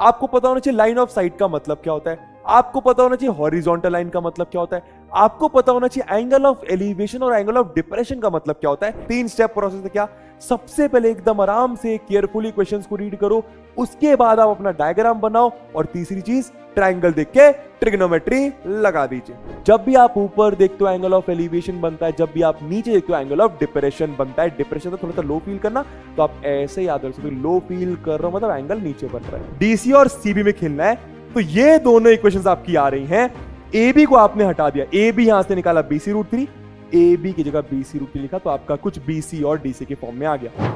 आपको पता होना चाहिए लाइन ऑफ साइट का मतलब क्या होता है, आपको पता होना चाहिए हॉरिजॉन्टल लाइन का मतलब क्या होता है, आपको पता होना चाहिए एंगल ऑफ एलिवेशन और एंगल ऑफ डिप्रेशन का मतलब क्या होता है। 3 स्टेप प्रोसेस है क्या। सबसे पहले एकदम आराम से केयरफुली क्वेश्चंस को रीड करो, उसके बाद आप अपना डायग्राम बनाओ, और तीसरी चीज ट्रायंगल देख के ट्रिग्नोमेट्री लगा दीजिए। जब भी आप ऊपर देखते हो एंगल ऑफ एलिवेशन बनता है, जब भी आप नीचे देखते हो एंगल ऑफ डिप्रेशन बनता है। डिप्रेशन तो थोड़ा सा लो फील करना, तो आप ऐसे याद रख सकते हो, लो फील कर रहा हूं मतलब एंगल नीचे बन रहा है। डीसी और सीबी में खेलना है, तो ये दोनों इक्वेशंस आपकी आ रही हैं। ए बी को आपने हटा दिया, ए बी यहां से निकाला BC√3, ए बी की जगह BC√3 लिखा, तो आपका कुछ BC और DC के फॉर्म में आ गया।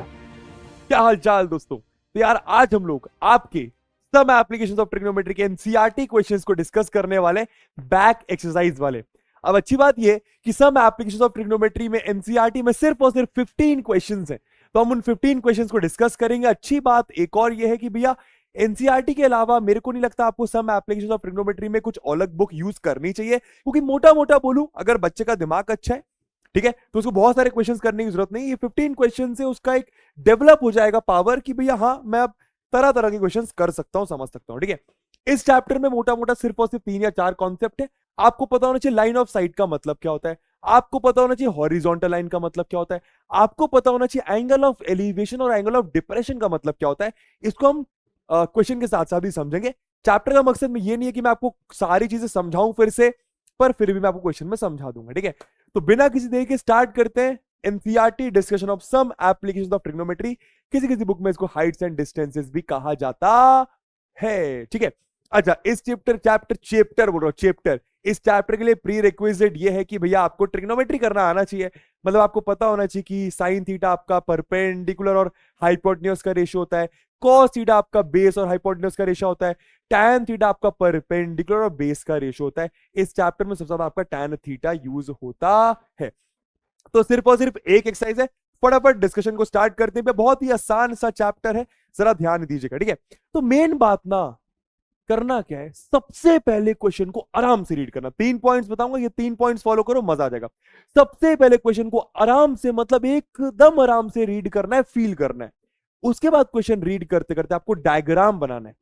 क्या हाल चाल दोस्तों। तो यार आज हम लोग आपके सम एप्लीकेशंस ऑफ ट्रिग्नोमेट्री के एनसीईआरटी क्वेश्चंस को डिस्कस करने वाले, बैक एक्सरसाइज वाले। अब अच्छी बात ये कि सम एप्लीकेशंस ऑफ ट्रिग्नोमेट्री में एनसीईआरटी में सिर्फ और सिर्फ 15 क्वेश्चंस हैं, तो हम उन 15 क्वेश्चंस को डिस्कस करेंगे। अच्छी बात एक और ये है कि भैया एनसीईआरटी के अलावा मेरे को नहीं लगता आपको सम एप्लीकेशंस ऑफ ट्रिग्नोमेट्री में कुछ अलग बुक यूज करनी चाहिए, क्योंकि मोटा मोटा बोलूं, अगर बच्चे का दिमाग अच्छा है, ठीक है, तो उसको बहुत सारे क्वेश्चंस करने की जरूरत नहीं। ये 15 क्वेश्चन से उसका एक डेवलप हो जाएगा पावर कि भैया हाँ मैं अब तरह तरह के क्वेश्चंस कर सकता हूं, समझ सकता हूं। ठीक है, इस चैप्टर में मोटा मोटा सिर्फ और सिर्फ 3 या 4 कॉन्सेप्ट है। आपको पता होना चाहिए लाइन ऑफ साइट का मतलब क्या होता है, आपको पता होना चाहिए हॉरिजॉन्टल लाइन का मतलब क्या होता है, आपको पता होना चाहिए एंगल ऑफ एलिवेशन और एंगल ऑफ डिप्रेशन का मतलब क्या होता है। इसको हम क्वेश्चन के साथ साथ ही समझेंगे। चैप्टर का मकसद में ये नहीं है कि मैं आपको सारी चीजें समझाऊं फिर से, पर फिर भी मैं आपको क्वेश्चन में समझा दूंगा। ठीक है, तो बिना किसी देरी के स्टार्ट करते हैं NCERT discussion of some applications of trigonometry. किसी किसी बुक में इसको हाइट्स एंड डिस्टेंसेस भी कहा जाता है। ठीक है, अच्छा इस चैप्टर बोल रहा हूं, चैप्टर इस चैप्टर के लिए प्री रिक्विजिट ये है कि भैया आपको ट्रिग्नोमेट्री करना आना चाहिए। मतलब आपको पता होना चाहिए कि साइन थीटा आपका परपेंडिकुलर और हाइपोटेन्यूज का रेशियो होता है, कॉस थीटा आपका बेस और हाइपोटेन्यूज का रेशियो होता है, टैन थीटा आपका परपेंडिकुलर और बेस का रेशियो होता है। इस चैप्टर में सबसे ज्यादा आपका टैन थीटा यूज होता है। तो सिर्फ और सिर्फ एक एक्सरसाइज है, फटाफट डिस्कशन को स्टार्ट करते हैं। बहुत ही आसान सा चैप्टर है, जरा ध्यान दीजिएगा। ठीक है, तो मेन बात ना करना क्या है, सबसे पहले क्वेश्चन को आराम से रीड करना। 3 पॉइंट्स बताऊंगा, ये 3 पॉइंट्स फॉलो करो, मजा आ जाएगा। सबसे पहले क्वेश्चन को आराम से, मतलब एकदम आराम से रीड करना है, फील करना है। उसके बाद क्वेश्चन रीड करते करते आपको डायग्राम बनाना है,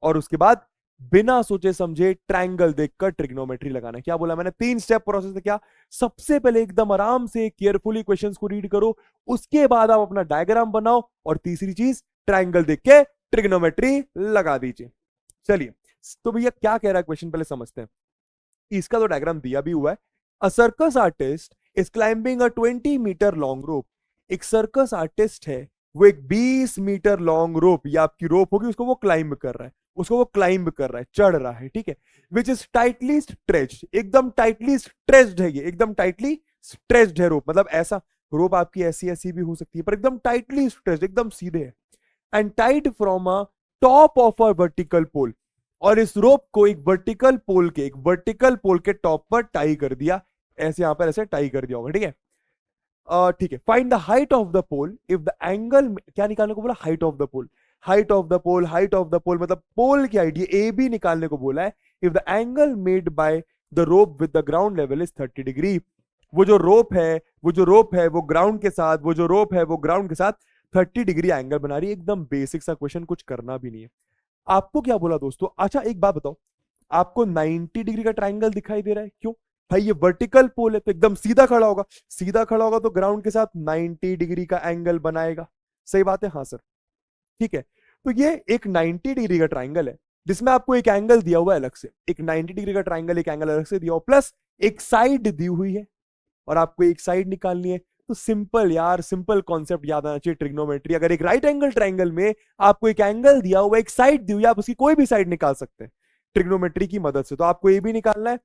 और उसके बाद बिना सोचे समझे ट्रायंगल देखकर ट्रिग्नोमेट्री लगाना है। क्या बोला मैंने, 3 स्टेप प्रोसेस है क्या। सबसे पहले एकदम आराम से केयरफुली क्वेश्चंस को रीड करो, उसके बाद आप अपना डायग्राम बनाओ, और तीसरी चीज ट्रायंगल देख के ट्रिग्नोमेट्री लगा दीजिए। चलिए, तो भैया क्या कह रहा है क्वेश्चन, पहले समझते हैं। इसका तो डायग्राम दिया भी हुआ है। A circus artist is climbing a 20 metre long rope. एक सर्कस आर्टिस्ट है, वो एक 20 मीटर लॉन्ग रोप, या आपकी रोप होगी, उसको वो क्लाइंब कर रहा है, चढ़ रहा है। ठीक है, विच इज टाइटली स्ट्रेच्ड, एकदम टाइटली स्ट्रेच्ड है, ये एकदम टाइटली स्ट्रेच्ड है रोप। मतलब ऐसा रोप आपकी ऐसी ऐसी भी हो सकती है, पर एकदम टाइटली स्ट्रेच्ड, एकदम सीधे है। And tied from a top of a vertical pole, और इस रोप को एक वर्टिकल पोल के टॉप पर टाई कर दिया, ऐसे यहां पर ऐसे टाई कर दिया होगा। ठीक है, ठीक है। Find the height of the pole if the angle, क्या निकालने को बोला, height of the pole. Height of the pole मतलब पोल की हाइट, ये ए बी निकालने को बोला है। If the angle made by the rope with the ground level is 30 degree. वो जो रोप है वो ग्राउंड के साथ 30 डिग्री एंगल बना रही है। एकदम बेसिक सा क्वेश्चन, कुछ करना भी नहीं है। आपको क्या बोला दोस्तों, अच्छा एक बात बताओ, आपको 90 डिग्री का ट्राइंगल दिखाई दे रहा है, क्यों भाई, ये वर्टिकल पोल है तो एकदम सीधा खड़ा होगा तो ग्राउंड के साथ 90 डिग्री का एंगल बनाएगा। सही बात है, हाँ सर, ठीक है। तो ये एक 90 डिग्री का ट्राइंगल है, जिसमें आपको एक एंगल दिया हुआ है अलग से, एक 90 डिग्री का ट्राइंगल, एक एंगल अलग से दिया हुआ, प्लस एक साइड दी हुई है, और आपको एक साइड निकालनी है। तो सिंपल यार, सिंपल कॉन्सेप्ट याद आना चाहिए ट्रिग्नोमेट्री। अगर एक राइट एंगल ट्राइंगल में आपको एक एंगल दिया हुआ, एक साइड दी हुई, आप उसकी कोई भी साइड निकाल सकते हैं ट्रिग्नोमेट्री की मदद से। तो आपको ये भी निकालना है,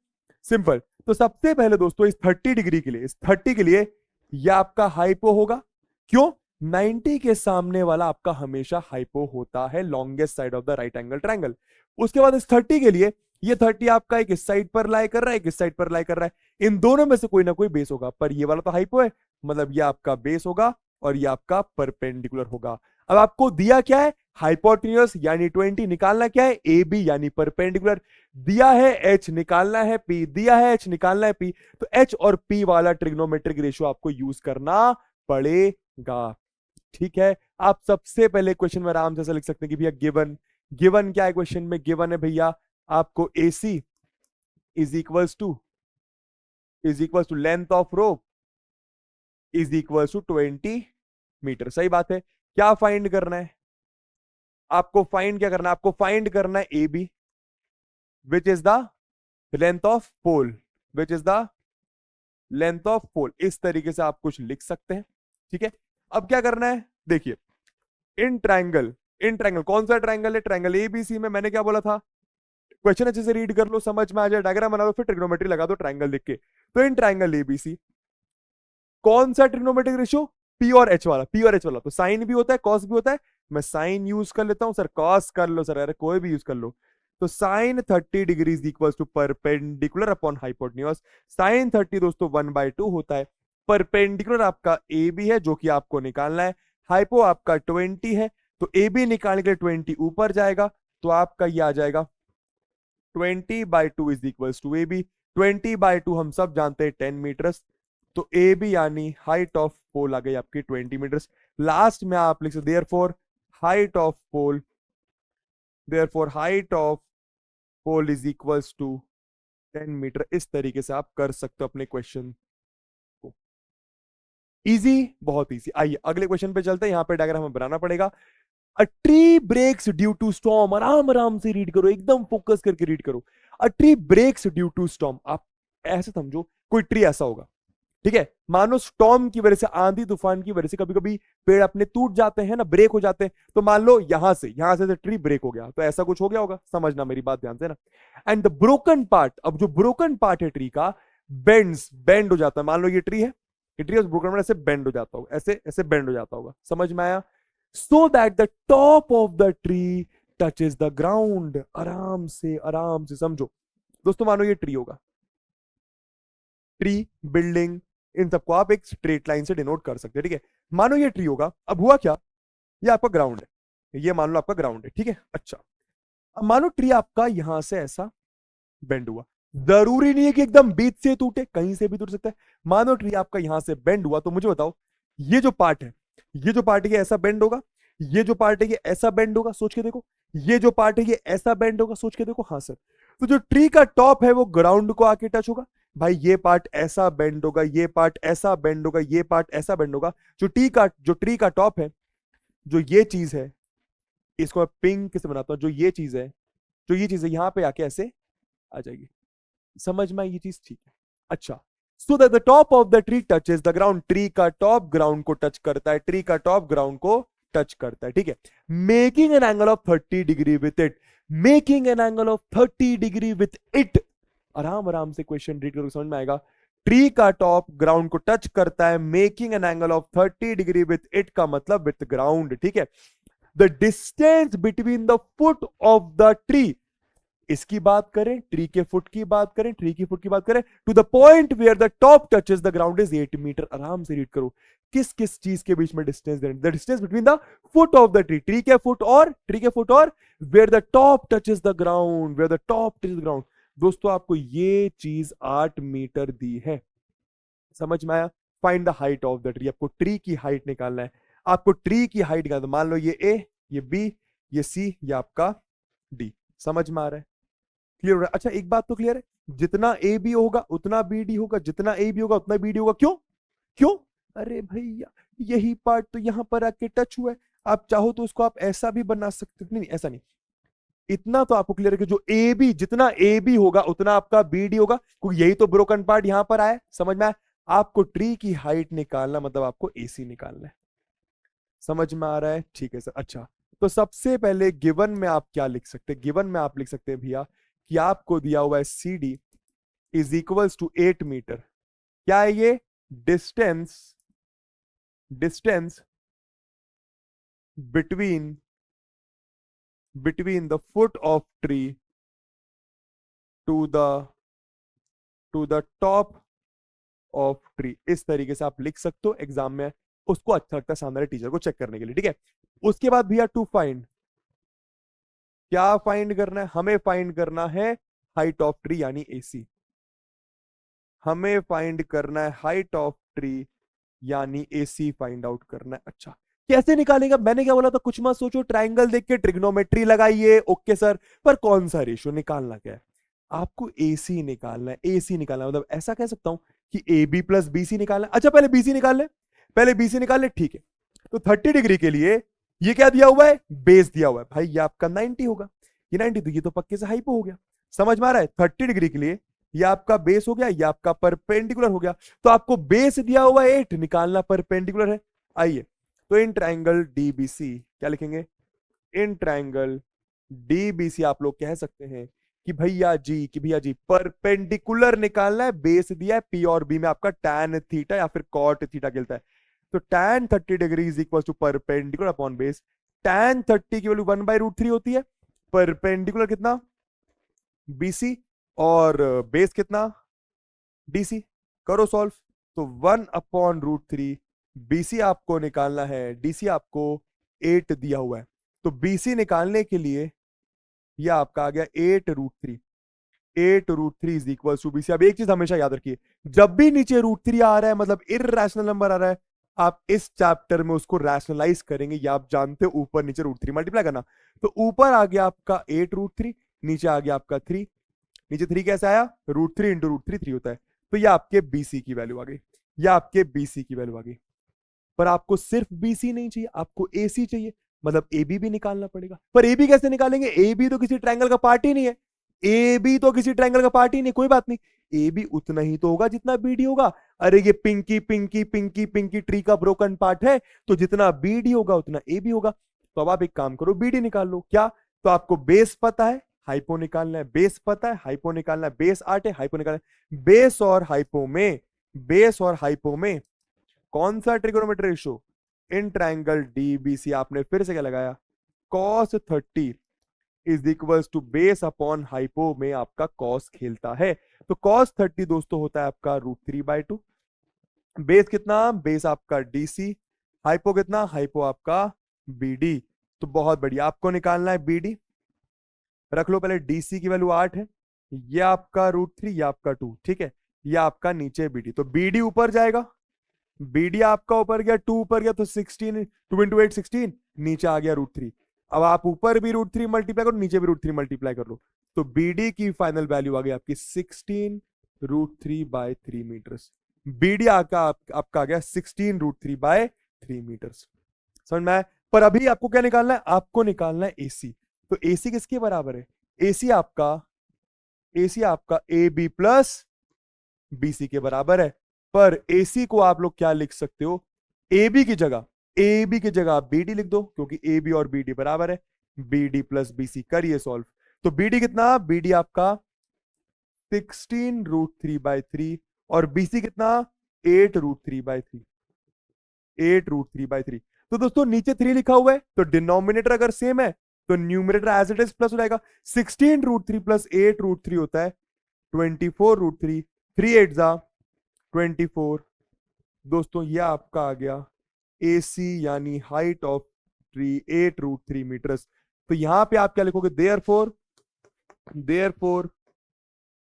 सिंपल। तो सबसे पहले दोस्तों इस 30 डिग्री के लिए, इस 30 के लिए यह आपका हाइपो होगा। क्यों, 90 के सामने वाला आपका हमेशा हाइपो होता है, longest side of the right angle triangle. उसके बाद इस 30 के लिए ये 30 आपका एक इस साइड पर लाई कर रहा है, एक इस साइड पर लाई कर रहा है। इन दोनों में से कोई ना कोई बेस होगा, पर ये वाला तो हाइपो है, मतलब ये आपका बेस होगा और ये आपका परपेंडिकुलर होगा। अब आपको दिया क्या है, हाइपोटेन्यूज यानी 20, निकालना क्या है, ए बी यानी परपेंडिकुलर। दिया है एच, निकालना है पी, दिया है एच, निकालना है पी। तो एच और पी वाला ट्रिग्नोमेट्रिक रेशियो आपको यूज करना पड़ेगा। ठीक है, आप सबसे पहले क्वेश्चन में आराम से लिख सकते हैं कि भैया गिवन गिवन क्या है क्वेश्चन में? गिवन है भैया आपको AC is equals to length of rope is equals to 20 metre. सही बात है। क्या फाइंड करना है आपको? फाइंड क्या करना है आपको? फाइंड करना है AB which is the length of pole, which is the length of pole. इस तरीके से आप कुछ लिख सकते हैं। ठीक है, अब क्या करना है देखिए, इन ट्रायंगल कौन सा ट्रायंगल है? ट्रायंगल ABC में मैंने क्या बोला था? क्वेश्चन अच्छे से रीड कर लो, समझ में आ जाए, डायग्राम बना दो, फिर ट्रिग्नोमेट्री लगा दो ट्रायंगल लिख के। तो इन ट्रायंगल ABC कौन सा ट्रिग्नोमेट्रिक रेशियो? P और H वाला। P और H वाला तो साइन भी होता है कॉस भी होता है। मैं साइन यूज कर लेता हूं सर, कॉस कर लो सर, अरे कोई भी यूज कर लो। तो sine 30 degree equal to perpendicular upon hypotenuse. Sine 30 दोस्तों 1/2 होता है। परपेंडिकुलर आपका ए बी है जो कि आपको निकालना है। हाइपो आपका 20 है, तो ए बी निकालने के लिए 20 ऊपर जाएगा, तो आपका ये आ जाएगा 20/2 is equal to A B. 20/2 हम सब जानते हैं 10 मीटर्स। तो ए बी यानी हाइट ऑफ पोल आ गई आपकी 20 मीटर्स। लास्ट में आप लिख सकते therefore height of pole, therefore height of pole is equals to 10 metre. इस तरीके से आप कर सकते हो अपने क्वेश्चन को। इजी, बहुत इजी। आइए अगले क्वेश्चन पे चलते हैं। यहां पे डायग्राम हमें बनाना पड़ेगा। A tree breaks due to storm. आराम आराम से रीड करो, एकदम फोकस करके रीड करो। A tree breaks due to storm. आप ऐसे समझो कोई ट्री ऐसा होगा, ठीक है, मानो स्टॉर्म की वजह से, आंधी तूफान की वजह से कभी कभी पेड़ अपने टूट जाते हैं ना, ब्रेक हो जाते हैं। तो मान लो यहां से ट्री ब्रेक हो गया, तो ऐसा कुछ हो गया होगा। समझना मेरी बात ध्यान से ना। एंड द ब्रोकन पार्ट, अब जो ब्रोकन पार्ट है ट्री का, बेंड हो जाता है। मान लो ये ट्री है, ये ट्री ब्रोकन पार्ट ऐसे बेंड हो जाता होगा, ऐसे ऐसे बेंड हो जाता होगा। समझ में आया? So that the top of the tree touches the ground. आराम से समझो दोस्तों। मानो ये ट्री होगा, ट्री, बिल्डिंग, इन सबको आप एक स्ट्रेट लाइन से डिनोट कर सकते हैं। ठीक है, मानो ये ट्री होगा। अब हुआ क्या, ये आपका ग्राउंड है, ये मान लो आपका ग्राउंड है। ठीक है, अच्छा, अब मानो ट्री आपका यहां से ऐसा बेंड हुआ। जरूरी नहीं है कि एकदम बीच से टूटे, कहीं से भी टूट सकता है। मानो ट्री आपका यहां से बेंड हुआ, तो मुझे बताओ ये जो पार्ट है, ये जो पार्ट है ये ऐसा बेंड होगा, ये जो पार्ट है ये ऐसा बेंड होगा, सोच के देखो। ये जो पार्ट है ये ऐसा बेंड होगा, सोच के देखो। हाँ सर, तो जो ट्री का टॉप है वो ग्राउंड को आके टच होगा। भाई ये पार्ट ऐसा बेंड होगा, ये पार्ट ऐसा बेंड होगा, ये पार्ट ऐसा बेंड होगा। जो ट्री का टॉप है, जो ये चीज है, इसको मैं पिंक से बनाता हूं। जो ये चीज है, जो ये चीज है यहां पे आके ऐसे आ जाएगी। समझ में आई ये चीज? ठीक है, अच्छा। So that the top of the tree touches the ground. Tree का टॉप ग्राउंड को टच करता है, ट्री का टॉप ग्राउंड को टच करता है। ठीक है, making an angle of 30 degree with it. Making an angle of 30 degree with it. आराम आराम से क्वेश्चन रीड करो, समझ में आएगा। ट्री का टॉप ग्राउंड को टच करता है, making an angle of 30 degree with it का मतलब विथ ग्राउंड। ठीक है, the distance between the foot of the tree, इसकी बात करें, ट्री के फुट की बात करें, ट्री की फुट की बात करें, to the point where the top touches the ground is 8 metre. आराम से रीड करो, किस किस चीज के बीच में डिस्टेंस देना? The distance between the foot of the tree, tree के फुट और where the top touches the ground, where the top touches the ground. दोस्तों आपको ये चीज 8 मीटर दी है। समझ में आया? Find the height of the tree. आपको ट्री की हाइट निकालना है। आपको ट्री की हाइट निकालना, मान लो ये ए, ये बी, ये सी, ये आपका डी। समझ में आ रहा है? क्लियर हो रहा है? अच्छा एक बात तो क्लियर है, जितना ए बी होगा उतना बी डी होगा, जितना ए बी होगा उतना बी डी होगा। क्यों? क्यों? अरे भैया यही पार्ट तो यहां पर आके टच हुआ है। आप चाहो तो उसको आप ऐसा भी बना सकते हो। नहीं नहीं, ऐसा नहीं। इतना तो आपको क्लियर है कि जो ए बी, जितना ए बी होगा उतना आपका बी डी होगा, क्योंकि यही तो ब्रोकन पार्ट यहां पर आया। समझ में आया? आपको ट्री की हाइट निकालना मतलब आपको एसी निकालना है। समझ में आ रहा है? ठीक है सर। अच्छा, तो सबसे पहले गिवन में आप क्या लिख सकते हैं? गिवन में आप लिख सकते हैं भैया कि आपको दिया हुआ है C D is equals to 8 metre. क्या है ये? Distance, distance between between the foot of tree to the top of tree. इस तरीके से आप लिख सकते हो एग्जाम में, उसको अच्छा लगता है सामने टीचर को चेक करने के लिए। ठीक है, उसके बाद भैया टू फाइंड, क्या फाइंड करना है? हमें फाइंड करना है हाइट ऑफ ट्री यानी एसी। हमें फाइंड करना है हाइट ऑफ ट्री यानी एसी फाइंड आउट करना है। अच्छा, कैसे निकालेगा? मैंने क्या बोला था, कुछ मत सोचो, ट्राइंगल देख के ट्रिग्नोमेट्री लगाइए। ओके सर, पर कौन सा रेशियो निकालना क्या है? आपको एसी निकालना है। एसी निकालना मतलब ऐसा कह सकता हूं कि ए बी प्लस बीसी निकालना है। अच्छा, पहले बीसी निकाल ले, पहले बीसी निकाल ले, ठीक है। तो 30 डिग्री के लिए ये क्या दिया हुआ है? बेस दिया हुआ है भाई, ये आपका 90 होगा, ये 90, तो ये तो पक्के से हाइपो हो गया। समझ में आ रहा है? 30 डिग्री के लिए ये आपका बेस हो गया, ये आपका परपेंडिकुलर हो गया। तो आपको बेस दिया हुआ है 8, निकालना परपेंडिकुलर है। आइए, तो इन ट्राइंगल डीबीसी क्या लिखेंगे? इन ट्राइंगल डीबीसी आप लोग कह सकते हैं कि भैया जी परपेंडिकुलर निकालना है, बेस दिया है पी और बी में आपका tan थीटा या फिर cot थीटा गिलता है। तो tan 30 degree is equal to perpendicular upon base. tan 30 की वैल्यू 1/√3 होती है, परपेंडिकुलर कितना? बीसी, और बेस कितना? डीसी। करो सॉल्व। तो 1/√3, बीसी आपको निकालना है, डीसी आपको 8 दिया हुआ है। तो बीसी निकालने के लिए यह आपका आ गया 8√3। 8√3 इज इक्वल टू बीसी। अब एक चीज हमेशा याद रखिए, जब भी नीचे √3 आ रहा है मतलब इर्रेशनल नंबर आ रहा है, आप इस चैप्टर में उसको रैशनलाइज करेंगे, या आप जानते हो ऊपर नीचे √3 मल्टीप्लाई करना। तो ऊपर आ गया आपका 8√3, नीचे आ गया आपका 3। नीचे 3 कैसे आया? √3 इंटू √3 3 होता है। तो ये आपके बीसी की वैल्यू आ गई, या आपके बीसी की वैल्यू आ गई। पर आपको सिर्फ बीसी नहीं चाहिए, आपको एसी चाहिए, मतलब एबी भी निकालना पड़ेगा। पर एबी कैसे निकालेंगे? एबी तो किसी ट्रायंगल का पार्ट ही नहीं है। एबी तो किसी ट्रायंगल का पार्ट ही नहीं, कोई बात नहीं, एबी उतना ही तो होगा जितना बीडी होगा। अरे ये पिंकी पिंकी पिंकी पिंकी ट्री का ब्रोकन पार्ट है, तो जितना बीडी होगा उतना एबी होगा। तो अब आप एक काम करो, बीडी निकाल लो। क्या? तो आपको बेस पता है, हाइपो निकालना है। बेस पता है, हाइपो निकालना है। बेस 8 है, हाइपो निकालना है। बेस और हाइपो में कौन सा trigonometry ratio? In triangle DBC आपने फिर से क्या लगाया? cos 30 is equal to base upon hypo में आपका cos खेलता है। तो cos 30 दोस्तों होता है आपका √3/2। बेस कितना? बेस आपका डीसी। हाइपो कितना? हाइपो आपका बीडी। तो बहुत बढ़िया, आपको निकालना है बीडी। रख लो पहले, डीसी की वैल्यू 8 है, ये आपका √3, ये आपका 2, ठीक है। ये आपका नीचे बीडी, तो बीडी ऊपर जाएगा, बीडी आपका ऊपर गया, 2 ऊपर गया, तो 16, 2 इंटू 8 16, नीचे आ गया √3। अब आप ऊपर भी √3 मल्टीप्लाई करो, नीचे भी √3 मल्टीप्लाई कर लो, तो बीडी की फाइनल वैल्यू आ गई आपकी 16√3/3 मीटर्स। बीडी आपका आ गया 16√3/3 मीटर्स। समझ में आया? पर अभी आपको क्या निकालना है? आपको निकालना है एसी। तो एसी किसके बराबर है? एसी आपका ए बी प्लस बीसी के बराबर है। पर एसी को आप लोग क्या लिख सकते हो? ए बी की जगह आप बी डी लिख दो, क्योंकि ए बी और बी डी बराबर है। B D plus B C करिए सॉल्व। तो बी डी कितना? बी डी आपका 16√3/3, और बी सी कितना? 8√3/3। 8√3/3। तो दोस्तों नीचे 3 लिखा हुआ है, तो डिनोमिनेटर अगर सेम है तो numerator as it is plus हो जाएगा। 16√3 प्लस 8√3 होता है 24√3। 3 8 जा 24। दोस्तों ये आपका आ गया AC यानी हाइट ऑफ ट्री 8√3 मीटर्स। तो यहां पे आप क्या लिखोगे? Therefore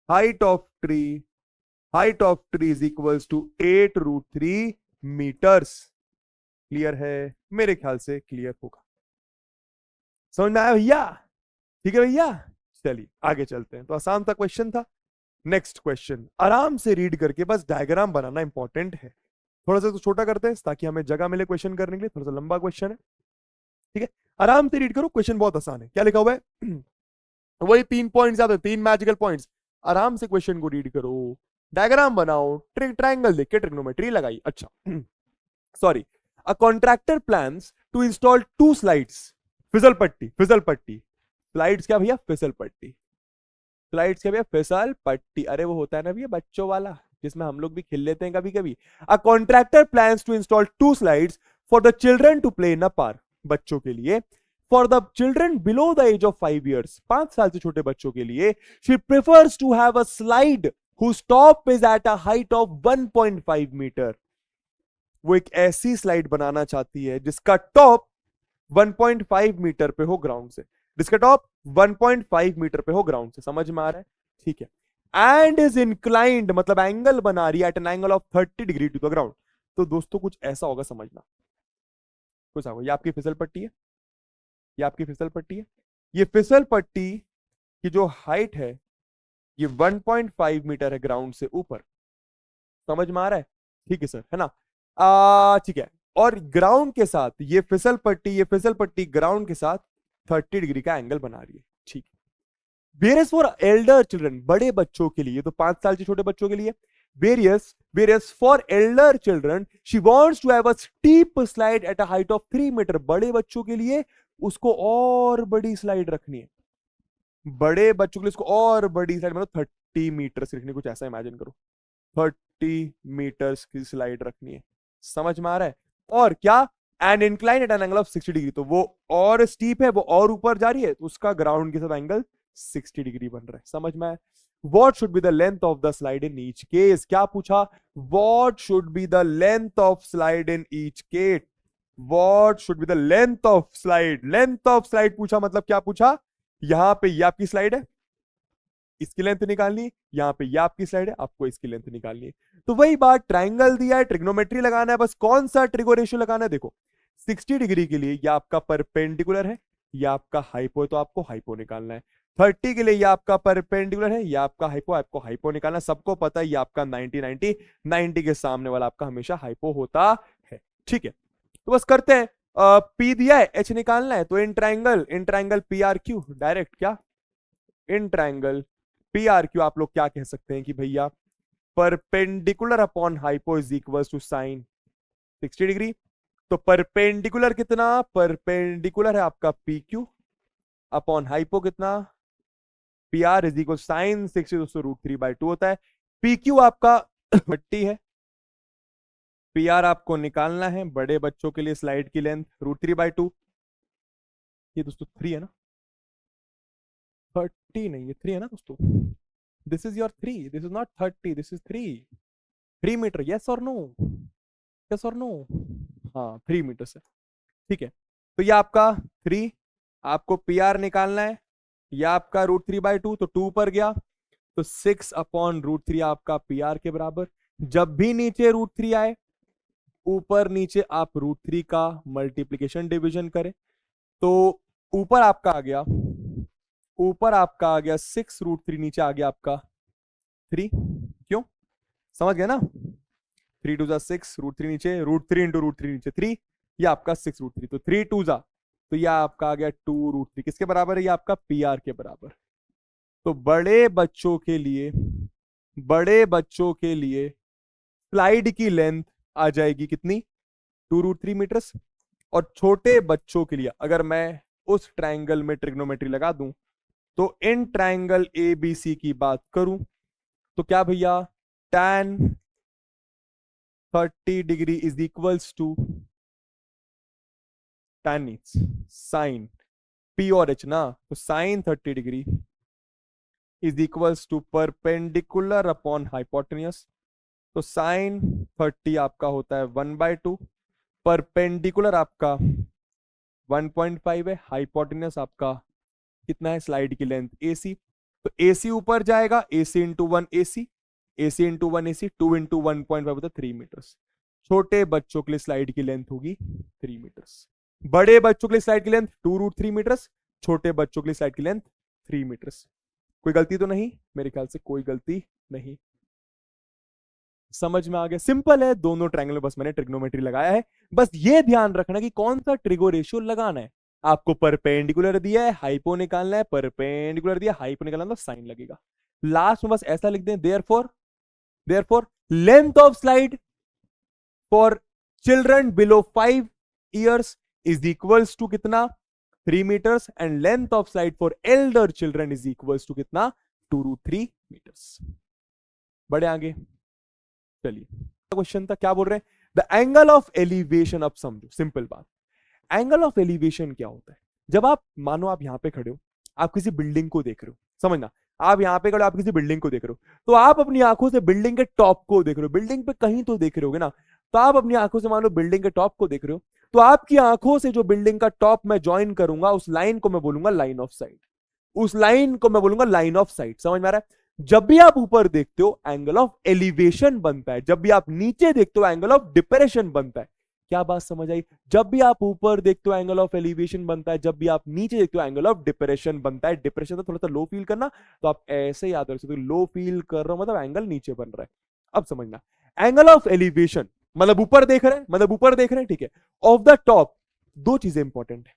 height of tree is equals to 8√3 metres. Clear है? मेरे ख्याल से क्लियर होगा। समझ में आया भैया? ठीक है भैया, चलिए आगे चलते हैं। तो आसान सा क्वेश्चन था। नेक्स्ट क्वेश्चन आराम से रीड करके बस डायग्राम बनाना इंपॉर्टेंट है। थोड़ा सा तो छोटा करते हैं ताकि हमें जगह मिले क्वेश्चन करने के लिए, थोड़ा सा लंबा क्वेश्चन है, ठीक है। आराम से रीड करो, क्वेश्चन बहुत आसान है। क्या लिखा हुआ है? वही 3 पॉइंट्स आते हैं, 3 मैजिकल पॉइंट्स। आराम से क्वेश्चन को रीड करो, डायग्राम बनाओ, ट्रायंगल देख के ट्रिग्नोमेट्री लगाई। अच्छा sorry, a contractor plans to install 2 slides, फिसल पट्टी। स्लाइड्स क्या भैया? फिसल पट्टी। स्लाइड्स क्या भैया? फिसल पट्टी। अरे वो होता है ना भैया बच्चों वाला, जिसमें हम लोग भी खेल लेते हैं कभी कभी। A contractor plans to install 2 slides for the children to play in a park, बच्चों के लिए। For the children below the age of 5 years, 5 साल से छोटे बच्चों के लिए, she prefers to have a slide whose top is at a height of 1.5 metre. वो एक ऐसी स्लाइड बनाना चाहती है जिसका टॉप 1.5 मीटर पे हो ग्राउंड से, जिसका टॉप 1.5 मीटर पे हो ग्राउंड से। समझ में आ रहा है? ठीक है। एंड इज इंक्लाइंड मतलब एंगल बना रही है at an angle of 30 degree to the ground. तो दोस्तों कुछ ऐसा होगा, समझना। कुछ आपको, ये आपकी फिसल पट्टी है, ये आपकी फिसल पट्टी है। ये फिसल पट्टी की जो हाइट है ये 1.5 मीटर है ग्राउंड से ऊपर। समझ में आ रहा है? ठीक है सर, है ना? ठीक है। और ग्राउंड के साथ ये फिसल पट्टी ग्राउंड के साथ 30 डिग्री का एंगल बना रही है। ठीक है। वेरियस फॉर एल्डर चिल्ड्रन, बड़े बच्चों के लिए, तो 5 साल से छोटे बच्चों के लिए। Whereas for elder children she wants to have a steep slide at a height of 3 metre. बड़े बच्चों के लिए उसको और बड़ी स्लाइड रखनी है, बड़े बच्चों के लिए उसको और बड़ी स्लाइड, मतलब 30 मीटर से रखनी, कुछ ऐसा इमेजिन करो, 30 मीटर्स की स्लाइड रखनी है। समझ में आ रहा है? और क्या, an incline at an angle of 60 degree, तो वो और स्टीप है, वो और ऊपर जा रही है, तो उसका ग्राउंड के साथ एंगल 60 डिग्री बन रहा है। समझ में आया? What should be the length of the slide in each case, क्या पूछा? What should be the length of slide in each case, what should be the length of slide, length of slide पूछा, मतलब क्या पूछा? यहां पे ये आपकी स्लाइड है, इसकी लेंथ निकालनी है, यहाँ पे ये आपकी स्लाइड है, आपको इसकी लेंथ निकालनी है। तो वही बात, ट्राइंगल दिया है, ट्रिग्नोमेट्री लगाना है, बस कौन सा ट्रिगो रेशियो लगाना है। देखो 60 डिग्री के लिए ये आपका परपेंडिकुलर है, ये आपका हाइपो है, तो आपको हाइपो निकालना है। 30 के लिए ये आपका परपेंडिकुलर है, ये आपका हाइपो, आपको हाइपो निकालना है। सबको पता है ये आपका 90 के सामने वाला आपका हमेशा हाइपो होता है। ठीक है, तो बस करते हैं। पी दिया है, एच निकालना है, तो in triangle P R Q, direct क्या, in triangle P R Q आप लोग क्या कह सकते हैं कि भैया perpendicular upon hypo is equal to sine 60 degree. तो परपेंडिकुलर कितना, परपेंडिकुलर है आपका पी क्यू अपॉन हाइपो कितना, P R is equal sine 60, दोस्तों √3/2 होता है। पी क्यू आपका 30 है, पी आर आपको निकालना है, बड़े बच्चों के लिए स्लाइड की लेंथ √3/2, ये दोस्तों 3 है ना, 30 नहीं, ये 3 है ना दोस्तों, this is your 3, this is not 30, this is 3 metre, yes और नो, यस और नो, हाँ 3 मीटर से। ठीक है, तो ये आपका 3, आपको पी आर निकालना है, ये आपका √3/2, तो 2 पर गया, तो 6/√3 आपका पी आर के बराबर। जब भी नीचे √3 आए, ऊपर नीचे आप √3 का मल्टीप्लीकेशन डिवीजन करें, तो ऊपर आपका आ गया, ऊपर आपका आ गया 6√3, नीचे आ गया आपका 3, क्यों, समझ गया ना, 3 2 6, √3 नीचे, √3 इंटू √3 नीचे 3, ये आपका 6√3, तो 3 2 तो यह आपका आ गया 2√3, किसके बराबर है, ये आपका पी आर के बराबर। तो बड़े बच्चों के लिए, बड़े बच्चों के लिए स्लाइड की लेंथ आ जाएगी कितनी, 2√3 मीटर्स। और छोटे बच्चों के लिए अगर मैं उस ट्राइंगल में ट्रिग्नोमेट्री लगा दूं, तो इन ट्राइंगल ए बी सी की बात करूं, तो क्या भैया, tan 30 degree is equals to tan sine P और एच ना, तो sine 30 degree is equals to perpendicular upon hypotenuse. तो साइन 30 आपका होता है 1/2, परपेंडिकुलर आपका 1.5 है, हाइपोटेन्यूस आपका कितना है, स्लाइड की लेंथ AC, तो AC ऊपर जाएगा, AC into 1 AC, AC into 1 AC, 2 into 1.5 होता है 3 मीटर्स। छोटे बच्चों के लिए स्लाइड की लेंथ होगी 3 मीटर्स, बड़े बच्चों के लिए स्लाइड की लेंथ 2√3 मीटर्स, छोटे बच्चों के लिए स्लाइड की लेंथ 3 मीटर्स। कोई गलती तो नहीं, मेरे ख्याल से कोई गलती नहीं, समझ में आ गया, सिंपल है, दोनों ट्रायंगल में बस मैंने ट्रिग्नोमेट्री लगाया है। बस ये ध्यान रखना कि कौन सा ट्रिगो रेशियो लगाना है। आपको परपेंडिकुलर दिया है, हाइपो निकालना है, परपेंडिकुलर दिया, हाइपो निकालना, तो साइन लगेगा। लास्ट में बस ऐसा लिख दें, therefore length of slide for children below 5 years is equals to कितना, 3 metres, and length of slide for elder children is equals to कितना, 2√3 मीटर्स। बड़े आगे चलिए, क्वेश्चन था, क्या बोल रहे हैं, द एंगल ऑफ एलिवेशन। अब समझो सिंपल बात, एंगल ऑफ एलिवेशन क्या होता है। जब आप मानो आप यहां पे खड़े हो, आप किसी बिल्डिंग को देख रहे हो, समझना, आप यहां पे खड़े हो, आप किसी बिल्डिंग को देख रहे हो, तो आप अपनी आंखों से बिल्डिंग के टॉप को देख रहे हो, बिल्डिंग पे कहीं तो देख रहे होगे ना, तो आप अपनी आंखों से मानो बिल्डिंग के टॉप को देख रहे हो, तो आपकी आंखों से जो बिल्डिंग का टॉप मैं ज्वाइन करूंगा, उस लाइन को मैं बोलूंगा लाइन ऑफ साइट, उस लाइन को मैं बोलूंगा लाइन ऑफ साइट। समझ में आ रहा है? जब भी आप ऊपर देखते हो एंगल ऑफ एलिवेशन बनता है, जब भी आप नीचे देखते हो एंगल ऑफ डिप्रेशन बनता है। क्या बात समझ आई? जब भी आप ऊपर देखते हो एंगल ऑफ एलिवेशन बनता है, जब भी आप नीचे देखते हो एंगल ऑफ डिप्रेशन बनता है। डिप्रेशन तो थोड़ा सा लो फील करना, तो आप ऐसे याद रख सकते हो, लो फील कर रहा हूं मतलब एंगल नीचे बन रहा है। अब समझना, एंगल ऑफ एलिवेशन मतलब ऊपर देख रहे हैं, मतलब ऊपर देख रहे हैं, ठीक है। ऑफ द टॉप दो चीजें इंपॉर्टेंट है,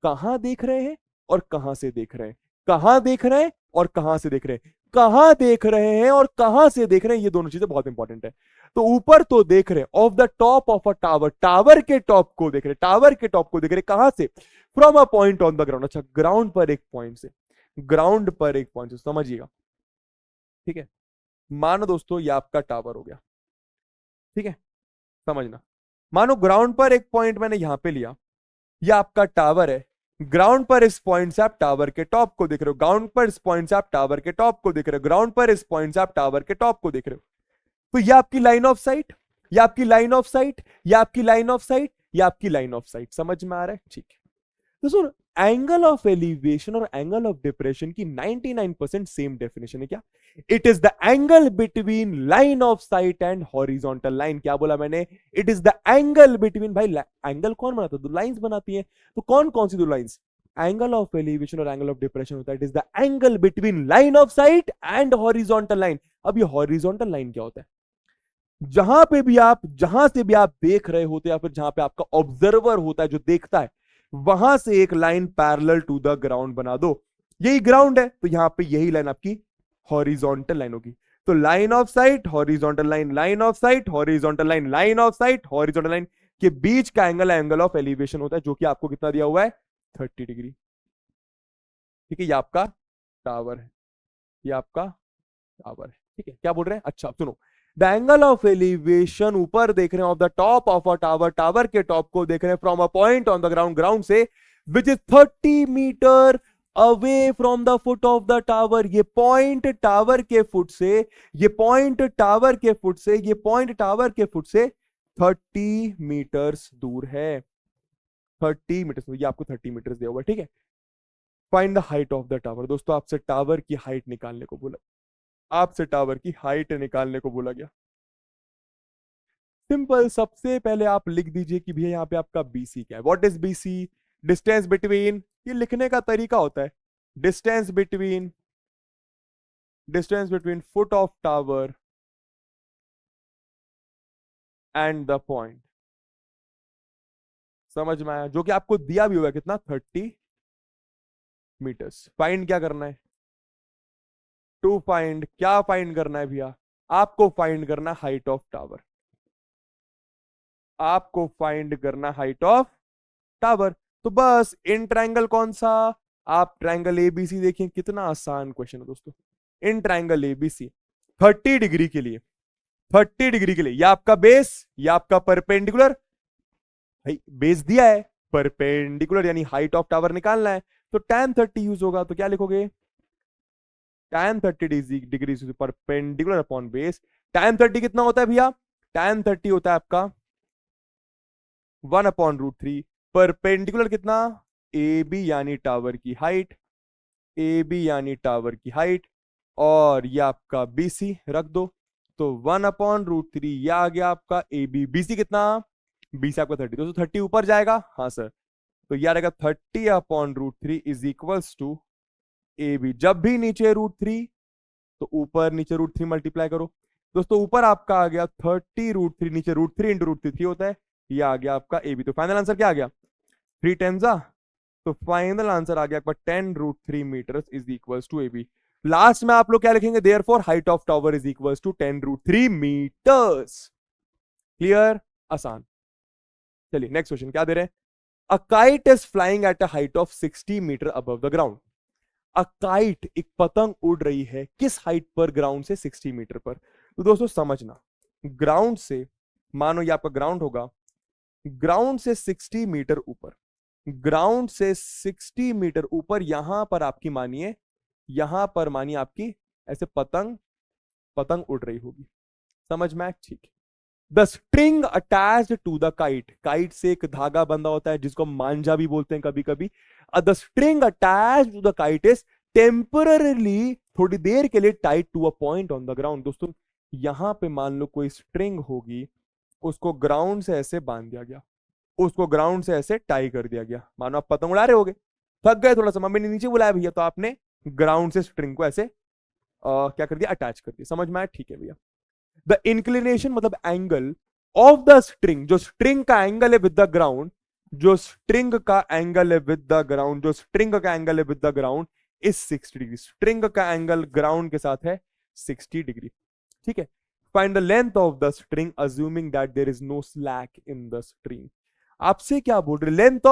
कहां देख रहे हैं और कहां से देख रहे हैं, कहां देख रहे हैं और कहां से देख रहे हैं, कहां देख रहे हैं और कहां से देख रहे हैं, ये दोनों चीजें बहुत इंपॉर्टेंट है। तो ऊपर तो देख रहे हैं, of the top of a tower, tower के टॉप को देख रहे हैं, टावर के टॉप को देख रहे हैं, कहां से? From a point on the ground. अच्छा, ग्राउंड पर एक पॉइंट से, ग्राउंड पर एक पॉइंट से, समझिएगा, ठीक है। मानो दोस्तों ये आपका टावर हो गया, ठीक है, समझना। मानो ग्राउंड पर एक पॉइंट मैंने यहां पे लिया, ये आपका टावर है। ग्राउंड पर इस पॉइंट से आप टावर के टॉप को देख रहे हो, ग्राउंड पर इस पॉइंट से आप टावर के टॉप को देख रहे हो, ग्राउंड पर इस पॉइंट से आप टावर के टॉप को देख रहे हो। तो ये आपकी लाइन ऑफ साइट, ये आपकी लाइन ऑफ साइट, ये आपकी लाइन ऑफ साइट, ये आपकी लाइन ऑफ साइट, समझ में आ रहा है? ठीक है। तो सुन, एंगल ऑफ एलिवेशन और एंगल ऑफ डिप्रेशन की 99% सेम डेफिनेशन है। क्या? It is the angle between line of site and horizontal line. क्या बोला मैंने? It is the angle between. भाई एंगल कौन बनाता है? दो लाइंस बनाती हैं। तो कौन कौन सी दो लाइंस? एंगल ऑफ एलिवेशन और एंगल ऑफ डिप्रेशन होता है, it is the angle between line of site and horizontal line. अब ये हॉरिजॉन्टल लाइन क्या होता है? जहां पे भी आप, जहां से भी आप देख रहे होते हैं, या फिर जहां पे आपका ऑब्जर्वर होता है जो देखता है, वहां से एक line parallel to the ground बना दो। यही ग्राउंड है, तो यहां पे यही लाइन आपकी हॉरिजॉन्टल लाइन होगी। तो line of sight horizontal line, line of sight horizontal line, line of sight horizontal line के बीच का एंगल एंगल ऑफ एलिवेशन होता है, जो कि आपको कितना दिया हुआ है? 30 डिग्री। ठीक है, ये आपका टावर है, ये आपका टावर है, ठीक है। क्या बोल रहे हैं? अच्छा सुनो, द एंगल ऑफ एलिवेशन, ऊपर देख रहे हैं, of the top of a tower, tower के टॉप को देख रहे हैं, from a point on the ground, ground से, which is 30 metre away from the foot of the tower. ये पॉइंट टावर के फुट से, ये पॉइंट टावर के फुट से, ये पॉइंट टावर के फुट से 30 मीटर्स दूर है। 30 मीटर्स, ये आपको 30 मीटर्स दिया हुआ है, ठीक है। Find the height of the tower. दोस्तों आपसे टावर की हाइट निकालने को बोला, आपसे टावर की हाइट निकालने को बोला गया। सिंपल, सबसे पहले आप लिख दीजिए कि भैया यहाँ पे आपका बीसी क्या है। What is BC? Distance between, ये लिखने का तरीका होता है, distance between, distance between foot of tower and the point. समझ में आया? जो कि आपको दिया भी हुआ है, कितना? 30 मीटर्स। फाइंड क्या करना है? टू फाइंड, क्या फाइंड करना है भैया? आपको फाइंड करना हाइट ऑफ टावर, आपको फाइंड करना हाइट ऑफ टावर। तो बस इन ट्रायंगल कौन सा? आप ट्रायंगल एबीसी देखिए, कितना आसान क्वेश्चन है दोस्तों। इन ट्रायंगल एबीसी 30 डिग्री के लिए, 30 डिग्री के लिए, ये आपका बेस, ये आपका परपेंडिकुलर। भाई बेस दिया है, परपेंडिकुलर यानी हाइट ऑफ टावर निकालना है, तो tan 30 यूज होगा। तो क्या लिखोगे? tan 30 degree perpendicular upon base. tan 30 कितना होता है भैया? tan 30 होता है आपका 1/√3। परपेंडिकुलर कितना? ए बी यानी टावर की हाइट, ए बी यानी टावर की हाइट, और ये आपका बी सी रख दो। तो 1/√3 ये आ गया आपका ए बी। बी सी कितना? बी सी आपका 30, तो 30 ऊपर जाएगा, हाँ सर। तो यह रहेगा 30/√3 is equals to A B. जब भी नीचे √3 तो ऊपर नीचे √3 मल्टीप्लाई करो। दोस्तों ऊपर आपका आ गया 30√3, नीचे √3 इंटू √3 होता है, ये आ गया आपका ए बी। तो फाइनल आंसर क्या आ गया? 3 टाइम्स आ, तो फाइनल आंसर आ गया आपका 10√3 metres is equals to A B. Last में आप लोग क्या लिखेंगे? Therefore height of tower is equals to 10√3 metres. Clear? आसान। चलिए नेक्स्ट क्वेश्चन क्या दे रहे हैं? A kite is flying at a height of 60 metre above the ground. A kite, एक पतंग उड़ रही है, किस हाइट पर? ग्राउंड से 60 मीटर पर। तो दोस्तों समझना, ग्राउंड से, मानो ये आपका ग्राउंड होगा, ग्राउंड से 60 मीटर ऊपर, ग्राउंड से 60 मीटर ऊपर, यहां पर आपकी मानिए, यहां पर मानिए आपकी ऐसे पतंग, पतंग उड़ रही होगी। समझ में? ठीक। The string attached to the kite, kite से एक धागा बंधा होता है जिसको मांझा भी बोलते हैं कभी कभी। The string attached to the kite is temporarily, थोड़ी देर के लिए, tied to a point on the ground. दोस्तों यहां पे मान लो कोई स्ट्रिंग होगी उसको ग्राउंड से ऐसे बांध दिया गया, उसको ग्राउंड से ऐसे टाई कर दिया गया। मानो आप पतंग उड़ा रहे होगे, थक गए थोड़ा सा, मम्मी ने नीचे बुलाया भैया, तो आपने ग्राउंड से स्ट्रिंग को ऐसे क्या कर दिया, अटैच कर दिया। समझ में आया? ठीक है भैया। द इंक्लिनेशन मतलब एंगल ऑफ द स्ट्रिंग, जो स्ट्रिंग का एंगल है विद द ग्राउंड, जो स्ट्रिंग का एंगल है विद द ग्राउंड, जो स्ट्रिंग का एंगल है with the ground is 60 degree. String का एंगल ग्राउंड के साथ है 60 डिग्री। ठीक है। Find the length of the string assuming that there is no slack in the string. आपसे क्या बोल रहे, लेंथ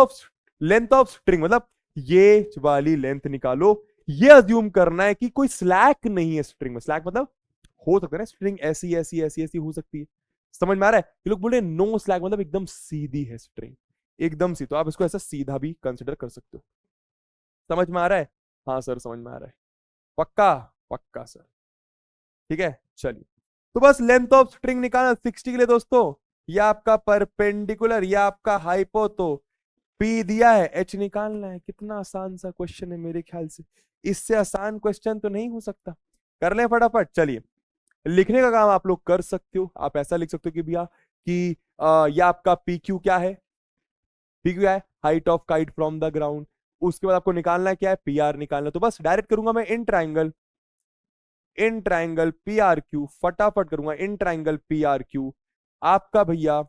ऑफ स्ट्रिंग मतलब ये वाली लेंथ निकालो। ये अज्यूम करना है कि कोई स्लैक नहीं है स्ट्रिंग में। स्लैक मतलब हो सकता है ना स्ट्रिंग ऐसी ऐसी ऐसी ऐसी हो सकती है। समझ में आ रहा है? ये लोग बोल रहे नो स्लैक मतलब एकदम सीधी है स्ट्रिंग, एकदम सी। तो आप इसको ऐसा सीधा भी कंसिडर कर सकते हो। समझ में आ रहा है? हाँ सर समझ में आ रहा है। पक्का? पक्का सर। ठीक है चलिए। तो बस लेंथ ऑफ स्ट्रिंग निकालना 60 के लिए दोस्तों, या आपका परपेंडिकुलर या आपका हाइपो, तो पी दिया है, एच निकालना है। कितना आसान सा क्वेश्चन है मेरे ख्याल से, इससे आसान क्वेश्चन तो नहीं हो सकता। कर ले फटाफट। चलिए, लिखने का काम आप लोग कर सकते हो। आप ऐसा लिख सकते हो कि भैया कि यह आपका पी क्यू क्या है, पी क्यू है height of kite from the ground. उसके बाद आपको निकालना है क्या है, पी आर निकालना। तो बस डायरेक्ट करूंगा मैं इन ट्राइंगल पी आर क्यू, फटाफट करूंगा इन ट्राइंगल पी आर क्यू। आपका भैया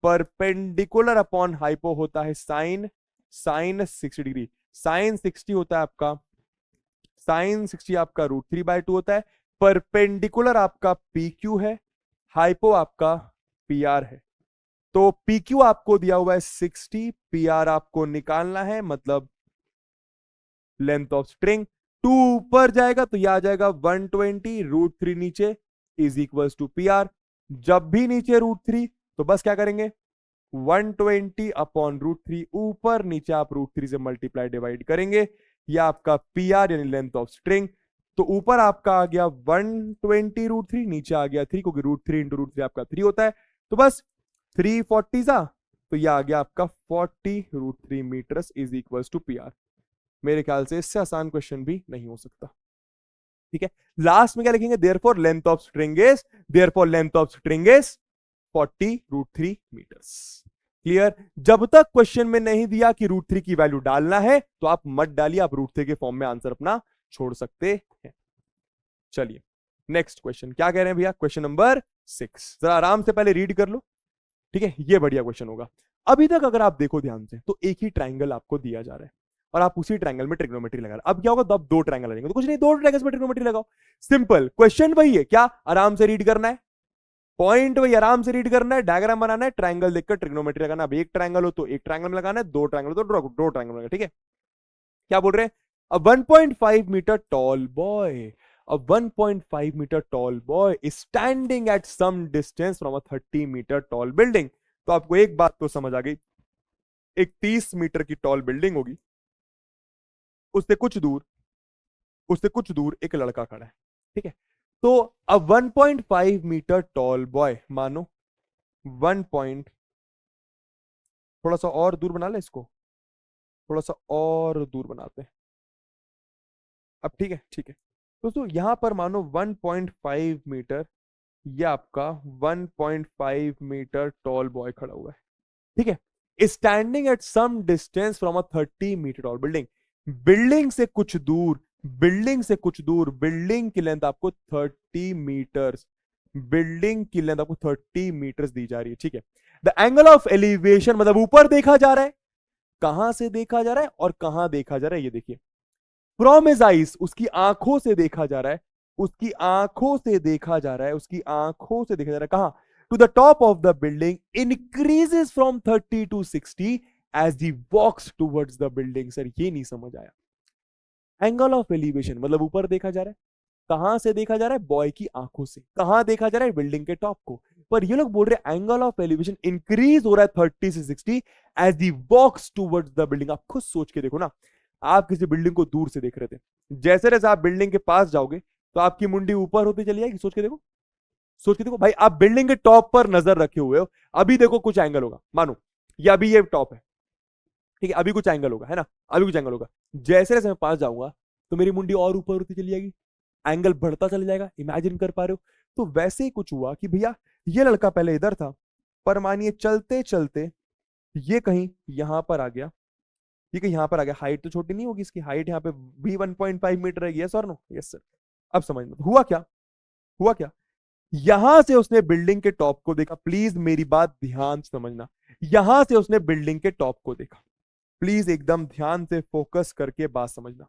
परपेंडिकुलर अपॉन हाइपो होता है साइन 60 डिग्री। साइन 60 होता है आपका, साइन 60 आपका √3/2 होता है। परपेंडिकुलर आपका पी क्यू है, हाइपो आपका पी आर है। तो पी क्यू आपको दिया हुआ है 60, पी आर आपको निकालना है, मतलब लेंथ ऑफ स्ट्रिंग। 2 ऊपर जाएगा तो यह आ जाएगा 120, √3 नीचे is equal to P R. जब भी नीचे √3 तो बस क्या करेंगे, 120 अपॉन √3, ऊपर नीचे आप √3 से मल्टीप्लाई डिवाइड करेंगे। यह आपका पी आर यानी लेंथ ऑफ स्ट्रिंग। तो ऊपर आपका आ गया 120 √3, नीचे आ गया 3, क्योंकि √3 इंटू √3 आपका 3 होता है। तो बस 340 सा, तो यह आ गया आपका 40 √3 metres is equal to P R. मेरे ख्याल से इससे आसान क्वेश्चन भी नहीं हो सकता। ठीक है। लास्ट में क्या लिखेंगे, therefore length of string is 40 √3 metres. Clear? जब तक क्वेश्चन में नहीं दिया कि √3 की वैल्यू डालना है तो आप मत डालिए, आप √3 के फॉर्म में आंसर अपना छोड़ सकते हैं। चलिए नेक्स्ट क्वेश्चन क्या कह रहे हैं भैया, क्वेश्चन नंबर 6। जरा आराम से पहले रीड कर लो। ठीक है, ये बढ़िया क्वेश्चन होगा। अभी तक अगर आप देखो ध्यान से तो एक ही ट्राइंगल आपको दिया जा रहा है और आप उसी ट्राइंगल में ट्रिग्नोमेट्री लगा रहे हैं। अब क्या होगा, अब 2 ट्राइंगल आ जाएंगे। तो कुछ नहीं, 2 ट्राइंगल्स में ट्रिग्नोमेट्री लगाओ। सिंपल क्वेश्चन वही है, क्या आराम से रीड करना है, पॉइंट वही आराम से रीड करना है, डायग्राम बनाना है, ट्राइंगल देखकर ट्रिग्नोमेट्री लगाना। अब एक ट्राइंगल हो तो एक ट्राइंगल में लगाना है, 2 ट्राइंगल हो तो 2 ट्राइंगल लगाना। ठीक है, क्या बोल रहे हैं, a 1.5 metre tall boy, a 1.5 meter tall boy is standing at some distance from a 30 meter tall building। तो आपको एक बात तो समझ आ गई, एक 30 मीटर की टॉल बिल्डिंग होगी, उससे कुछ दूर एक लड़का खड़ा है। ठीक है, तो अब 1.5 मीटर टॉल बॉय, मानो 1 पॉइंट, थोड़ा सा और दूर बना ले इसको, थोड़ा सा और दूर बनाते हैं। अब ठीक है, ठीक है दोस्तों, यहां पर मानो 1.5 मीटर, ये आपका 1.5 मीटर टॉल बॉय खड़ा हुआ है। ठीक है, standing at some distance from a 30 metre tall building. Building से कुछ दूर, बिल्डिंग की लेंथ आपको 30 मीटर्स, बिल्डिंग की लेंथ आपको 30 मीटर्स दी जा रही है। ठीक है, द एंगल ऑफ एलिवेशन मतलब ऊपर देखा जा रहा है, कहां से देखा जा रहा है और कहां देखा जा रहा है, ये देखिए, फ्रॉम हिज आइज, उसकी आंखों से देखा जा रहा है, उसकी आंखों से देखा जा रहा है, उसकी आंखों से देखा जा रहा है, कहां, to the top of the building, increases from 30 to 60 as he walks towards the building. Sir ये नहीं समझ आया, एंगल ऑफ एलिवेशन मतलब ऊपर देखा जा रहा है, कहां से देखा जा रहा है, बॉय की आंखों से, कहां देखा जा रहा है, बिल्डिंग के टॉप को, पर ये लोग बोल रहे हैं एंगल ऑफ एलिवेशन इंक्रीज हो रहा है 30 से 60 as he walks towards the building. आप खुद सोच के देखो ना, आप किसी बिल्डिंग को दूर से देख रहे थे, जैसे जैसे आप बिल्डिंग के पास जाओगे तो आपकी मुंडी ऊपर होती चली जाएगी। सोच के देखो, सोच के देखो भाई, आप बिल्डिंग के टॉप पर नजर रखे हुए हो, अभी देखो कुछ एंगल होगा, मानो ये अभी ये टॉप है, ठीक है, अभी कुछ एंगल होगा, है ना, अभी कुछ एंगल होगा, जैसे जैसे मैं पास जाऊंगा तो मेरी मुंडी और ऊपर होती चली जाएगी, एंगल बढ़ता चला जाएगा। इमेजिन कर पा रहे हो? तो वैसे ही कुछ हुआ कि भैया ये लड़का पहले इधर था, पर मानिए चलते चलते ये कहीं यहां पर आ गया, ये कहीं यहां पर आ गया, हाइट तो छोटी नहीं होगी इसकी, हाइट यहाँ पे भी 1.5 मीटर है, यस और नो? Yes sir. अब समझना हुआ क्या, हुआ क्या, यहां से उसने बिल्डिंग के टॉप को देखा, प्लीज मेरी बात ध्यान से समझना, यहां से उसने बिल्डिंग के टॉप को देखा, प्लीज एकदम ध्यान से फोकस करके बात समझना।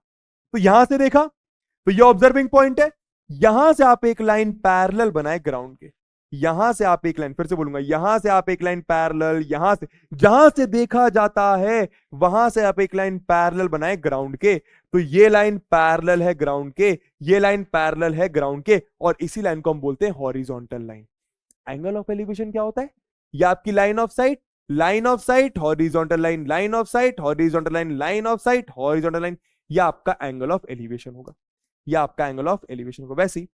तो यहां से देखा, तो ये ऑब्जर्विंग पॉइंट है, यहां से आप एक लाइन पैरेलल बनाए ग्राउंड के, यहां से आप एक लाइन, फिर से बोलूंगा, यहां से आप एक लाइन पैरेलल, यहां से, जहां से देखा जाता है वहां से आप एक लाइन पैरेलल बनाए ग्राउंड के, तो ये लाइन पैरेलल है ग्राउंड के, ये लाइन पैरेलल है ग्राउंड के, और इसी लाइन को हम बोलते हैं horizontal line. Angle of elevation क्या होता है? ये आपकी line of site, line of sight horizontal line, line of sight horizontal line, line of sight horizontal line, यह आपका एंगल ऑफ एलिवेशन होगा, यह आपका एंगल ऑफ एलिवेशन होगा। वैसी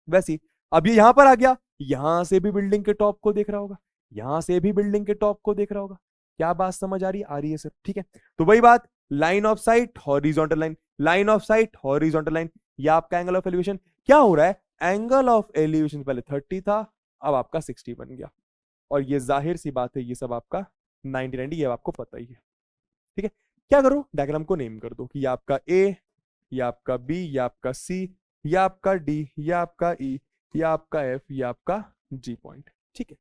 वैसी अब ये यहां पर आ गया, यहां से भी बिल्डिंग के टॉप को देख रहा होगा, यहां से भी बिल्डिंग के टॉप को देख रहा होगा। क्या बात समझ आ रही है? आ रही है सर, ठीक है। तो वही बात, line of sight horizontal line, line of sight horizontal line, यह आपका एंगल ऑफ एलिवेशन। क्या हो रहा है, एंगल ऑफ एलिवेशन पहले 30 था, अब आपका 60 बन गया, और ये जाहिर सी बात है ये सब आपका 90 ये आपको पता ही है, ठीक है। क्या करो, डायग्राम को नेम कर दो कि ये आपका ए, ये आपका बी, ये आपका सी, ये आपका डी, ये आपका ई, ये आपका एफ, ये आपका जी पॉइंट, ठीक है।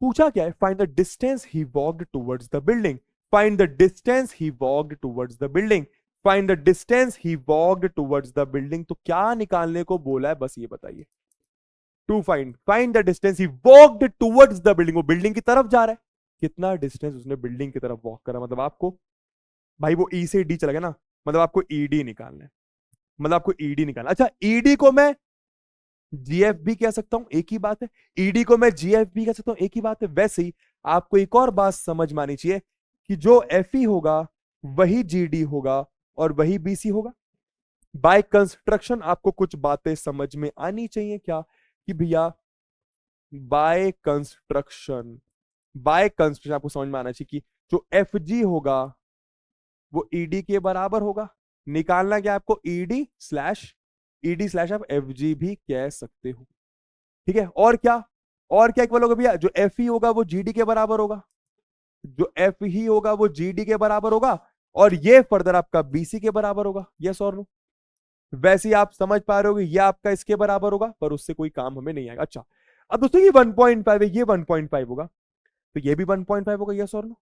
पूछा क्या है, find the distance he walked towards the building, find the distance he walked towards the building, find the distance he walked towards the building. तो क्या निकालने को बोला है, बस ये बताइए। To find the distance he walked towards the building, वो बिल्डिंग की तरफ जा रहा है, कितना डिस्टेंस उसने बिल्डिंग की तरफ वॉक करा, मतलब आपको भाई वो ई से डी चला गया ना, मतलब आपको ईडी निकालना है, मतलब आपको ईडी निकालना। अच्छा, ईडी को मैं जीएफ भी कह सकता हूं, एक ही बात है, ईडी को मैं जीएफ भी कह सकता हूं, एक ही बात है। वैसे ही आपको एक और बात समझ में आनी चाहिए कि जो एफ ई होगा वही जीडी होगा और वही बीसी होगा। बाय कंस्ट्रक्शन आपको कुछ बातें समझ में आनी चाहिए, क्या कि भैया बाय कंस्ट्रक्शन, बाय कंस्ट्रक्शन आपको समझ में आना चाहिए कि जो एफ जी होगा वो ईडी के बराबर होगा। निकालना क्या आपको, ईडी स्लैश आप एफ जी भी कह सकते हो, ठीक है। और क्या, और क्या इक्वल होगा भैया, जो एफ ई होगा वो जीडी के बराबर होगा, जो एफ ही होगा वो जीडी के बराबर होगा, और ये फर्दर आपका बीसी के बराबर होगा, यस और नो? वैसे ही आप समझ पा रहे हो, ये आपका इसके बराबर होगा, पर उससे कोई काम हमें नहीं आएगा। अच्छा, अब दोस्तों ये 1.5 है, ये 1.5 होगा, तो ये भी 1.5 होगा, यस और नो?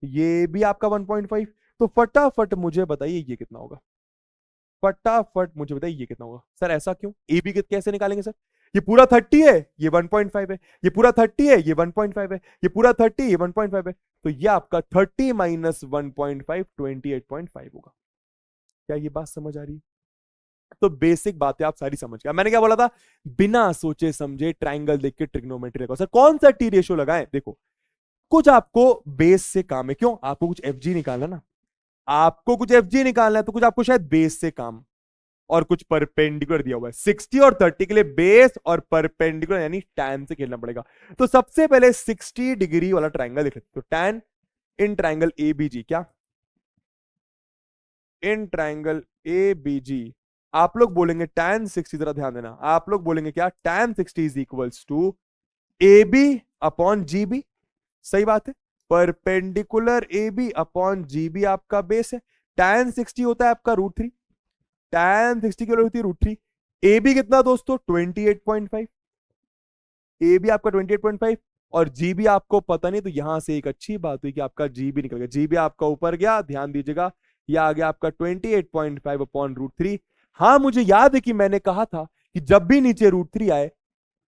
ये भी आपका 1.5, तो फटाफट मुझे बताइए ये कितना होगा, फटाफट मुझे बताइए ये कितना होगा। सर ऐसा क्यों, ए बी कैसे निकालेंगे सर, ये पूरा 30 है, ये 1.5 है, ये पूरा 30 है, ये 1.5 है, ये पूरा 30, ये 1.5 है, तो ये आपका 30 माइनस 1.5 28.5 होगा। क्या ये बात समझ आ रही है? तो बेसिक बातें आप सारी समझ गए। मैंने क्या बोला था, बिना सोचे समझे ट्राइंगल देख के ट्रिग्नोमेट्री लगाओ। सर कौन सा टी रेशियो लगाएं, देखो कुछ आपको बेस से काम है, क्यों, आपको कुछ एफ जी निकालना ना, आपको कुछ एफ जी निकालना है, तो कुछ आपको शायद बेस से काम, और कुछ परपेंडिकुलर दिया हुआ है 60 और 30 के लिए बेस और परपेंडिकुलर यानी टैन से खेलना पड़ेगा। तो सबसे पहले 60 डिग्री वाला ट्राइंगल देख लेते, तो टैन इन ट्राइंगल एबीजी, क्या इन ट्राइंगल एबीजी, आप लोग बोलेंगे टैन 60, जरा ध्यान देना, आप लोग बोलेंगे क्या, tan 60 is equals to A B upon G B, सही बात है, perpendicular A B upon G B आपका बेस है, टैन 60 होता है आपका √3, टैन 60 की होती है √3, ए बी कितना दोस्तों 28.5, ए बी आपका 28.5, और जी बी आपको पता नहीं, तो यहां से एक अच्छी बात हुई कि आपका जी बी निकल गया, जी बी आपका ऊपर गया, ध्यान दीजिएगा, यह आ गया आपका 28.5 अपॉन √3। हाँ मुझे याद है कि मैंने कहा था कि जब भी नीचे √3 आए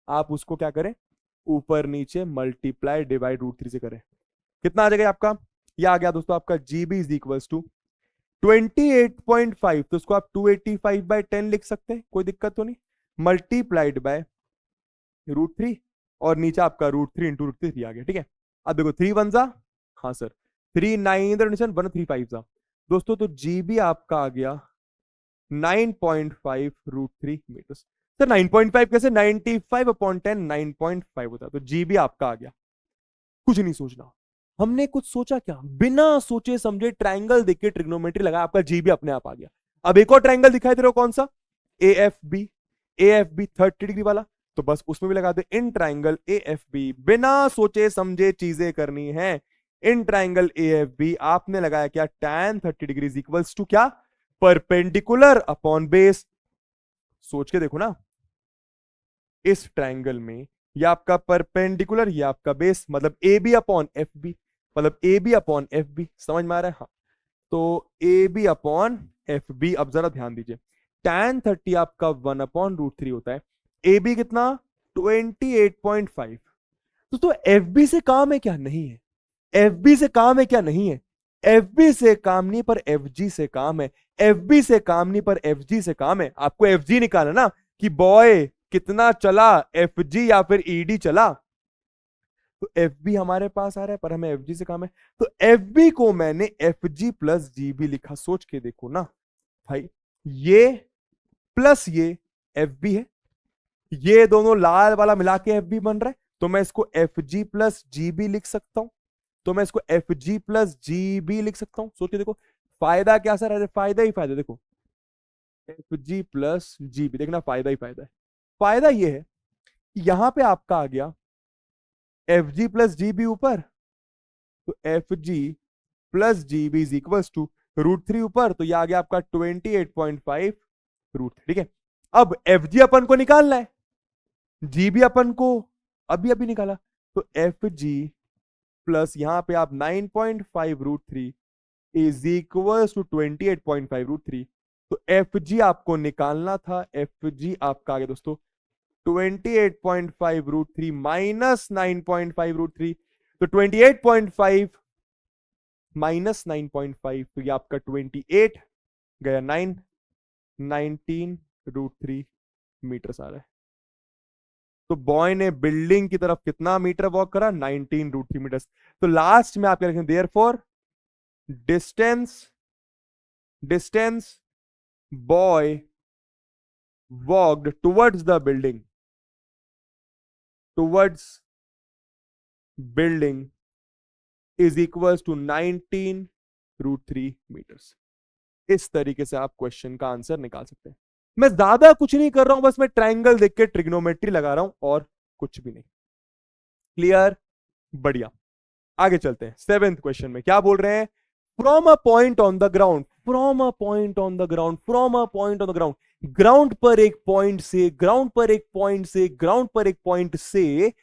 आप उसको क्या करें, ऊपर नीचे मल्टीप्लाई डिवाइड √3 से करें, कितना आ जाएगा आपका, यह आ गया दोस्तों आपका जीबी इज इक्वल्स टू 28.5, तो उसको आप 285/10 लिख सकते हैं, कोई दिक्कत तो नहीं, मल्टीप्लाइड बाय √3, और नीचे आपका √3 इंटू √3 आ गया, ठीक है। अब देखो 3 1 जा, हाँ सर 3 9 1 3 5 जा दोस्तों, तो जीबी आपका आ गया 9.5 √3 मीटर। सर 9.5 कैसे, 95/10 9.5 होता है, तो जीबी आपका आ गया। कुछ नहीं सोचना, हमने कुछ सोचा क्या, बिना सोचे समझे ट्राइंगल देख के ट्रिग्नोमेट्री लगा, आपका जीबी अपने आप आ गया। अब एक और ट्राइंगल दिखाई दे रहा हो, कौन सा, ए एफ बी 30 डिग्री वाला, तो बस उसमें भी लगा दे in triangle A F B, बिना सोचे समझे चीजें करनी है। In triangle A F B आपने लगाया क्या, tan 30 डिग्री इक्वल्स टू क्या, परपेंडिकुलर अपॉन बेस। सोच के देखो ना, इस ट्राइंगल में ये आपका परपेंडिकुलर, ये आपका बेस, मतलब A B upon F B, मतलब A B upon F B, समझ में आ रहा है? हाँ, तो A B upon F B. अब जरा ध्यान दीजिए, tan 30 आपका 1/√3 होता है, ए बी कितना, 28.5। तो एफ बी से काम है क्या, नहीं है। एफ बी से काम है क्या, नहीं है। एफ बी से काम नहीं, पर एफ जी से काम है। एफ बी से काम नहीं, पर एफ जी से काम है। आपको एफ जी निकालना ना, कि बॉय कितना चला, एफ जी या फिर ईडी चला। तो एफ बी हमारे पास आ रहा है, पर हमें एफ जी से काम है। तो एफ बी को मैंने F G plus G B लिखा। सोच के देखो ना भाई, ये प्लस ये एफ बी है, ये दोनों लाल वाला मिला के एफ बी बन रहा है, तो मैं इसको F G plus G B लिख सकता हूं। तो मैं इसको F G plus G B लिख सकता हूं। सोच के देखो, फायदा क्या सर, अरे फायदा ही फायदा। देखो F G plus G B, देखना फायदा ही फायदा है। फायदा ये है, यहां पे आपका आ गया F G plus G B ऊपर, तो F G plus G B is equal to √3 ऊपर, तो यह आ गया आपका 28.5 √3। ठीक है, अब एफ जी अपन को निकालना है, जी बी अपन को अभी अभी निकाला, तो एफ जी प्लस यहां पे आप 9.5 √3 इज इक्वल टू 28.5 √3। तो एफ जी आपको निकालना था, एफ जी आपका आ गया दोस्तों 28.5 √3 माइनस 9.5 √3, तो 28.5 माइनस 9.5, तो ये आपका 28 गया 9, 19 √3 मीटर आ रहा है। तो बॉय ने बिल्डिंग की तरफ कितना मीटर वॉक करा, 19 √3 मीटर। तो लास्ट में आप क्या लिखेंगे, therefore distance, distance boy walked towards the building, towards building is equal to 19 √3 metres. इस तरीके से आप क्वेश्चन का आंसर निकाल सकते हैं। मैं ज्यादा कुछ नहीं कर रहा हूं, बस मैं ट्रायंगल देख के ट्रिग्नोमेट्री लगा रहा हूं और कुछ भी नहीं। क्लियर, बढ़िया। आगे चलते हैं, 7th क्वेश्चन में क्या बोल रहे हैं, from a point on the ground, from a point on the ground, from a point on the ground, ground पर एक पॉइंट से, ग्राउंड पर एक पॉइंट से, ग्राउंड पर एक पॉइंट से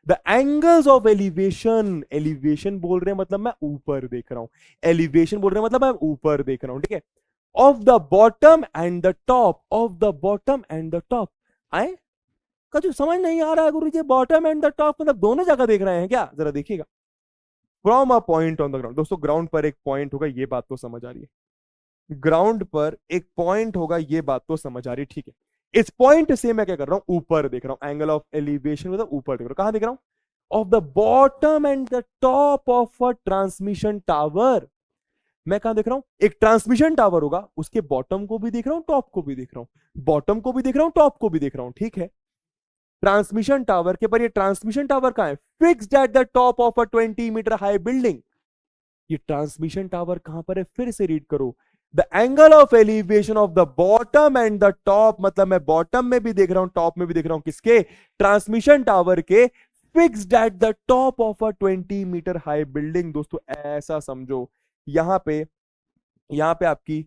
the angles of elevation, elevation बोल रहे हैं मतलब मैं ऊपर देख रहा हूं, एलिवेशन बोल रहे हैं मतलब मैं ऊपर देख रहा हूं, ठीक है। Of the bottom and the top, of the bottom and the top, आए का जो समझ नहीं आ रहा है गुरुजी, बॉटम एंड द टॉप मतलब दोनों जगह देख रहे हैं क्या, जरा देखिएगा। From a point on the ground, दोस्तों ग्राउंड पर एक पॉइंट होगा, ये बात तो समझ आ रही है। ग्राउंड पर एक पॉइंट होगा, ये बात तो समझ आ रही है, ठीक है। इस पॉइंट से मैं क्या कर रहा हूं, ऊपर देख रहा हूं, एंगल ऑफ एलिवेशन मतलब ऊपर देख रहा हूं। कहां देख रहा हूं, of the bottom and the top of a transmission tower. मैं कहां देख रहा हूं, एक ट्रांसमिशन टावर होगा, उसके बॉटम को भी देख रहा हूं, टॉप को भी देख रहा हूं, बॉटम को भी देख रहा हूं, टॉप को भी देख रहा हूं, ठीक है। ट्रांसमिशन टावर के पर, ये ट्रांसमिशन टावर कहां है, fixed at the top of a 20 metre high building. ये ट्रांसमिशन टावर कहां पर है, फिर से रीड करो, the angle of elevation of the bottom and the top, मतलब मैं बॉटम में भी देख रहा हूं, टॉप में भी देख रहा हूं, किसके, ट्रांसमिशन टावर के, fixed at the top of a 20 metre high building. दोस्तों ऐसा समझो, यहां पे आपकी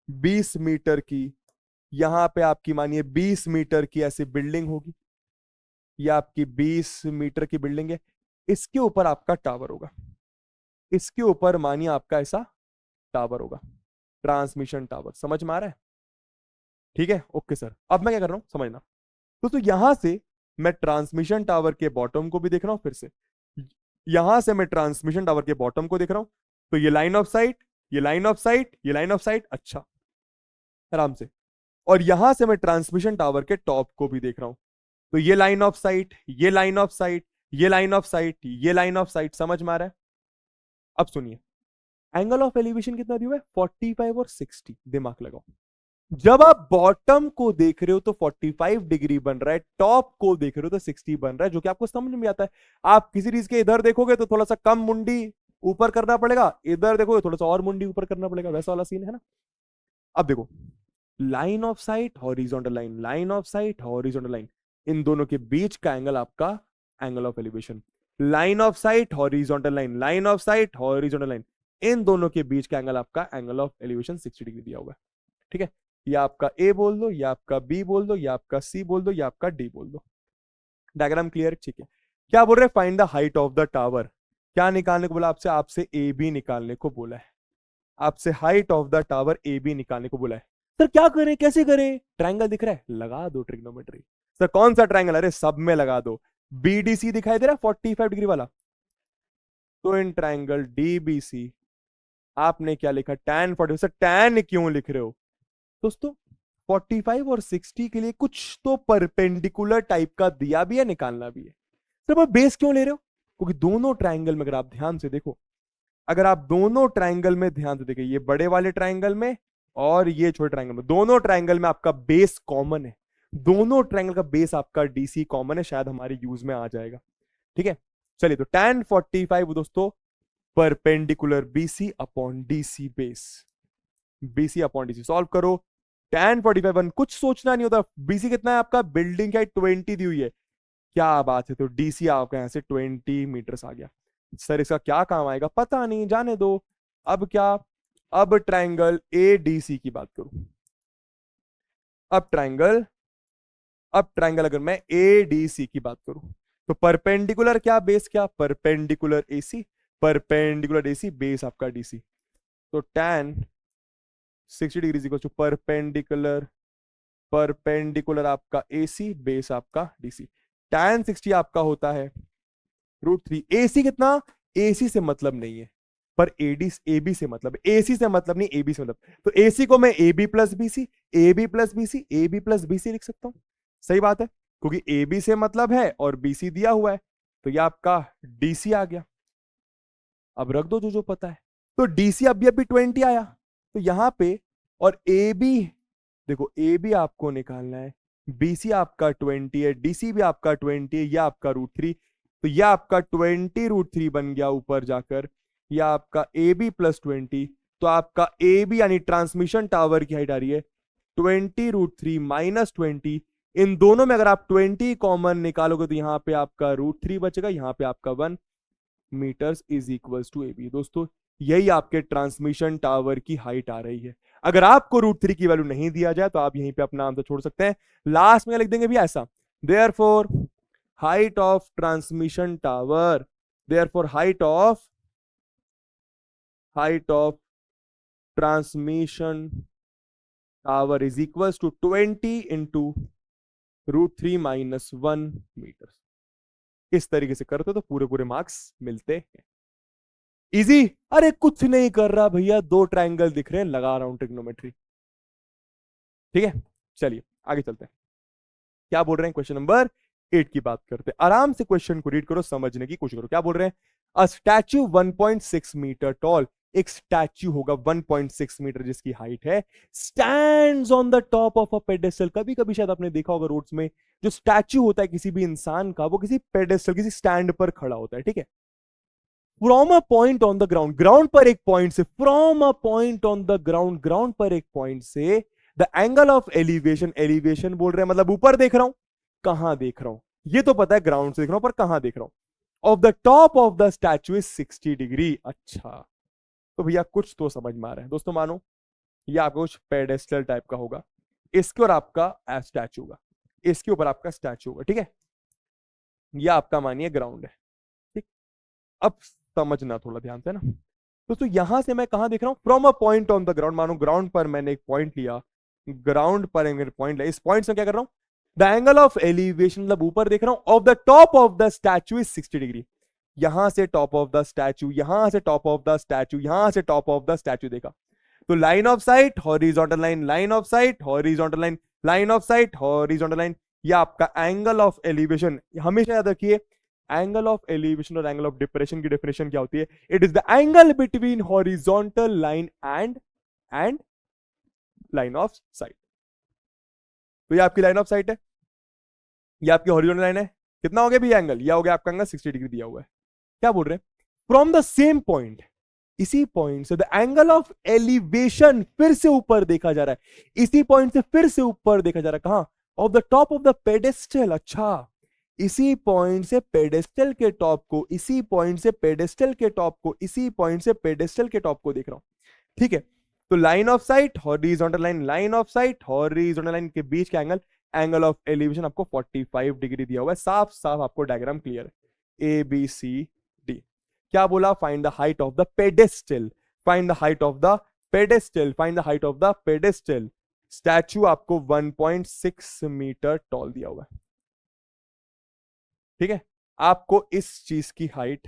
20 मीटर की, यहां पे आपकी मानिए 20 मीटर की ऐसी बिल्डिंग होगी, ये आपकी 20 मीटर की बिल्डिंग है, इसके ऊपर आपका टावर होगा, इसके ऊपर मानिए आपका ऐसा टावर होगा, ट्रांसमिशन टावर। समझ में आ रहा है, ठीक है, ओके सर। अब मैं क्या कर रहा हूं समझना, तो यहां से मैं ट्रांसमिशन टावर के बॉटम को भी देख रहा हूं, फिर से यहां से मैं ट्रांसमिशन टावर के बॉटम को देख रहा हूं, तो ये लाइन ऑफ साइट, ये लाइन ऑफ साइट, ये लाइन ऑफ साइट, अच्छा आराम से। और यहां से मैं ट्रांसमिशन टावर के टॉप को भी देख रहा हूं, तो ये लाइन ऑफ साइट, ये लाइन ऑफ साइट, ये लाइन ऑफ साइट, ये लाइन ऑफ साइट। समझ में आ रहा है, अब सुनिए, एंगल ऑफ एलिवेशन कितना दिया है, 45 और 60, दिमाग लगाओ। जब आप बॉटम को देख रहे हो तो 45 डिग्री बन रहा है, टॉप को देख रहे हो तो 60 बन रहा है, जो कि आपको समझ में आता है। आप किसी चीज के इधर देखोगे तो थोड़ा सा कम मुंडी ऊपर करना पड़ेगा, इधर देखोगे थोड़ा सा और मुंडी ऊपर करना पड़ेगा, वैसा वाला सीन है ना। अब देखो, line of sight horizontal line, line of sight horizontal line, इन दोनों के बीच का एंगल आपका angle of elevation. Line of sight horizontal line, line of sight horizontal line, इन दोनों के बीच का एंगल आपका एंगल ऑफ एलिवेशन 60 डिग्री दिया हुआ है। ठीक है, या आपका ए बोल दो, या आपका बी बोल दो, या आपका सी बोल दो, या आपका डी बोल दो। Diagram clear? ठीक है। क्या बोल रहे हैं? Find the height of the tower. क्या निकालने को बोला आपसे? आपसे ए बी निकालने को बोला है। आपसे height of the tower A B निकालने को बोला है। सर क्या करें, कैसे करें? ट्रायंगल दिख रहा है, लगा दो ट्रिग्नोमेट्री। सर कौन सा ट्रायंगल? अरे सब में लगा दो। बीडीसी दिखाई दे रहा है 45 डिग्री वाला, तो इन ट्रायंगल डीबीसी आपने क्या लिखा? tan 40। सर tan क्यों लिख रहे हो दोस्तों? 45 और 60 के लिए कुछ तो परपेंडिकुलर टाइप का दिया भी है, निकालना भी है। सर पर बेस क्यों ले रहे हो? क्योंकि दोनों ट्रायंगल में अगर आप ध्यान से देखो, अगर आप दोनों ट्रायंगल में ध्यान से देखिए, ये बड़े वाले ट्रायंगल में और ये छोटे ट्रायंगल में, दोनों ट्रायंगल में आपका बेस कॉमन है। दोनों ट्रायंगल का बेस आपका डीसी कॉमन है, शायद हमारे यूज में आ जाएगा। ठीक है, चलिए तो tan 45 दोस्तों perpendicular B C upon DC base, BC upon DC solve करो। tan 45 कुछ सोचना नहीं होता। बीसी कितना है आपका? बिल्डिंग का 20 दी हुई है, क्या बात है। तो डीसी आपका यहां से 20 मीटर्स आ गया। सर इसका क्या काम आएगा? पता नहीं, जाने दो। अब क्या? अब ट्रायंगल ए डी सी की बात करूं। अब ट्रायंगल अगर मैं ए डी सी की बात करूं, तो परपेंडिकुलर क्या बेस, क्या perpendicular AC, perpendicular AC base आपका डीसी। तो tan 60 degree equal to perpendicular आपका एसी बेस आपका डीसी। tan 60 आपका होता है √3। एसी कितना? एसी से मतलब नहीं है, पर एडी एबी से मतलब, एसी से मतलब नहीं, एबी से मतलब। तो एसी को मैं A B plus B C, A B plus B C, A B plus B C लिख सकता हूं। सही बात है, क्योंकि ए बी से मतलब है और बी सी दिया हुआ है, तो ये आपका डीसी आ गया। अब रख दो जो जो पता है। तो डीसी अभी 20 आया, तो यहां पे, और ए बी देखो, ए बी आपको निकालना है, बीसी आपका 20 है, डीसी भी आपका 20 है, यह आपका √3। तो यह आपका 20 √3 बन गया ऊपर जाकर, यह आपका ए बी प्लस 20। तो आपका ए बी यानी ट्रांसमिशन टावर की हाइट आ रही है 20 √3 माइनस 20। इन दोनों में अगर आप 20 कॉमन निकालोगे तो यहां पे आपका √3 बचेगा, यहां पे आपका 1 metres is equals to A B. दोस्तों यही आपके ट्रांसमिशन टावर की हाइट आ रही है। अगर आपको √3 की वैल्यू नहीं दिया जाए तो आप यहीं पे अपना आंसर छोड़ सकते हैं। लास्ट में लिख देंगे भी ऐसा, therefore height of transmission tower, therefore height of transmission tower is equals to 20 into √3 minus 1 metre. इस तरीके से करते तो पूरे पूरे मार्क्स मिलते हैं। इजी? अरे कुछ नहीं कर रहा भैया, दो ट्रायंगल दिख रहे हैं, लगा रहा हूं ट्रिग्नोमेट्री। ठीक है, चलिए आगे चलते हैं। क्या बोल रहे हैं? क्वेश्चन नंबर 8 की बात करते हैं। आराम से क्वेश्चन को रीड करो, समझने की कोशिश करो। क्या बोल रहे हैं? अ स्टैच्यू 1.6 मीटर टॉल, एक स्टैच्यू होगा 1.6 मीटर जिसकी हाइट है, stands on the top of a pedestal. कभी कभी शायद आपने देखा होगा रोड्स में, जो स्टैच्यू होता है किसी भी इंसान का, वो किसी पेडेस्टल, किसी स्टैंड पर खड़ा होता है। ठीक है, from a point on the ground, ground पर एक पॉइंट से, from a point on the ground, ground पर एक पॉइंट से, the angle of elevation, elevation बोल रहे हैं मतलब ऊपर देख रहा हूं, कहां देख रहा हूं ये तो पता है, ग्राउंड से देख रहा हूं, पर कहां देख रहा हूं, of the top of the statue is 60 degree. अच्छा, तो भैया कुछ तो समझ में आ रहा है दोस्तों। मानो ये आपका कुछ पेडेस्टल टाइप का होगा, इसके और आपका स्टैचू होगा, इसके ऊपर आपका स्टैचू होगा। ठीक है, ये आपका मानिए ग्राउंड है। ठीक, अब समझना थोड़ा ध्यान से ना दोस्तों। यहां से मैं कहां देख रहा हूं? From a point on the ground. मानो ग्राउंड पर मैंने एक पॉइंट लिया, ग्राउंड पर मैंने पॉइंट लिया, इस पॉइंट से क्या कर रहा हूं? द एंगल ऑफ एलिवेशन, मतलब ऊपर देख रहा हूं, of the top of the statue is 60 degree. यहां से टॉप ऑफ द स्टैचू, यहां से टॉप ऑफ द स्टैचू, यहां से टॉप ऑफ द स्टैचू देखा, तो line of sight horizontal line, line of sight horizontal line, line of sight horizontal line. या आपका एंगल ऑफ एलिवेशन, हमेशा याद रखिए, एंगल ऑफ एलिवेशन और एंगल ऑफ डिप्रेशन की डेफिनेशन क्या होती है? It is the angle between horizontal line and line of site. तो ये आपकी लाइन ऑफ साइट है, ये आपकी हॉरिजॉन्टल लाइन है। कितना हो गया भी एंगल? यह हो गया आपका एंगल 60 डिग्री दिया हुआ है। क्या बोल रहे हैं? फ्रॉम द सेम पॉइंट, इसी पॉइंट से द एंगल ऑफ एलिवेशन फिर से ऊपर देखा जा रहा है, इसी पॉइंट से फिर से ऊपर देखा जा रहा है। कहां? Of the top of the pedestal. अच्छा, इसी पॉइंट से पेडेस्टल के टॉप को, इसी पॉइंट से पेडेस्टल के टॉप को, इसी पॉइंट से पेडेस्टल के टॉप को देख रहा हूं। ठीक है, तो line of sight, horizontal line, line of sight, horizontal line के बीच का एंगल, एंगल ऑफ एलिवेशन आपको 45 डिग्री दिया हुआ है। साफ साफ आपको डायग्राम क्लियर है। A B C D. क्या बोला? Find the height of the pedestal, find the height of the pedestal, find the height of the pedestal. Statue आपको 1.6 मीटर टॉल दिया हुआ है। ठीक है, आपको इस चीज की हाइट,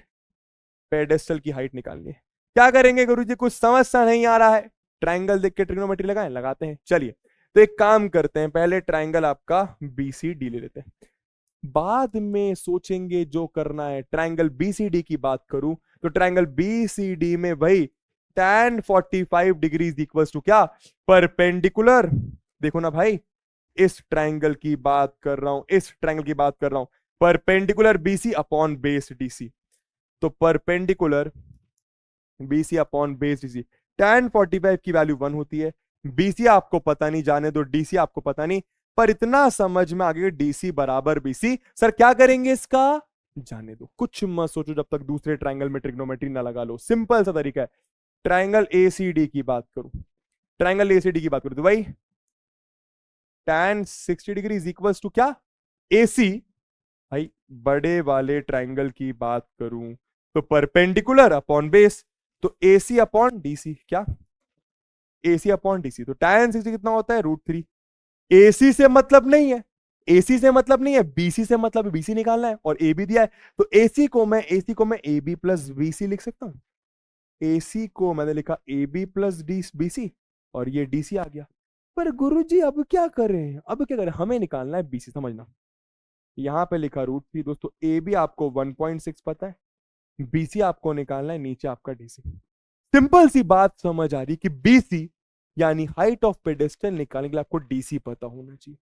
पेडेस्टल की हाइट निकालनी है। क्या करेंगे गुरुजी? कुछ समझ सा नहीं आ रहा है, ट्रायंगल देख के ट्रिग्नोमेट्री लगाएं, लगाते हैं। चलिए, तो एक काम करते हैं, पहले ट्रायंगल आपका बीसीडी ले लेते हैं, बाद में सोचेंगे जो करना है। ट्रायंगल बीसीडी की बात करूं तो ट्रायंगल बीसीडी में भाई tan 45 डिग्रीज इक्वल्स टू क्या? परपेंडिकुलर। देखो ना भाई, इस ट्रायंगल की बात कर रहा हूं, इस ट्रायंगल की बात कर रहा हूं, perpendicular B C upon base D C. तो perpendicular B C upon base DC, tan 45 की वैल्यू 1 होती है। बीसी आपको पता नहीं, जाने दो, डीसी आपको पता नहीं, पर इतना समझ में आ गया डीसी बराबर बीसी। सर क्या करेंगे इसका? जाने दो, कुछ मत सोचो जब तक दूसरे ट्रायंगल में ट्रिग्नोमेट्री ना लगा लो। सिंपल सा तरीका है। ट्रायंगल एसीडी की बात करूं, ट्रायंगल एसीडी की बात करूं तो भाई tan 60 degree is equals to क्या? एसी। भाई बड़े वाले ट्रायंगल की बात करूं तो परपेंडिकुलर अपॉन बेस, तो एसी अपॉन डीसी। क्या? AC upon DC. तो tan 60 कितना होता है? √3। एसी से मतलब नहीं है, एसी से मतलब नहीं है, बीसी से मतलब बीसी निकालना है, और ए बी दिया है। तो एसी को मैं ए बी प्लस बीसी लिख सकता हूं। एसी को मैंने लिखा A B plus D BC, और ये डीसी आ गया। पर गुरुजी अब क्या करें? अब क्या करें? हमें निकालना है बीसी, समझना। यहां पे लिखा √3 दोस्तों। ए बी आपको 1.6 पता है, बीसी आपको निकालना है, नीचे आपका डीसी। सिंपल सी बात समझ आ रही कि बीसी यानी हाइट ऑफ पेडेस्टल निकालने के लिए आपको डीसी पता होना चाहिए।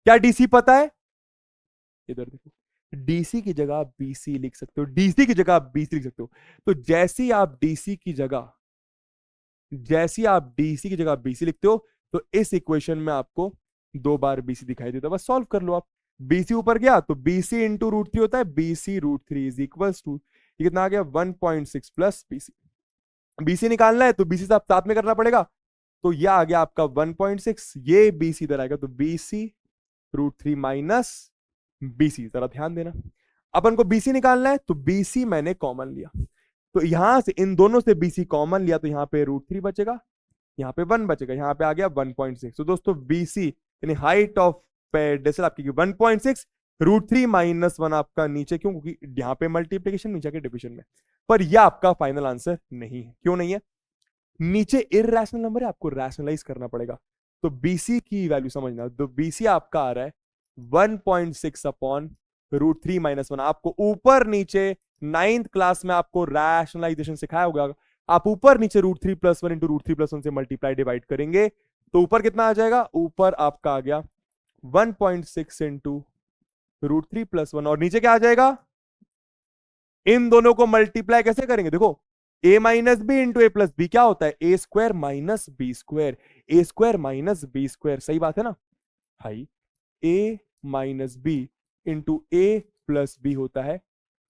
क्या डीसी पता है? इधर देखो, डीसी की जगह आप बीसी लिख सकते हो, डीसी की जगह आप बीसी लिख सकते हो। तो जैसी आप डीसी की जगह, जैसी आप डीसी की जगह बीसी लिखते हो, तो इस इक्वेशन में आपको 2 बार बीसी दिखाई देता है। बस सॉल्व कर लो आप। बीसी ऊपर गया तो बीसी इंटू √3 होता है, बीसी √3 इज इक्वल्स टू, ये कितना आ गया? 1.6 प्लस बीसी। बीसी निकालना है तो बीसी से आप साथ में करना पड़ेगा, तो ये आ गया आपका 1.6। ये बीसी इधर आएगा, तो बीसी √3 माइनस बीसी। जरा ध्यान देना, अपन को बीसी निकालना है, तो बीसी मैंने कॉमन लिया, तो यहां से इन दोनों से बीसी कॉमन लिया, तो यहां पे √3 बचेगा, यहाँ पे 1 बचेगा, यहाँ पे आ गया 1.6। तो दोस्तों बीसी यानी हाइट ऑफ पेडेस्टल आपकी 1.6, √3 माइनस 1 आपका नीचे, क्यों? क्योंकि यहाँ पे मल्टीप्लीकेशन, नीचे के डिविजन में। पर यह आपका फाइनल आंसर नहीं है। क्यों नहीं है? नीचे इररेशनल नंबर है, आपको रैशनलाइज करना पड़ेगा। तो बीसी की वैल्यू समझना, तो बीसी आपका आ रहा है 1.6 अपॉन √3 माइनस 1। आपको ऊपर नीचे 9th क्लास में आपको रैशनलाइजेशन सिखाया होगा, आप ऊपर नीचे √3 प्लस 1 इंटू √3 प्लस 1 से मल्टीप्लाई डिवाइड करेंगे, तो ऊपर कितना आ जाएगा? ऊपर आपका आ गया 1.6 इंटू √3 प्लस 1, और नीचे क्या आ जाएगा? इन दोनों को मल्टीप्लाई कैसे करेंगे? देखो, a minus B into A plus B क्या होता है? A square minus B square, A square minus B square. सही बात है ना भाई? a minus B into A plus B होता है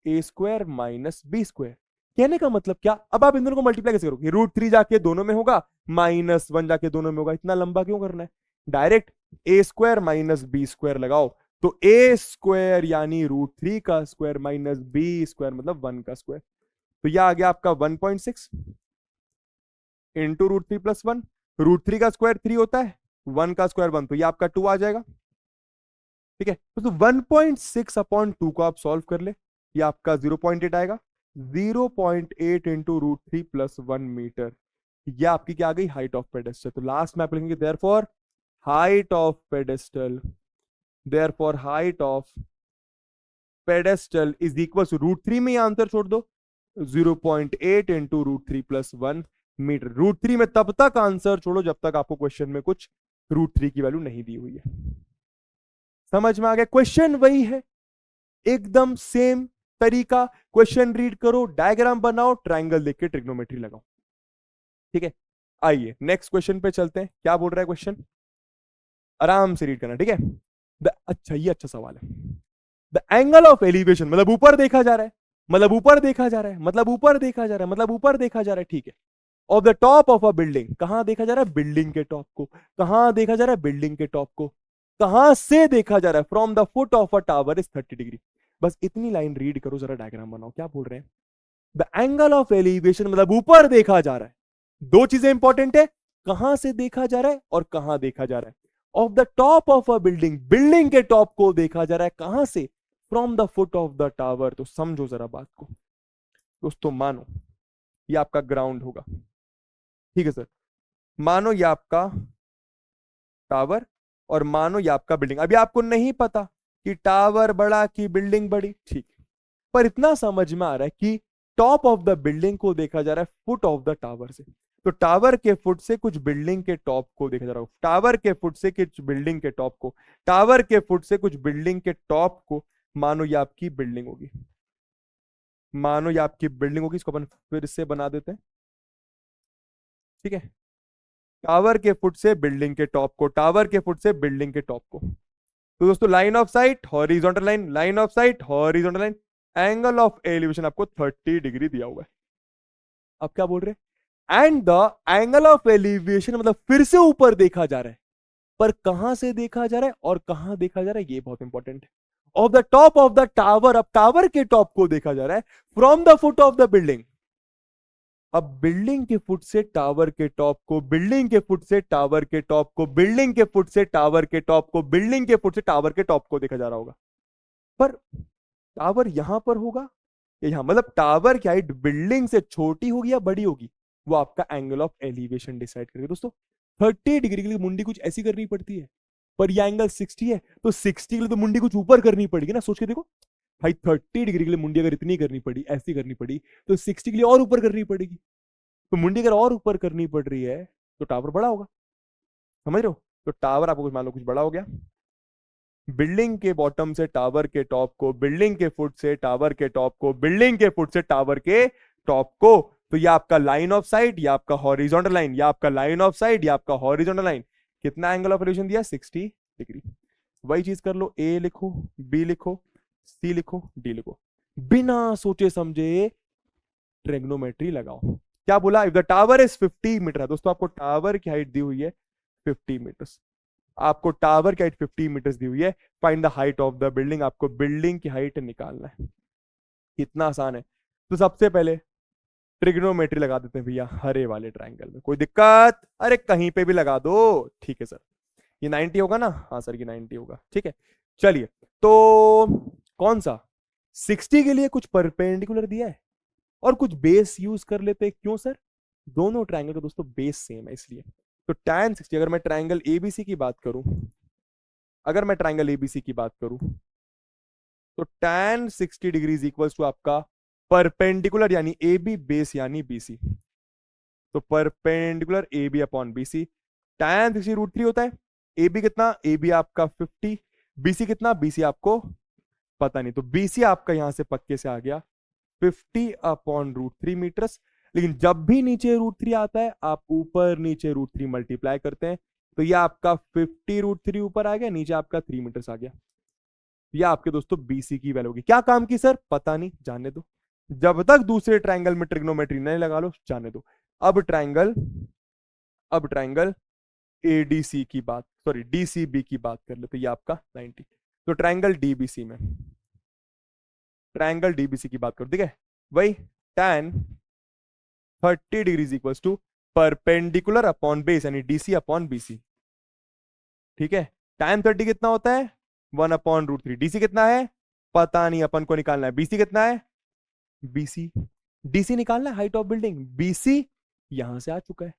A square minus B square. कहने का मतलब क्या? अब आप इन दोनों को मल्टीप्लाई कैसे करोगे? √3 जाके दोनों में होगा, -1 जाके दोनों में होगा, इतना लंबा क्यों करना है? डायरेक्ट ए स्क्वायर माइनस बी स्क्वायर लगाओ, तो ए स्क्वायर यानी √3 का स्क्वायर माइनस बी स्क्वायर मतलब 1 का स्क्वायर। तो यह आ गया आपका 1.6 इंटू √3 प्लस 1। √3 का स्क्वायर 3 होता है, 1 का स्क्वायर 1, तो ये आपका 2 आ जाएगा। ठीक है, तो 1.6 अपॉन 2 को आप सॉल्व कर ले, ये आपका 0.8 आएगा। 0.8 इंटू √3 प्लस 1 मीटर, ये आपकी क्या आ गई? Height of pedestal. तो लास्ट में आप लिखेंगे therefore height of pedestal, therefore height of pedestal is equal to √3 में आंसर छोड़ दो, 0.8 इंटू √3 प्लस 1 मीटर। √3 में तब तक आंसर छोड़ो जब तक आपको क्वेश्चन में कुछ √3 की वैल्यू नहीं दी हुई है। समझ में आ गया? क्वेश्चन वही है, एकदम सेम तरीका। क्वेश्चन रीड करो, डायग्राम बनाओ, ट्रायंगल देख के ट्रिग्नोमेट्री लगाओ। ठीक है, आइए नेक्स्ट क्वेश्चन पे चलते हैं। क्या बोल रहा है क्वेश्चन? आराम से रीड करना, ठीक है। अच्छा ये अच्छा सवाल है। द एंगल ऑफ एलिवेशन मतलब ऊपर देखा जा रहा है, मतलब ऊपर देखा जा रहा है, मतलब ऊपर देखा जा रहा है, मतलब ऊपर देखा जा रहा है, ठीक है। Of the top of a building, कहां देखा जा रहा है? बिल्डिंग के टॉप को। कहां देखा जा रहा है? बिल्डिंग के टॉप को। कहां से देखा जा रहा है? From the foot of a tower is 30 degree. बस इतनी लाइन रीड करो, जरा डायग्राम बनाओ, क्या बोल रहे हैं? द एंगल ऑफ एलिवेशन मतलब ऊपर देखा जा रहा है। दो चीजें इंपॉर्टेंट है, कहां से देखा जा रहा है और कहां देखा जा रहा है। Of the top of a building, building के टॉप को देखा जा रहा है, कहां से? From the foot of the tower. तो समझो जरा बात को दोस्तों, मानो ये आपका ग्राउंड होगा, ठीक है सर। मानो ये आपका टावर और मानो ये आपका बिल्डिंग। अभी आपको नहीं पता कि टावर बड़ा कि बिल्डिंग बड़ी, ठीक है, पर इतना समझ में आ रहा है कि टॉप ऑफ द बिल्डिंग को देखा जा रहा है फुट ऑफ द टावर से। तो टावर के फुट से कुछ बिल्डिंग के टॉप को देखा जा रहा है, टावर के फुट से कुछ बिल्डिंग के टॉप को, टावर के फुट से कुछ बिल्डिंग के टॉप को। मानो ये आपकी बिल्डिंग होगी, मानो ये आपकी बिल्डिंग होगी, इसको अपन फिर से बना देते हैं, ठीक है। टावर के फुट से बिल्डिंग के टॉप को, टावर के फुट से बिल्डिंग के टॉप को। तो दोस्तों line of sight horizontal line, line of sight horizontal line, angle of elevation आपको 30 डिग्री दिया हुआ है। अब क्या बोल रहे हैं? And the angle of elevation मतलब फिर से ऊपर देखा जा रहा है, पर कहां से देखा जा रहा है और कहां देखा जा रहा है, ये बहुत इंपॉर्टेंट है। Of the top of the tower, अब टावर के टॉप को देखा जा रहा है from the foot of the building. अब बिल्डिंग के फुट से टावर के टॉप को, बिल्डिंग के फुट से टावर के टॉप को, बिल्डिंग के फुट से टावर के टॉप को, बिल्डिंग के फुट से टावर के टॉप को देखा जा रहा होगा। पर टावर यहां पर होगा या यहां, मतलब टावर की हाइट बिल्डिंग से छोटी होगी या बड़ी होगी, वो आपका एंगल ऑफ एलिवेशन डिसाइड करेगा दोस्तों। 30 डिग्री के लिए मुंडी कुछ ऐसी करनी पड़ती है, पर ये एंगल 60 है, तो 60 के लिए तो मुंडी कुछ ऊपर करनी पड़ेगी ना। सोच के देखो भाई, 30 डिग्री के लिए मुंडी अगर इतनी करनी पड़ी, ऐसी करनी पड़ी, तो 60 के लिए और ऊपर करनी पड़ेगी। तो मुंडी अगर और ऊपर करनी पड़ रही है तो टावर बड़ा होगा, समझ रहे हो? तो टावर आपको कुछ मान लो कुछ बड़ा हो गया, बिल्डिंग के बॉटम से टावर के टॉप को, बिल्डिंग के फुट से टावर के टॉप को, बिल्डिंग के फुट से टावर के टॉप को। तो ये आपका लाइन ऑफ साइट, ये आपका हॉरिजॉन्टल लाइन, ये आपका लाइन ऑफ साइट, ये आपका हॉरिजॉन्टल लाइन। कितना एंगल ऑफ एलिवेशन दिया? 60 डिग्री। वही चीज कर लो, ए लिखो, बी लिखो, सी लिखो, डी लिखो, बिना सोचे समझे ट्रिग्नोमेट्री लगाओ। क्या बोला? If the tower is 50 metre, दोस्तों आपको टावर की हाइट दी हुई है 50 मीटर्स, आपको टावर की हाइट 50 मीटर्स दी हुई है। Find the height of the building, आपको बिल्डिंग की हाइट निकालना है। कितना आसान है। तो सबसे पहले ट्रिग्नोमेट्री लगा देते हैं भैया हरे वाले ट्रायंगल में, कोई दिक्कत? अरे कहीं पे भी लगा दो, ठीक है सर। ये 90 होगा ना? हाँ सर ये 90 होगा, ठीक है। चलिए, तो कौन सा 60 के लिए कुछ परपेंडिकुलर दिया है और कुछ बेस यूज कर लेते हैं, क्यों सर? दोनों ट्रायंगल का दोस्तों बेस सेम है इसलिए। तो tan 60, अगर मैं ट्रायंगल एबीसी की बात करूं, अगर मैं ट्रायंगल एबीसी की बात करूं, तो tan 60 डिग्री इक्वल्स टू आपका परपेंडिकुलर यानी ए बी बेस यानी बीसी। तो perpendicular A B upon BC, tan 60 √3 होता है। ए बी कितना? ए बी आपका 50, बीसी कितना? बीसी आपको पता नहीं, तो बीसी आपका यहां से पक्के से आ गया 50/√3 मीटर्स। लेकिन जब भी नीचे √3 आता है, आप ऊपर नीचे √3 मल्टीप्लाई करते हैं, तो ये आपका 50/√3 ऊपर आ गया, नीचे आपका 3 मीटर्स आ गया। ये आपके दोस्तों बीसी की वैल्यू होगी। क्या काम की सर? पता नहीं, जाने दो, जब तक दूसरे ट्रायंगल में ट्रिग्नोमेट्री नहीं लगा लो, जाने दो। अब ट्रायंगल, अब ट्रायंगल एडीसी की बात, सॉरी डीसीबी की बात कर लेते, ये आपका 90। तो ट्रायंगल डीबीसी में, ट्रायंगल डीबीसी की बात करो, ठीक है। वही tan 30 degree equals to perpendicular upon base यानी डीसी अपॉन बीसी, ठीक है। tan 30 कितना होता है? 1/√3। डीसी कितना है? पता नहीं, अपन को निकालना है। बीसी कितना है? बीसी, डीसी निकालना है, हाइट ऑफ बिल्डिंग। बीसी यहां से आ चुका है,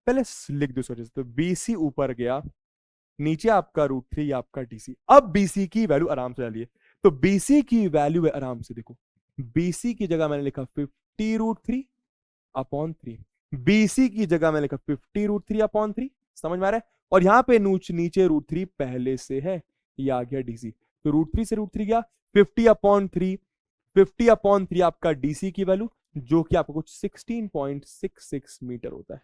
पहले लिख दो सोचे, तो बीसी ऊपर गया, नीचे आपका √3 आपका डीसी। अब बीसी की वैल्यू आराम से डालिए, तो बीसी की वैल्यू है, आराम से देखो, बीसी की जगह मैंने लिखा 50√3/3, बीसी की जगह मैंने लिखा 50√3/3, समझ में आ रहा है? और यहां पे नीचे √3 पहले से है, ये आ गया डीसी। तो √3 से √3 गया, 50/3, 50/3 आपका डीसी की वैल्यू, जो कि आपको कुछ 16.66 मीटर होता है।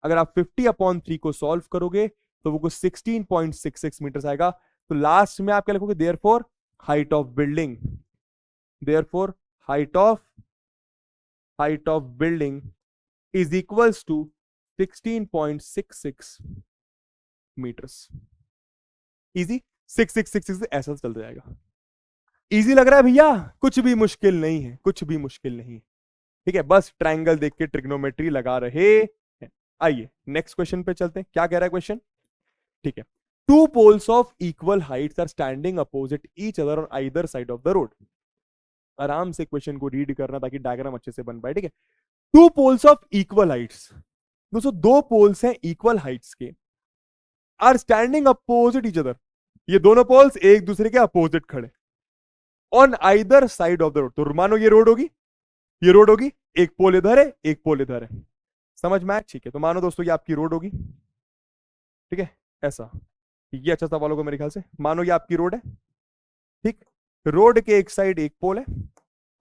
अगर आप 50/3 को सॉल्व करोगे तो वो कुछ 16.66 मीटर आएगा। तो लास्ट में आप क्या लिखोगे, therefore height of building, therefore height of building is equals to 16.66 metres. Easy, 6666 ऐसा चलता जाएगा। इजी लग रहा है भैया? कुछ भी मुश्किल नहीं है, कुछ भी मुश्किल नहीं है। ठीक है, बस ट्रायंगल देख के ट्रिग्नोमेट्री लगा रहे हैं। आइए नेक्स्ट क्वेश्चन पे चलते हैं। क्या कह रहा है क्वेश्चन? ठीक है, two poles of equal heights are standing opposite each other on either side of the road. आराम से क्वेश्चन को रीड करना ताकि डायग्राम अच्छे से बन पाए। ठीक है, two poles of equal heights, दोस्तों दो पोल्स हैं इक्वल हाइट्स के, are standing opposite each other, ये दोनों पोल्स एक दूसरे के अपोजिट खड़े, on either side of the road. तो मानो ये रोड होगी, ये रोड होगी, एक पोल इधर है एक पोल इधर है, समझ में आया? ठीक है, तो मानो दोस्तों ये आपकी रोड होगी। ठीक है, ऐसा, ये अच्छा सवाल होगा मेरे ख्याल से। मानो ये आपकी रोड है, ठीक, रोड के एक साइड एक पोल है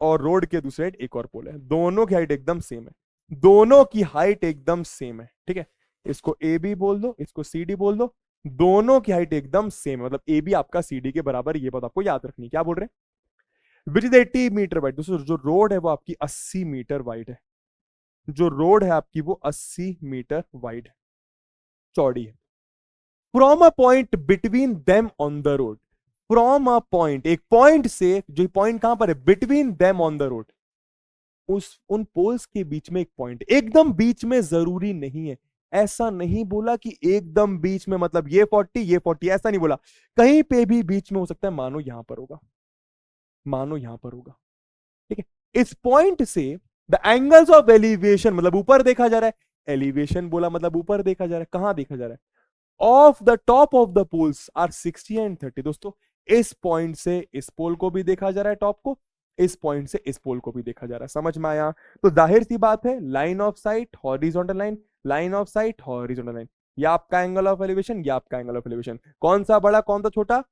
और रोड के दूसरे साइड एक और पोल है, दोनों की हाइट एकदम सेम है, दोनों की हाइट एकदम सेम है। ठीक है, इसको ए बी बोल दो, इसको सी डी बोल दो, दोनों की हाइट एकदम सेम है, मतलब ए बी आपका सी डी के बराबर, ये बात आपको याद रखनी है। क्या बोल रहे हैं? Which is 80 metre wide. दोस्तों जो रोड है वो आपकी 80 मीटर वाइड है, जो रोड है आपकी वो 80 मीटर वाइड है, चौड़ी है। From a point between them on the road, from a point, एक पॉइंट से, जो पॉइंट कहां पर है, between them on the road, उस उन पोल्स के बीच में एक पॉइंट, एकदम बीच में जरूरी नहीं है, ऐसा नहीं बोला कि एकदम बीच में मतलब ये 40 ये 40, ऐसा नहीं बोला, कहीं पे भी बीच में हो सकता है। मानो यहां पर होगा, मानो यहां पर होगा। ठीक है, इस पॉइंट से द एंगल्स ऑफ एलिवेशन, मतलब ऊपर देखा जा रहा है, एलिवेशन बोला मतलब ऊपर देखा जा रहा है, कहां देखा जा रहा है, of the top of the poles are 60 and 30। दोस्तों इस पॉइंट से इस पोल को भी देखा जा रहा है टॉप को, इस पॉइंट से इस पोल को भी देखा जा रहा है, समझ में आया? तो जाहिर सी बात है, line of sight horizontal line, line of sight horizontal line, ये आपका एंगल ऑफ एलिवेशन, ये आपका एंगल ऑफ एलिवेशन, कौन सा बड़ा कौन सा छोटा?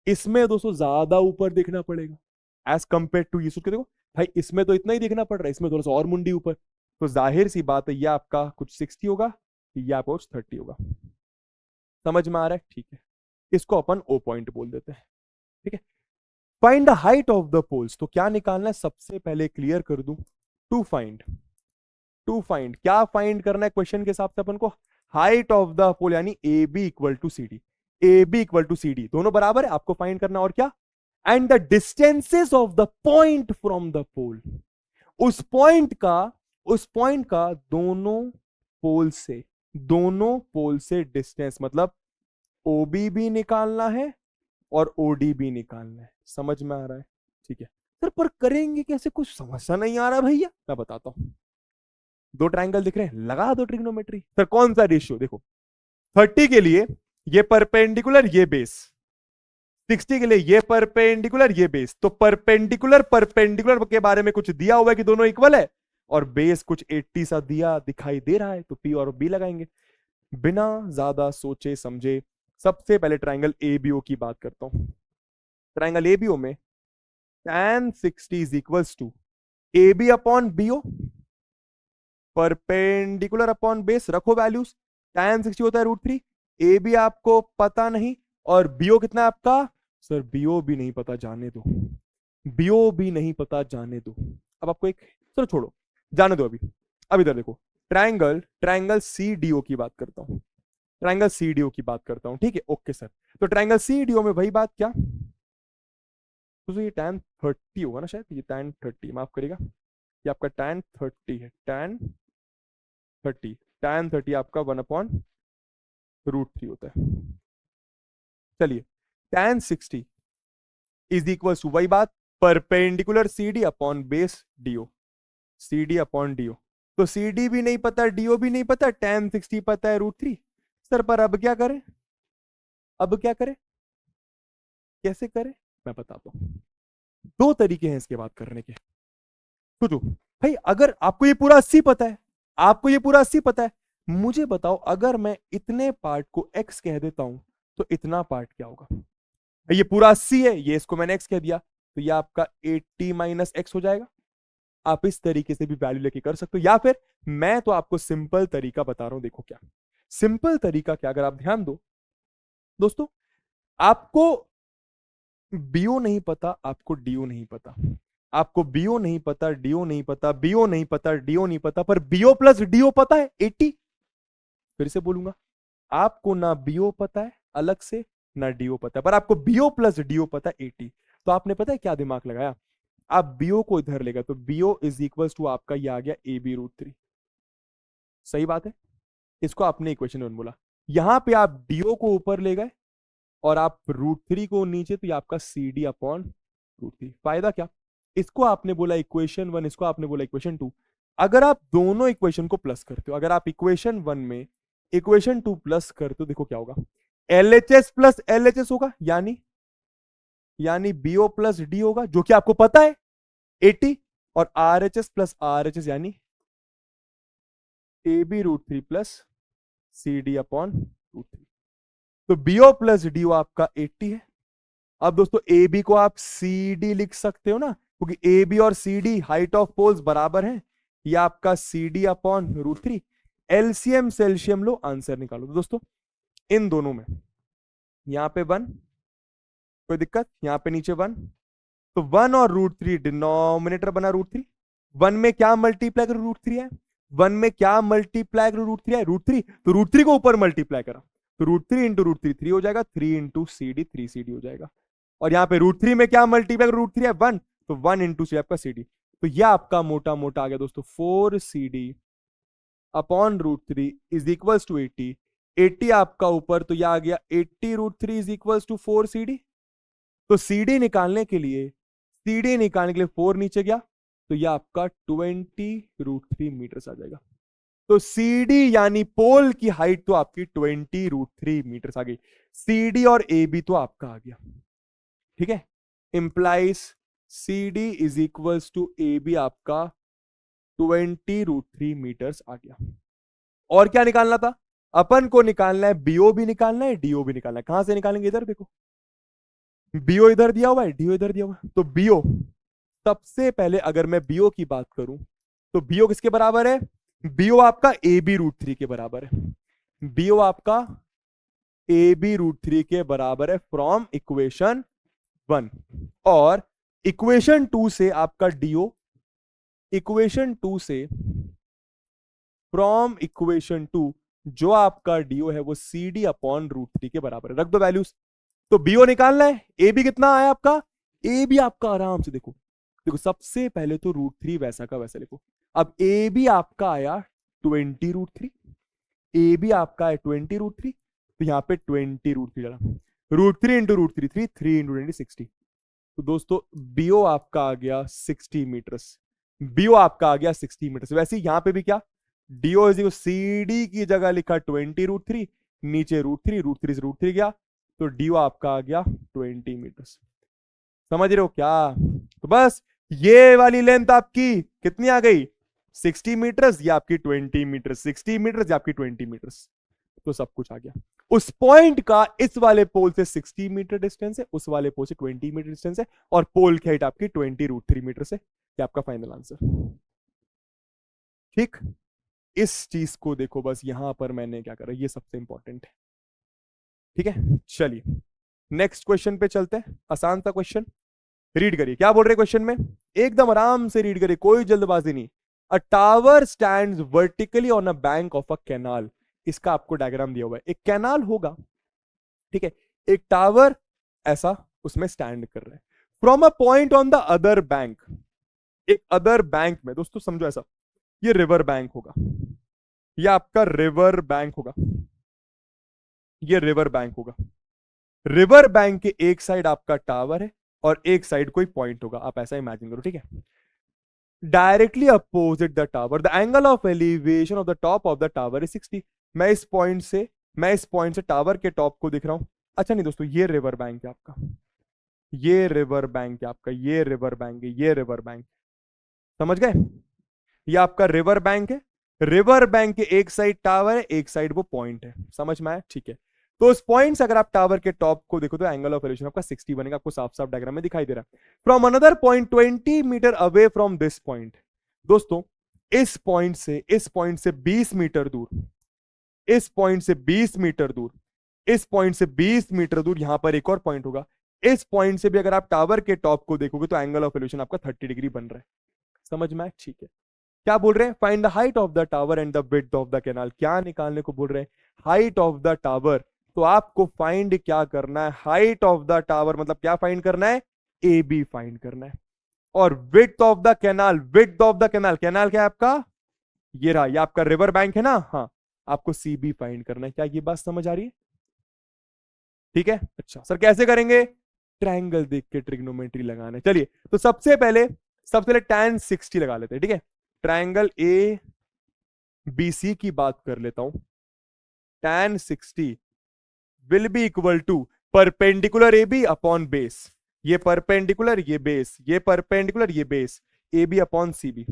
इसमें दोस्तों ज्यादा ऊपर देखना पड़ेगा एज कंपेयर टू ये। देखो भाई, इसमें तो इतना ही देखना पड़ रहा है, इसमें थोड़ा सा और मुंडी ऊपर, तो जाहिर सी बात है ये आपका कुछ 60 होगा, ये आपका कुछ 30 होगा, समझ में आ रहा है? ठीक है, इसको अपन ओ पॉइंट बोल देते हैं। ठीक है, find the height of the poles, तो क्या निकालना है, सबसे पहले क्लियर कर दूं, टू फाइंड, टू फाइंड क्या फाइंड करना है क्वेश्चन के हिसाब से अपन को, हाइट ऑफ द पोल, यानी A B equal to C D, A B equal to C D, दोनों बराबर है, आपको फाइंड करना, और क्या, and the distances of the point from the pole, उस पॉइंट का, उस पॉइंट का दोनों पोल से, दोनों पोल से डिस्टेंस, मतलब ओबी भी निकालना है और ओडी भी निकालना है, समझ में आ रहा है? ठीक है सर, पर करेंगे कैसे, कुछ समझ नहीं आ रहा भैया, मैं बताता हूं। दो ट्रायंगल दिख रहे हैं, लगा दो ट्रिग्नोमेट्री। सर कौन सा रेशियो? देखो 30 के लिए ये परपेंडिकुलर ये बेस, 60 के लिए ये परपेंडिकुलर ये बेस, तो परपेंडिकुलर परपेंडिकुलर के बारे में कुछ दिया हुआ है कि दोनों इक्वल है, और बेस कुछ 80 सा दिया दिखाई दे रहा है, तो पी और बी लगाएंगे बिना ज्यादा सोचे समझे। सबसे पहले ट्राइंगल एबीओ की बात करता हूं। ट्राइंगल एबीओ में tan 60 is equals to A B upon BO, perpendicular upon base, रखो वैल्यूज, tan 60 होता है √3, ए बी आपको पता नहीं, और बीओ कितना है आपका? सर बीओ भी नहीं पता, जाने दो, बीओ भी नहीं पता, जाने दो। अब आपको एक, चलो छोड़ो, जाने दो अभी। अब इधर देखो, triangle, triangle C D O की बात करता हूं, ट्राइंगल सी डी ओ की बात करता हूं। ठीक है, ओके सर, तो ट्राइंगल सी डी ओ में वही बात, क्या तो ये tan 30 होगा ना शायद, ये tan 30, माफ करिएगा, ये आपका tan 30 है, tan 30, tan 30 आपका 1/√3 होता है। चलिए, tan 60 इज इक्वल टू वही बात, perpendicular C D upon base DO, C D upon DO, तो सी डी भी नहीं पता, डीओ भी नहीं पता, tan 60 पता है √3। सर पर अब क्या करें, अब क्या करें, कैसे करें, मैं बताता हूं। दो तरीके हैं इसके बात करने के। सोचो भाई, अगर आपको ये पूरा 80 पता है, आपको ये पूरा 80 पता है, मुझे बताओ अगर मैं इतने पार्ट को x कह देता हूं तो इतना पार्ट क्या होगा? ये पूरा 80 है, ये इसको मैंने x कह दिया, तो ये आपका 80 - x हो जाएगा। आप इस तरीके से भी वैल्यू लेके कर सकते हो, या फिर मैं तो आपको सिंपल तरीका बता रहा हूं। देखो क्या सिंपल तरीका, क्या अगर आप ध्यान दो दोस्तों, आपको बीओ नहीं पता, आपको डीओ नहीं पता, आपको बीओ नहीं पता, डीओ नहीं पता, बीओ नहीं पता, डीओ नहीं पता, पर बीओ प्लस डीओ पता है 80। फिर से बोलूंगा, आपको ना बीओ पता है अलग से, ना डीओ पता है, पर आपको बीओ प्लस डीओ पता है 80। तो आपने पता है क्या दिमाग लगाया, आप बीओ को इधर लेगा तो बीओ इज इक्वल टू आपका ये आ गया ए बी रूट थ्री। सही बात है, इसको आपने इक्वेशन वन बोला। यहां पे आप डीओ को ऊपर ले गए और आप रूट थ्री को नीचे, तो ये आपका C D upon root three. फायदा क्या, इसको आपने बोला इक्वेशन वन, इसको आपने बोला इक्वेशन टू। अगर आप दोनों इक्वेशन को प्लस करते हो, अगर आप इक्वेशन वन में इक्वेशन टू प्लस करते हो, देखो क्या होगा, L H S plus L H S होगा, यानी बीओ प्लस डी होगा जो कि आपको पता है 80, और R H S plus R H S यानी A B root three plus C D upon root three. तो बीओ प्लस डी आपका 80 है। अब दोस्तों ए बी को आप सी डी लिख सकते हो ना, क्योंकि ए बी और C D height of poles बराबर है। ये आपका C D upon root three. LCM सेल्सियम लो, आंसर निकालो। तो दोस्तों इन दोनों में, यहां पे वन, कोई दिक्कत, यहां पे नीचे वन, तो वन और रूट थ्री डिनोमिनेटर बना रूट थ्री। वन में क्या मल्टीप्लाई करो, रूट थ्री है। वन में क्या मल्टीप्लाई करो, रूट थ्री है, रूट थ्री, तो रूट थ्री को ऊपर मल्टीप्लाई करा, तो root three into root three three हो जाएगा, three into C D three C D हो जाएगा। और यहाँ पे रूट थ्री में क्या मल्टीप्लाई करो, रूट थ्री है वन, तो वन इंटू सी आपका सी डी। तो यह आपका मोटा मोटा आ गया दोस्तों four C D upon root three is equals to 80। 80 आपका ऊपर, तो यह आ गया 80 root three is equals to four C D. तो सीडी निकालने के लिए, सीडी निकालने के लिए फोर नीचे गया, तो यह आपका 20 रूट थ्री मीटर आ जाएगा। तो सीडी यानी पोल की हाइट तो आपकी 20 रूट थ्री मीटर आ गई। सीडी और ए बी तो आपका आ गया, ठीक है। Implies C D is equals to A B आपका 20 रूट थ्री मीटर्स आ गया। और क्या निकालना था, अपन को निकालना है बीओ भी निकालना है, डीओ भी निकालना है। कहां से निकालेंगे, इधर देखो, बीओ इधर दिया हुआ है, डीओ इधर दिया हुआ है। तो बीओ, सबसे पहले अगर मैं बीओ की बात करूं, तो बीओ किसके बराबर है, बीओ आपका ए बी रूट थ्री के बराबर है। बीओ आपका ए बी रूट थ्री के बराबर है फ्रॉम इक्वेशन वन। और इक्वेशन टू से आपका डीओ, इक्वेशन टू से, फ्रॉम इक्वेशन टू जो आपका डीओ है वो C D upon root three के बराबर है। रख दो वैल्यूज। तो बीओ निकालना है, ए बी कितना आया आपका, ए बी आपका आराम से देखो, देखो सबसे पहले तो रूट थ्री वैसा का वैसा लिखो। अब ए बी आपका आया 20 रूट थ्री, ए बी आपका है 20 रूट थ्री, तो यहाँ पे 20 रूट थ्री डाला, root three into root three three, three into 20 60। तो दोस्तों बीओ आपका आ गया 60 मीटर्स, बीओ आपका आ गया 60 मीटर्स। वैसे ही यहाँ पे भी क्या, डीओ इज सी डी की जगह लिखा 20 रूट थ्री, नीचे रूट थ्री से रूट थ्री गया, तो डीओ आपका आ गया 20 मीटर्स। समझ रहे हो क्या, तो बस ये वाली लेंथ आपकी कितनी आ गई, 60 मीटर्स, या आपकी 20 मीटर्स, 60 मीटर्स या आपकी 20 मीटर्स। तो सब कुछ आ गया। उस पॉइंट का इस वाले पोल से 60 मीटर डिस्टेंस है, उस वाले पोल से 20 मीटर डिस्टेंस है, और पोल की हाइट आपकी 20 रूट थ्री मीटर से। ये आपका फाइनल आंसर, ठीक। इस चीज को देखो, बस यहां पर मैंने क्या करा, ये सबसे इंपॉर्टेंट है, ठीक है। चलिए नेक्स्ट क्वेश्चन पे चलते हैं। आसान सा क्वेश्चन, रीड करिए क्या बोल रहे क्वेश्चन में, एकदम आराम से रीड करिए, कोई जल्दबाजी नहीं। अ tower stands vertically on a bank of a canal. इसका आपको डायग्राम दिया हुआ है, एक कैनाल होगा, ठीक है, एक टावर ऐसा उसमें स्टैंड कर रहा है, from a point on the other bank. एक अदर बैंक में, दोस्तों समझो ऐसा, ये रिवर बैंक होगा, ये आपका रिवर बैंक होगा, ये रिवर बैंक होगा। रिवर बैंक के एक साइड आपका टावर है और एक साइड कोई पॉइंट होगा, आप ऐसा इमेजिन करो, ठीक है। Directly opposite the tower the angle of elevation of the top of the tower is 60। मैं इस पॉइंट से टावर के टॉप को दिख रहा हूं। अच्छा नहीं दोस्तों, ये रिवर बैंक है आपका, ये रिवर बैंक है आपका, ये रिवर बैंक है, ये रिवर बैंक, समझ गए, ये आपका रिवर बैंक है। रिवर बैंक के एक साइड टावर है, एक साइड वो पॉइंट है, समझ में आया, ठीक है। तो उस पॉइंट से अगर आप टावर के टॉप को देखो तो एंगल ऑफ एलिवेशन आपका 60 बनेगा, आपको साफ साफ डायग्राम में दिखाई दे रहा है। From another point 20 metre away from this point, दोस्तों इस पॉइंट से 20 मीटर दूर, इस पॉइंट से 20 मीटर दूर इस पॉइंट से 20 मीटर दूर यहां पर एक और पॉइंट होगा। इस पॉइंट से भी अगर आप टावर के टॉप को देखोगे तो एंगल ऑफ एलिवेशन आपका 30 डिग्री बन रहा है। समझ में आया? ठीक है। क्या बोल रहे हैं? Find the height of the tower and the width of the canal. क्या निकालने को बोल रहे हैं? Height of the tower. तो आपको फाइंड क्या करना है? हाइट ऑफ द टावर मतलब क्या फाइंड करना है? ए बी फाइंड करना है। और width of the canal, width of the canal, canal क्या है आपका? ये रहा, ये आपका रिवर बैंक है ना। हाँ, आपको सी बी फाइंड करना है। क्या ये बात समझ आ रही है? ठीक है। अच्छा सर कैसे करेंगे? ट्रायंगल देख के ट्रिग्नोमेट्री लगाना है। चलिए तो सबसे पहले tan 60 लगा लेते हैं। ठीक है, ट्रायंगल ए बी सी की बात कर लेता हूं। tan 60 will be equal to perpendicular A B upon base. ये परपेंडिकुलर, ये बेस, ये परपेंडिकुलर, ये base, A B upon C B.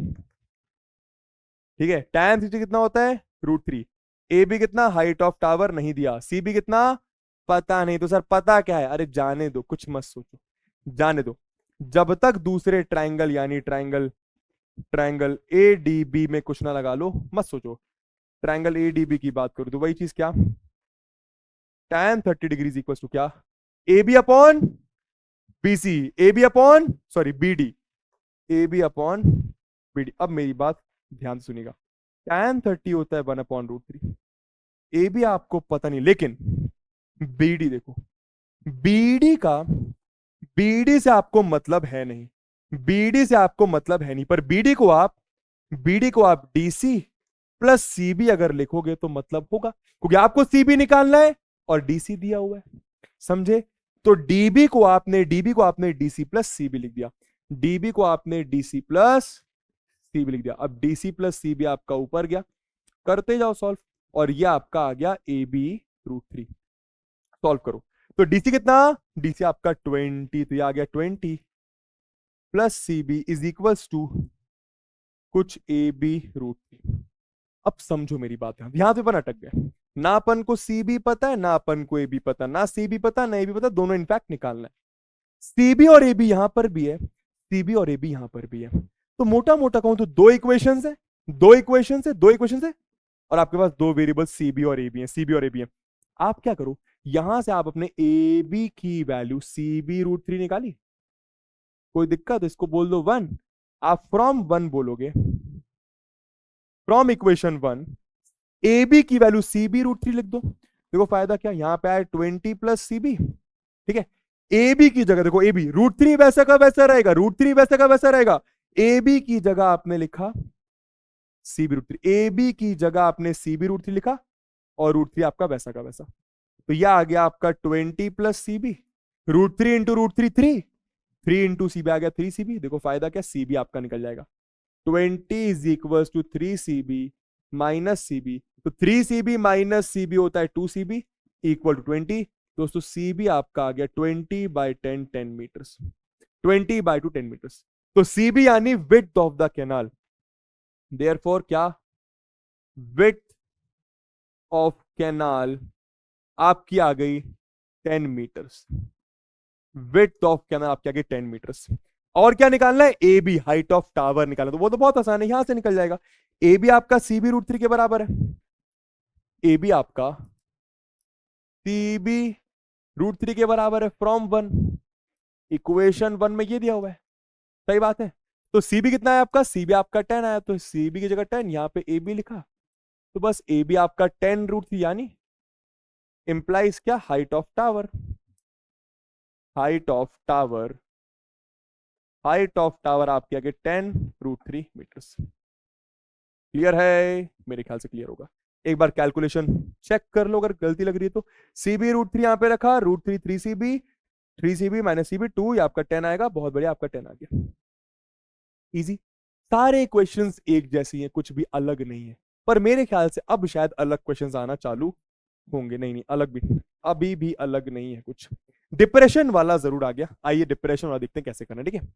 ठीक है, tan 60 कितना होता है? √3। ए बी कितना? हाइट ऑफ टावर नहीं दिया। सी बी कितना? पता नहीं। तो सर पता क्या है? अरे जाने दो, कुछ मत सोचो, जाने दो। जब तक दूसरे ट्रायंगल यानी ट्रायंगल ए डी बी में कुछ ना लगा लो, मत सोचो। ट्रायंगल ए डी बी की बात करो तो वही चीज क्या? tan 30 डिग्रीज इक्वल टू क्या? A B upon B C, A B upon sorry B D, A B upon B D. अब मेरी बात ध्यान से सुनिएगा। tan 30 होता है 1/√3। ए बी आपको पता नहीं, लेकिन बी डी देखो, बीडी का, बीडी से आपको मतलब है नहीं, बीडी से आपको मतलब है नहीं, पर बीडी को आप डीसी प्लस सीबी अगर लिखोगे तो मतलब होगा, क्योंकि आपको सीबी निकालना है और डीसी दिया हुआ है। समझे? तो डीबी को आपने डीसी प्लस सीबी लिख दिया, डीबी को आपने डीसी प्लस सीबी लिख दिया। अब डीसी प्लस सीबी आपका ऊपर गया, करते जाओ सॉल्व, और ये आपका आ गया ए बी √3। सॉल्व करो तो डीसी कितना? डीसी आपका 20, तो ये आ गया 20 plus CB is equals to कुछ ए बी √3। अब समझो मेरी बात, यहां पे अपन अटक गए। ना अपन को सीबी पता है, ना अपन को ए बी पता, ना सीबी पता ना ए बी पता, दोनों इनफैक्ट निकालना है। सीबी और ए बी यहां पर भी है, सीबी और ए बी यहां पर भी है, तो मोटा मोटा कहूं तो दो इक्वेशंस है, और आपके पास दो वेरिएबल सीबी और ए बी है, आप क्या करो, यहां से आप अपने ए बी की वैल्यू सीबी √3 निकाली, कोई दिक्कत? इसको बोल दो 1। आप फ्रॉम 1 बोलोगे, फ्रॉम इक्वेशन 1 ए बी की वैल्यू सीबी √3 लिख दो। देखो फायदा क्या, यहां पे आए 20 प्लस सीबी। ठीक है, ए बी की जगह देखो, ए बी √3 वैसा का वैसा रहेगा, √3 वैसा का वैसा रहेगा। ए बी की जगह आपने लिखा सीबी √3, ए बी की जगह आपने सीबी √3 लिखा, और √3 आपका वैसा का वैसा। तो यह आ गया आपका 20 plus C B, √3 into √3 3 into C B आ गया 3 सीबी। देखो फायदा क्या, सीबी आपका निकल जाएगा। 20 is equal to 3 CB minus CB, तो 3 सीबी माइनस सीबी होता है 2 सीबी इक्वल टू 20। दोस्तों सीबी आपका आ गया 20/10 10 मीटर्स, 20/2 10 मीटर्स। तो सीबी यानी width of the canal, therefore क्या, विड्थ ऑफ कैनाल आपकी आ गई 10 मीटर्स, विड्थ ऑफ कैनाल आपकी आ गई 10 मीटर्स। और क्या निकालना है? A B, height of tower निकालना, तो वो तो बहुत आसान है, यहां से निकल जाएगा। ए बी आपका सीबी √3 के बराबर है, ए बी आपका सीबी √3 के बराबर है फ्रॉम 1, इक्वेशन 1 में ये दिया हुआ है, सही बात है। तो सीबी कितना है आपका? सीबी आपका 10 आया, तो सीबी की जगह 10, यहां पे ए बी लिखा, तो बस ए बी आपका 10 √3, यानी इंप्लाइज क्या, height of tower, height of tower, height of tower आपके आगे 10 √3 मीटर्स। क्लियर है? मेरे ख्याल से क्लियर होगा। एक बार कैलकुलेशन चेक कर लो, अगर गलती लग रही है तो। सीबी √3 यहां पे रखा, √3 3 सीबी माइनस सीबी 2, ये आपका 10 आएगा, बहुत बढ़िया, आपका 10 आ गया। इजी, सारे क्वेश्चंस एक जैसी हैं, कुछ भी अलग नहीं है, पर मेरे ख्याल से अब शायद अलग क्वेश्चंस आना चालू होंगे। नहीं अलग भी, अभी भी अलग नहीं है कुछ। डिप्रेशन वाला जरूर आ गया, आइए डिप्रेशन वाला देखते हैं कैसे करना है। ठीक है,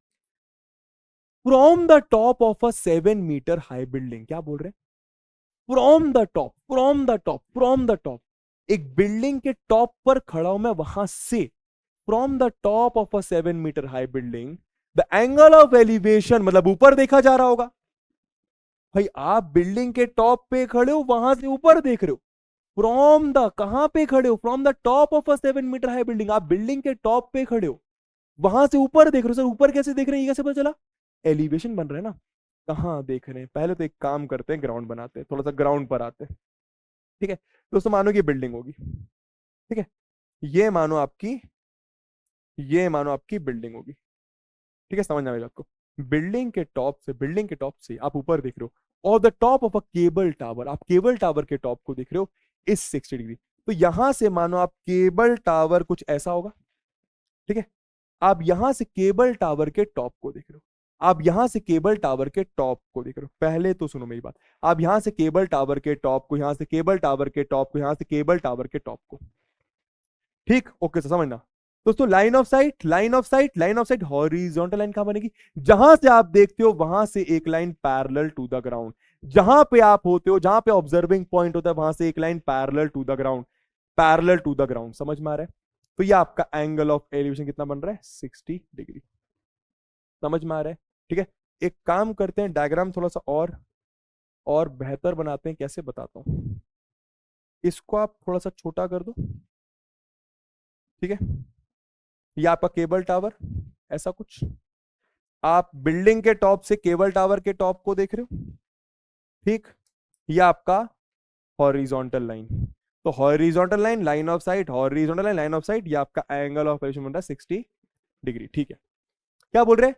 from the top of a 7 metre high building, क्या बोल रहे हैं? From the top, from the top, from the top, एक बिल्डिंग के टॉप पर खड़ा हूं मैं, वहां से, from the top of a 7 metre high building, the angle of elevation, मतलब ऊपर देखा जा रहा होगा भाई, आप बिल्डिंग के टॉप पे खड़े हो, वहां से ऊपर देख रहे हो, फ्रॉम द, कहां पे खड़े हो, from the top of a 7 metre high building, आप बिल्डिंग के टॉप पे खड़े हो, वहां से ऊपर देख रहे हो। सर ऊपर कैसे देख रहे हैं, ये कैसे पता चला, एलिवेशन बन रहा है ना। कहाँ देख रहे हैं, पहले तो एक काम करते हैं, ग्राउंड बनाते हैं, थोड़ा सा ग्राउंड पर आते हैं। ठीक है दोस्तों, मानो कि बिल्डिंग होगी, ठीक है, ये मानो आपकी, ये मानो आपकी बिल्डिंग होगी। ठीक है, समझ आएगा आपको। बिल्डिंग के टॉप से आप ऊपर देख रहे हो, और the top of a cable tower, आप केबल टावर के टॉप को देख रहे हो इस 60 डिग्री। तो यहां से मानो आप केबल टावर कुछ ऐसा होगा। ठीक है, आप यहां से केबल टावर के टॉप को देख रहे हो, आप यहां से केबल टावर के टॉप को देख रहे हो। पहले तो सुनो मेरी बात, आप यहां से केबल टावर के टॉप को, यहां से केबल टावर के टॉप को, यहां से केबल टावर के टॉप को, ठीक, ओके से समझना। दोस्तों line of site, line of site, line of sight, horizontal line कहां बनेगी, जहां से आप देखते हो वहां से एक line parallel to the ground, जहां पे आप होते हो, जहां पे ऑब्जर्विंग पॉइंट होता है, वहां से एक line parallel to the ground, parallel to the ground, समझ में आ रहा है। तो ये आपका एंगल ऑफ एलिवेशन कितना बन रहा है, 60 डिग्री, समझ में आ रहा है। ठीक है, एक काम करते हैं, डायग्राम थोड़ा सा और बेहतर बनाते हैं, कैसे बताता हूं, इसको आप थोड़ा सा छोटा कर दो। ठीक है, ये आपका केबल टावर, ऐसा कुछ, आप बिल्डिंग के टॉप से केबल टावर के टॉप को देख रहे हो। ठीक, ये आपका हॉरिजॉन्टल लाइन, तो horizontal line, line of sight, horizontal line, line of sight, ये आपका एंगल ऑफ एलिवेशन बन रहा है 60 डिग्री। ठीक है, क्या बोल रहे हैं,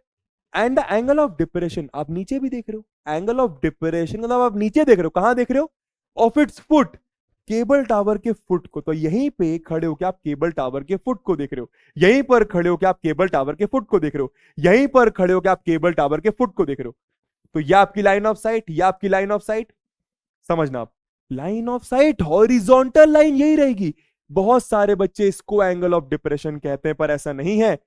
and the angle of depression, आप नीचे भी देख रहे हो, एंगल ऑफ डिप्रेशन मतलब आप नीचे देख रहे हो, कहां देख रहे हो, of its foot, cable tower के फुट को। तो यहीं पे खड़े होकर आप केबल टावर के फुट को देख रहे हो, यहीं पर खड़े होकर आप केबल टावर के फुट को देख रहे हो, यहीं पर खड़े होकर आप केबल टावर के फुट को देख रहे हो। तो यह आपकी लाइन ऑफ साइट, यह आपकी लाइन ऑफ साइट, समझना आप, line of sight horizontal line यही रहेगी। बहुत सारे बच्चे इसको एंगल ऑफ डिप्रेशन कहते हैं, पर ऐसा नहीं है।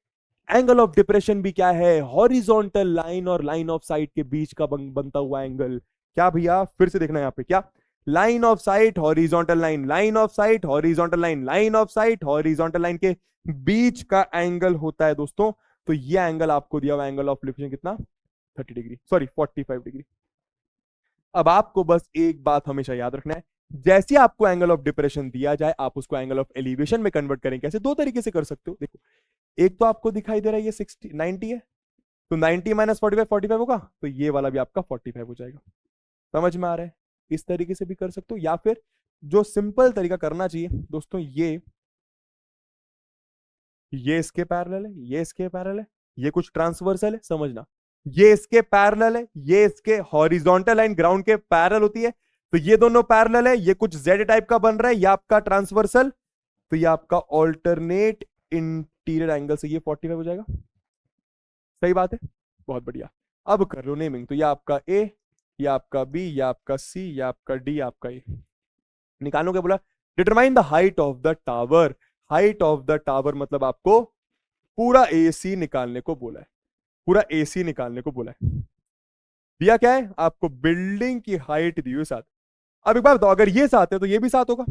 एंगल ऑफ डिप्रेशन भी क्या है, हॉरिजॉन्टल लाइन और लाइन ऑफ साइट के बीच का बनता हुआ एंगल। क्या भैया, फिर से देखना यहां पे, क्या, line of sight horizontal line, line of sight horizontal line, line of sight horizontal line के बीच का एंगल होता है दोस्तों। तो ये एंगल आपको दिया हुआ एंगल ऑफ डिप्रेशन कितना, 30 डिग्री, सॉरी 45 डिग्री। अब आपको बस एक बात हमेशा याद रखना है, जैसे आपको एंगल ऑफ डिप्रेशन दिया जाए, आप उसको एंगल ऑफ एलिवेशन में कन्वर्ट करें। कैसे, दो तरीके से कर सकते हो, देखो, एक तो आपको दिखाई दे रहा है ये 90 है, तो 90 माइनस 45 45 होगा, तो ये वाला भी आपका 45 हो जाएगा। समझ में आ रहा है, इस तरीके से भी कर सकते हो, या फिर जो सिंपल तरीका करना चाहिए दोस्तों, ये इसके पैरेलल है, ये इसके पैरेलल है, ये कुछ ट्रांसवर्सल है, समझना, ये इसके पैरेलल है, ये इसके हॉरिजॉन्टल लाइन ग्राउंड के पैरेलल होती है, तो ये दोनों पैरेलल है, ये कुछ जेड टाइप का बन रहा है, ये आपका ट्रांसवर्सल, तो ये आपका ऑल्टरनेट इंटीरियर एंगल से ये 45 हो जाएगा। सही बात है, बहुत बढ़िया। अब कर लो नेमिंग, तो ये आपका ए, ये आपका बी, ये आपका सी, ये आपका डी, आपका ए। निकालो क्या बोला, determine the height of the tower. Height of the tower मतलब आपको पूरा एसी निकालने को बोला है, पूरा एसी निकालने को बोला है। दिया क्या है आपको, बिल्डिंग की हाइट दी हुई 7। अब एक बार बताओ, अगर ये 7 है तो ये भी 7 होगा,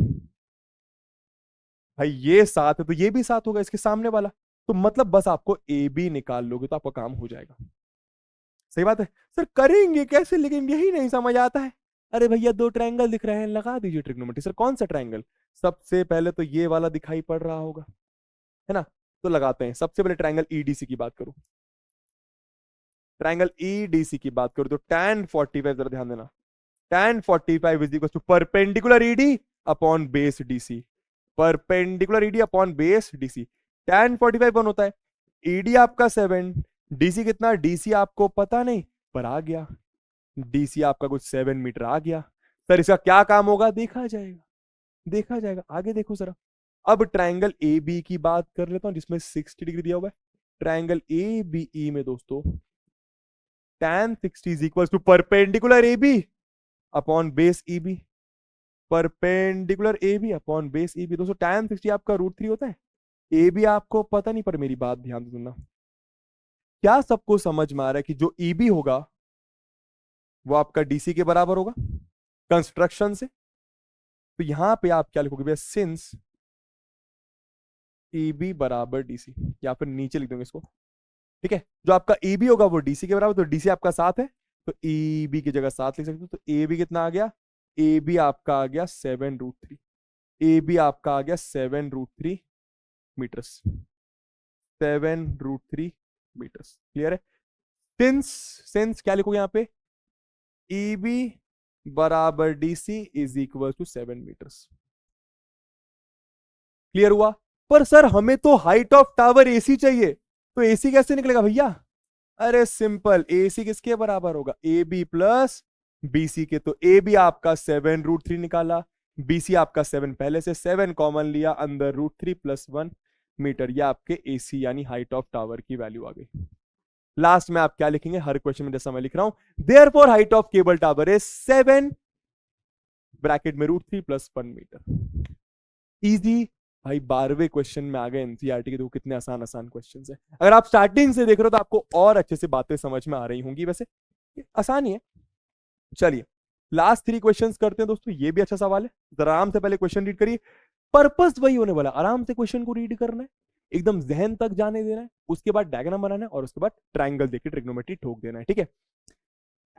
भाई ये 7 है तो ये भी 7 होगा, इसके सामने वाला। तो मतलब बस आपको ए बी निकाल लोगे तो आपका काम हो जाएगा। सही बात है। सर करेंगे कैसे, लेकिन यही नहीं समझ आता है। अरे भैया दो ट्रायंगल दिख रहे हैं, लगा दीजिए ट्रिग्नोमेट्री। सर कौन सा ट्रायंगल, सबसे पहले तो ये वाला दिखाई पड़ रहा होगा, है ना, तो लगाते हैं। सबसे पहले ट्रायंगल ईडीसी की बात करूं, ट्रायंगल ईडीसी की बात करूं तो tan 45, जरा ध्यान देना, tan 45 is equal to perpendicular ED upon base DC, perpendicular ED upon base DC. tan 45 कौन होता है, ईडी आपका 7, डीसी कितना, डीसी आपको पता नहीं पर आ गया, डीसी आपका कुछ 7 मीटर आ गया। सर इसका क्या काम होगा, देखा जाएगा, देखा जाएगा, आगे देखो जरा। अब ट्रायंगल ए बी की बात कर लेता हूं, जिसमें 60 डिग्री दिया हुआ है। ट्रायंगल ए बी ई में दोस्तों tan 60 is equal to perpendicular A B upon base E B, perpendicular A B upon base E B. दोस्तों tan 60 आपका √3 होता है, ए बी आपको पता नहीं, पर मेरी बात ध्यान से सुनना। क्या सबको समझ में आ रहा है कि जो ई बी होगा वो आपका डीसी के बराबर होगा कंस्ट्रक्शन से। तो यहां पे आप क्या लिखोगे भैया, सिंस ई बी बराबर डीसी, या फिर नीचे लिख दोगे इसको। ठीक है, जो आपका ई बी होगा वो डीसी के बराबर, तो डीसी आपका 7 है, तो ई बी की जगह 7 लिख सकते हो। तो ए बी कितना आ गया, ए बी आपका आ गया 7√3। ए बी आपका आ गया 7√3 मीटर्स, 7√3 मीटर्स। क्लियर है? सिंस सिंस क्या लिखोगे यहाँ पे, ई बी बराबर D C is equal to 7 metres. Clear हुआ? पर सर हमें तो हाइट ऑफ टावर एसी चाहिए, तो एसी कैसे निकलेगा भैया? अरे सिंपल, एसी किसके बराबर होगा, A B plus B C के। तो ए बी आपका 7√3 निकाला, बी सी आपका 7 पहले से, 7 कॉमन लिया, अंदर √3 + 1 मीटर, ये आपके एसी यानी हाइट ऑफ टावर की वैल्यू आ गई। लास्ट में आप क्या लिखेंगे, हर क्वेश्चन में जैसा मैं लिख रहा हूं, therefore height of cable tower is 7 bracket में √3 + 1 मीटर। इजी भाई, 12वें क्वेश्चन में आ गए एनसीईआरटी के। देखो कितने आसान आसान क्वेश्चन है। अगर आप स्टार्टिंग से देख रहे हो तो आपको और अच्छे से बातें समझ में आ रही होंगी, वैसे आसान ही है। चलिए लास्ट 3 क्वेश्चंस करते हैं दोस्तों, ये भी अच्छा सवाल है, जरा आराम से पहले क्वेश्चन रीड करिए। पर्पस वही होने वाला, आराम से क्वेश्चन को रीड करना है, एकदम जहन तक जाने देना है, उसके बाद डायग्राम बनाना है और उसके बाद ट्रायंगल देके ट्रिग्नोमेट्री ठोक देना है, ठीक है।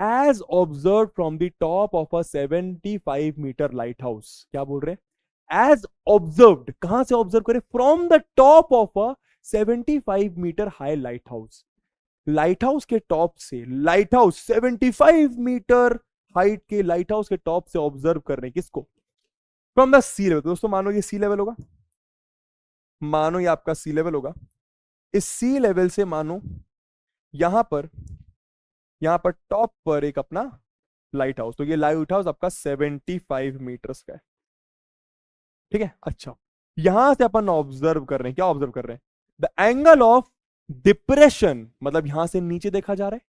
As observe from the top of a 75 metre lighthouse, क्या बोल रहे हैं, एज ऑब्जर्व्ड, कहां से ऑब्जर्व करें, from the top of a 75 metre high lighthouse. Lighthouse के टॉप से, लाइट हाउस 75 मीटर हाइट के लाइट हाउस के टॉप से ऑब्जर्व कर रहे हैं किसको, फ्रॉम द सी लेवल। दोस्तों मानो ये सी लेवल होगा, मानो ये आपका सी लेवल होगा, इस सी लेवल से मानो यहां पर टॉप पर एक अपना लाइट हाउस, तो ये लाइट हाउस आपका 75 मीटर्स का है, ठीक है। अच्छा, यहां से अपन ऑब्जर्व कर रहे हैं, क्या ऑब्जर्व कर रहे हैं, द एंगल ऑफ डिप्रेशन, मतलब यहां से नीचे देखा जा रहा है,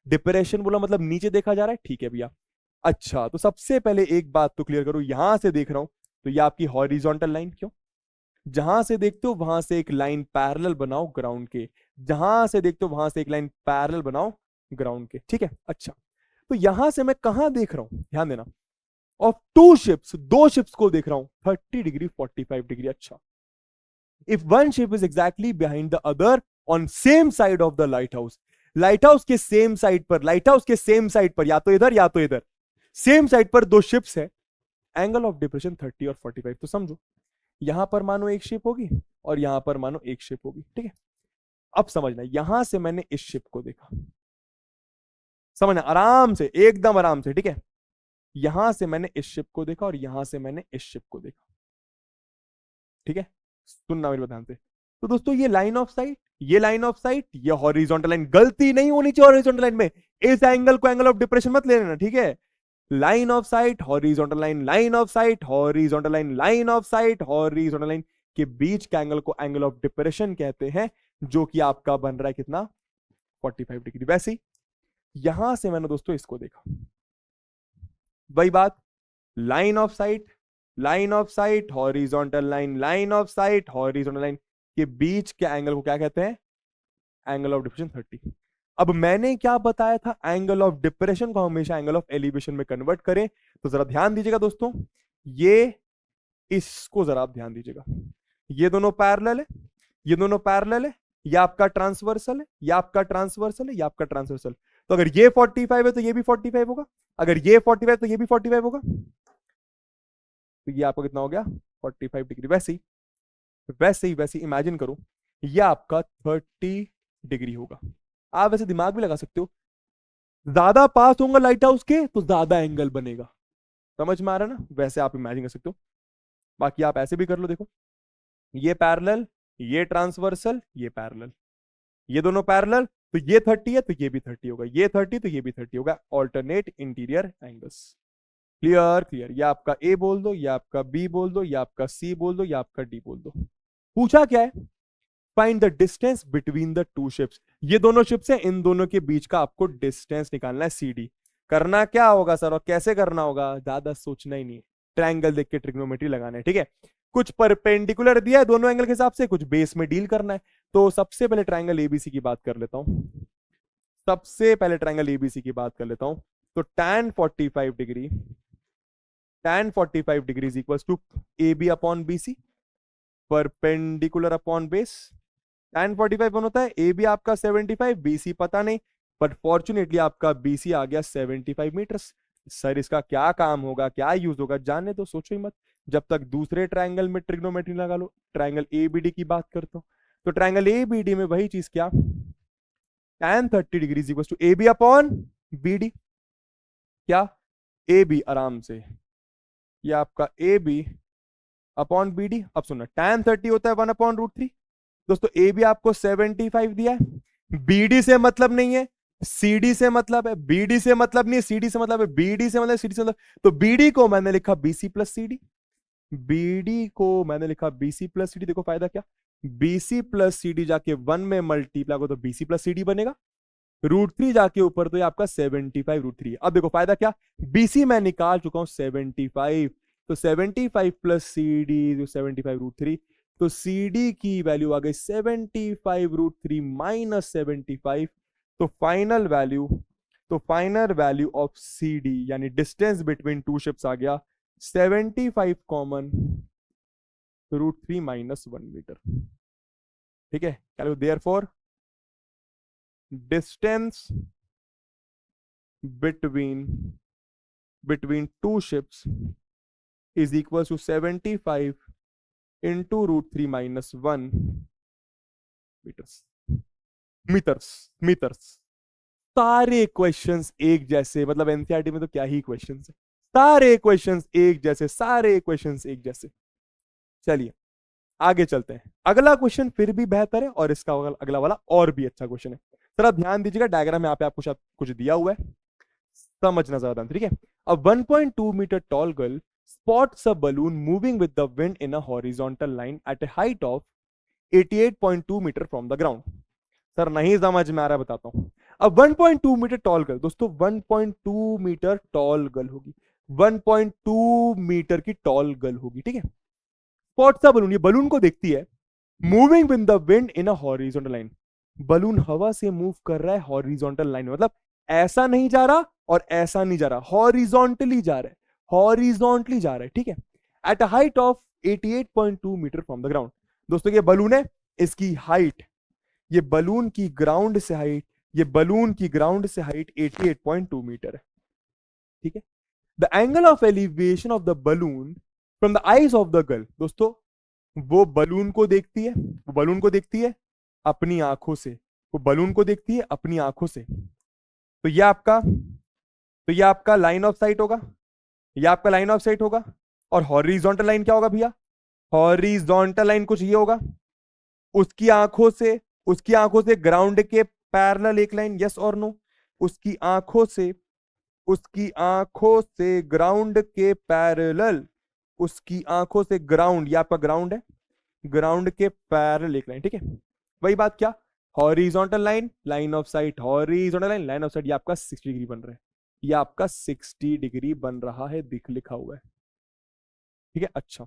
डिप्रेशन बोला मतलब नीचे देखा जा रहा है, ठीक है भैया। अच्छा, तो सबसे पहले एक बात तो क्लियर करो, यहां से देख रहा हूं तो ये आपकी हॉरिजॉन्टल लाइन, क्यों, जहां से देखते हो वहां से एक लाइन पैरेलल बनाओ ग्राउंड के, जहां से देखते हो वहां से एक लाइन पैरेलल बनाओ ग्राउंड के, ठीक है। अच्छा, तो यहां से मैं कहां देख रहा हूं, ध्यान देना, ऑफ 2 शिप्स, 2 शिप्स को देख रहा हूं 30 डिग्री 45 डिग्री। अच्छा, if one ship is exactly behind the other on same side of the light house, lighthouse के सेम साइड पर, लाइट हाउस के सेम साइड पर, या तो इधर या तो इधर, सेम साइड पर 2 शिप्स है, एंगल ऑफ डिप्रेशन 30 और 45। तो समझो यहां पर मानो एक शिप होगी और यहां पर मानो एक शिप होगी, ठीक है। अब समझना, यहां से मैंने इस शिप को देखा, समझना आराम से, एकदम आराम से, ठीक है। यहां से मैंने इस शिप को देखा और यहां से मैंने इस शिप को देखा, ठीक है। सुनना मेरी बात ध्यान से। तो दोस्तों ये लाइन ऑफ साइट, ये लाइन ऑफ साइट, ये हॉरिजॉन्टल लाइन, गलती नहीं होनी चाहिए हॉरिजॉन्टल लाइन में, इस एंगल को एंगल ऑफ डिप्रेशन मत ले लेना, ठीक है। Line of sight, horizontal line, line of sight, horizontal line, line of sight, horizontal line के बीच के एंगल को एंगल ऑफ डिप्रेशन कहते हैं, जो कि आपका बन रहा है कितना, 45 डिग्री। वैसे ही यहां से मैंने दोस्तों इसको देखा, वही बात, line of site, line of sight, horizontal line, line of sight, horizontal line के बीच के एंगल को क्या कहते हैं, एंगल ऑफ डिप्रेशन 30। अब मैंने क्या बताया था, एंगल ऑफ डिप्रेशन को हमेशा एंगल ऑफ एलिवेशन में कन्वर्ट करें। तो जरा ध्यान दीजिएगा दोस्तों, ये इसको जरा आप ध्यान दीजिएगा, ये दोनों पैरेलल है, ये दोनों पैरेलल है, ये आपका ट्रांसवर्सल है, ये आपका ट्रांसवर्सल है, ये आपका ट्रांसवर्सल। तो अगर ये 45 है तो ये भी 45 होगा, अगर ये 45 तो ये भी 45 होगा, तो ये आपका कितना हो गया, 45 डिग्री। वैसे ही इमेजिन करो, ये आपका 30 डिग्री होगा। आप वैसे दिमाग भी लगा सकते हो, ज्यादा पास होगा लाइट हाउस के तो ज्यादा एंगल बनेगा, समझ में आ रहा है ना, वैसे आप इमेजिन कर सकते हो। बाकी आप ऐसे भी कर लो, देखो ये पैरेलल, ये ट्रांसवर्सल, ये पैरेलल, ये दोनों पैरेलल, तो ये 30 है तो ये भी 30 होगा, ये 30 तो ये भी 30 होगा, alternate interior angles. Clear clear, ये आपका ए बोल दो, ये आपका बी बोल दो, ये आपका सी बोल दो, ये आपका डी बोल दो। पूछा क्या है, find the distance between the 2 ships, ये दोनों शिप्स हैं, इन दोनों के बीच का आपको डिस्टेंस निकालना है, सी डी। करना क्या होगा सर और कैसे करना होगा, ज्यादा सोचना ही नहीं, ट्रायंगल देख के ट्रिग्नोमेट्री लगाना है, ठीक है। कुछ परपेंडिकुलर दिया है दोनों एंगल के हिसाब से, कुछ बेस में डील करना है। तो सबसे पहले ट्रायंगल एबीसी की बात कर लेता हूं, सबसे पहले ट्रायंगल एबीसी की बात कर लेता हूं। तो tan 45 degree, tan 45 degree is equals to A B upon B C, perpendicular upon base. tan 45 कौन होता है, ए बी आपका 75, बी सी पता नहीं, बट फॉर्चुनेटली आपका बी सी आ गया 75 मीटर्स। सर इसका क्या काम होगा, क्या यूज होगा, जानने तो सोचो ही मत, जब तक दूसरे ट्रायंगल में ट्रिग्नोमेट्री लगा लो। ट्रायंगल एबीडी की बात करता हूं, तो ट्रायंगल एबीडी में वही चीज क्या, tan 30 degree equal to A B upon B D. क्या, ए बी आराम से, ये आपका A B upon B D. अब सुनना, tan 30 होता है 1/√3। दोस्तों ए बी आपको 75 दिया है, बीडी से मतलब नहीं है, सीडी से मतलब है, बीडी से मतलब नहीं है, सीडी से मतलब है, बीडी से मतलब सीडी से मतलब, तो बीडी को मैंने लिखा बीसी प्लस सीडी, बीडी को मैंने लिखा बीसी प्लस सीडी। देखो फायदा क्या, बीसी प्लस सीडी जाके 1 में मल्टीप्लाई को तो बीसी प्लस सीडी बनेगा, √3 जाके ऊपर तो ये आपका 75 √3। अब देखो फायदा क्या, बीसी मैं निकाल चुका हूं 75, तो 75 प्लस सी डी 75 √3, तो सी डी की वैल्यू आ गई 75 √3 माइनस 75। तो final value of C D यानी डिस्टेंस बिटवीन टू शिप्स आ गया 75 कॉमन √3 माइनस 1 मीटर। ठीक है, क्या therefore distance between two ships is equals to 75 into √3 minus 1 metres. सारे क्वेश्चंस एक जैसे, मतलब एनसीईआरटी में तो क्या ही क्वेश्चंस है, सारे क्वेश्चंस एक जैसे, सारे क्वेश्चंस एक जैसे। चलिए आगे चलते हैं, अगला क्वेश्चन फिर भी बेहतर है और इसका अगला वाला और भी अच्छा क्वेश्चन है। जरा ध्यान दीजिएगा, डायग्राम यहाँ पे आपको शायद कुछ दिया हुआ है, समझना ज्यादा, ठीक है। A 1.2 meter tall girl spots a balloon moving with the wind in a horizontal line at a height of 88.2 meter from the ground। Sir नहीं समझ में आ रहा, बताता हूं। अब 1.2 मीटर टॉल गर्ल, दोस्तों 1.2 मीटर टॉल गर्ल होगी, 1.2 मीटर की टॉल गर्ल होगी, ठीक है। स्पॉट्स अ बलून, ये बलून को देखती है, moving with the wind in a horizontal line, balloon हवा से मूव कर रहा है हॉरिजॉन्टल लाइन में, मतलब ऐसा नहीं जा रहा और ऐसा नहीं जा रहा, हॉरिजॉन्टली जा रहा है, हॉरिजॉन्टली जा रहा है, ठीक है। At a height of 88.2 metre from the ground. दोस्तों ये बलून है, इसकी हाइट, ये बलून की ग्राउंड से हाइट, ये बलून की ग्राउंड से हाइट 88.2 मीटर है, ठीक है। The angle of elevation of the balloon from the eyes of the girl. दोस्तों वो बलून को देखती है, वो बलून को देखती है अपनी आंखों से, वो बलून को देखती है अपनी आंखों से। तो ये आपका लाइन ऑफ साइट होगा, ये आपका लाइन ऑफ साइट होगा, और हॉरिजॉन्टल लाइन क्या होगा भैया, हॉरिजॉन्टल लाइन कुछ ये होगा, उसकी आंखों से ग्राउंड के पैरेलल एक लाइन, यस और नो, उसकी आंखों से ग्राउंड के पैरेलल, उसकी आंखों से ग्राउंड, ये आपका ग्राउंड है, ग्राउंड के पैरेलल एक लाइन, ठीक है। वही बात क्या, horizontal line, line of sight, horizontal line, line of sight, ये आपका 60 डिग्री बन रहा है, ये आपका 60 डिग्री बन रहा है, लिखा हुआ है, ठीक है। अच्छा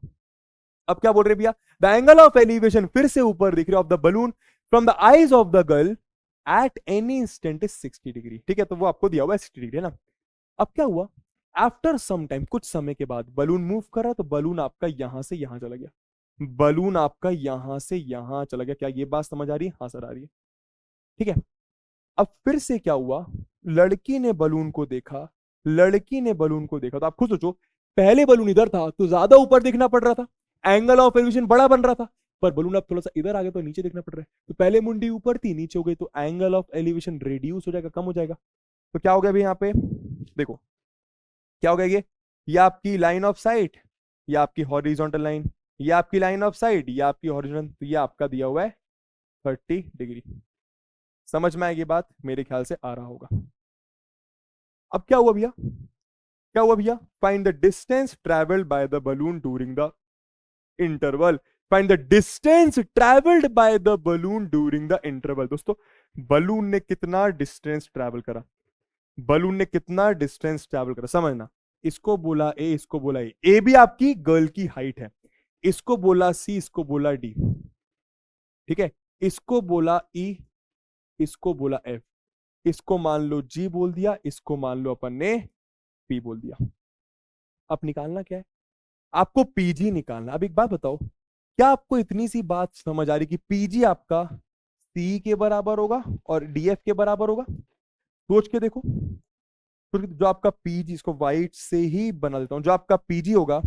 अब क्या बोल रहे भैया, द एंगल ऑफ एलिवेशन, फिर से ऊपर दिख रहे of the balloon from the eyes of the girl at any instant is 60 degree, ठीक है। तो वो आपको दिया हुआ है 60 डिग्री, है ना। अब क्या हुआ, आफ्टर सम टाइम, कुछ समय के बाद बलून मूव कर रहा, तो बलून आपका यहां से यहां चला गया, बलून आपका यहां से यहां चला गया। क्या ये बात समझ आ रही है, हाँ सर आ रही है, ठीक है। अब फिर से क्या हुआ, लड़की ने बलून को देखा, तो आप खुद सोचो, पहले बलून इधर था तो ज्यादा ऊपर देखना पड़ रहा था, एंगल ऑफ एलिवेशन बड़ा बन रहा था, पर बलून अब थोड़ा सा इधर आ गया तो नीचे देखना पड़ रहा है। तो पहले मुंडी ऊपर थी, नीचे हो गई, तो एंगल ऑफ एलिवेशन रिड्यूस हो जाएगा, कम हो जाएगा। तो क्या हो गया अभी यहाँ पे देखो, क्या हो गया, ये आपकी लाइन ऑफ साइट, ये आपकी हॉरिजॉन्टल लाइन, ये आपकी लाइन ऑफ साइट, ये आपकी हॉरिजॉन्टल, तो ये आपका दिया हुआ है 30 डिग्री। समझ में आएगी बात, मेरे ख्याल से आ रहा होगा। अब क्या हुआ भैया, find the distance travelled by the balloon during the interval, find the distance travelled by the balloon during the interval. दोस्तों बलून ने कितना डिस्टेंस ट्रेवल करा, समझना, इसको बोला ए, इसको बोला ए भी आपकी गर्ल की हाइट है, इसको बोला सी, इसको बोला डी, ठीक है, इसको बोला ई, इसको बोला एफ, इसको मान लो जी बोल दिया, इसको मान लो अपन ने पी बोल दिया। अब निकालना क्या है, आपको पीजी निकालना। अब एक बात बताओ, क्या आपको इतनी सी बात समझ आ रही कि पीजी आपका सी के बराबर होगा और डीएफ के बराबर होगा? सोच के देखो, जो आपका पीजी, इसको वाइट से ही बना देता हूं, जो आपका पीजी होगा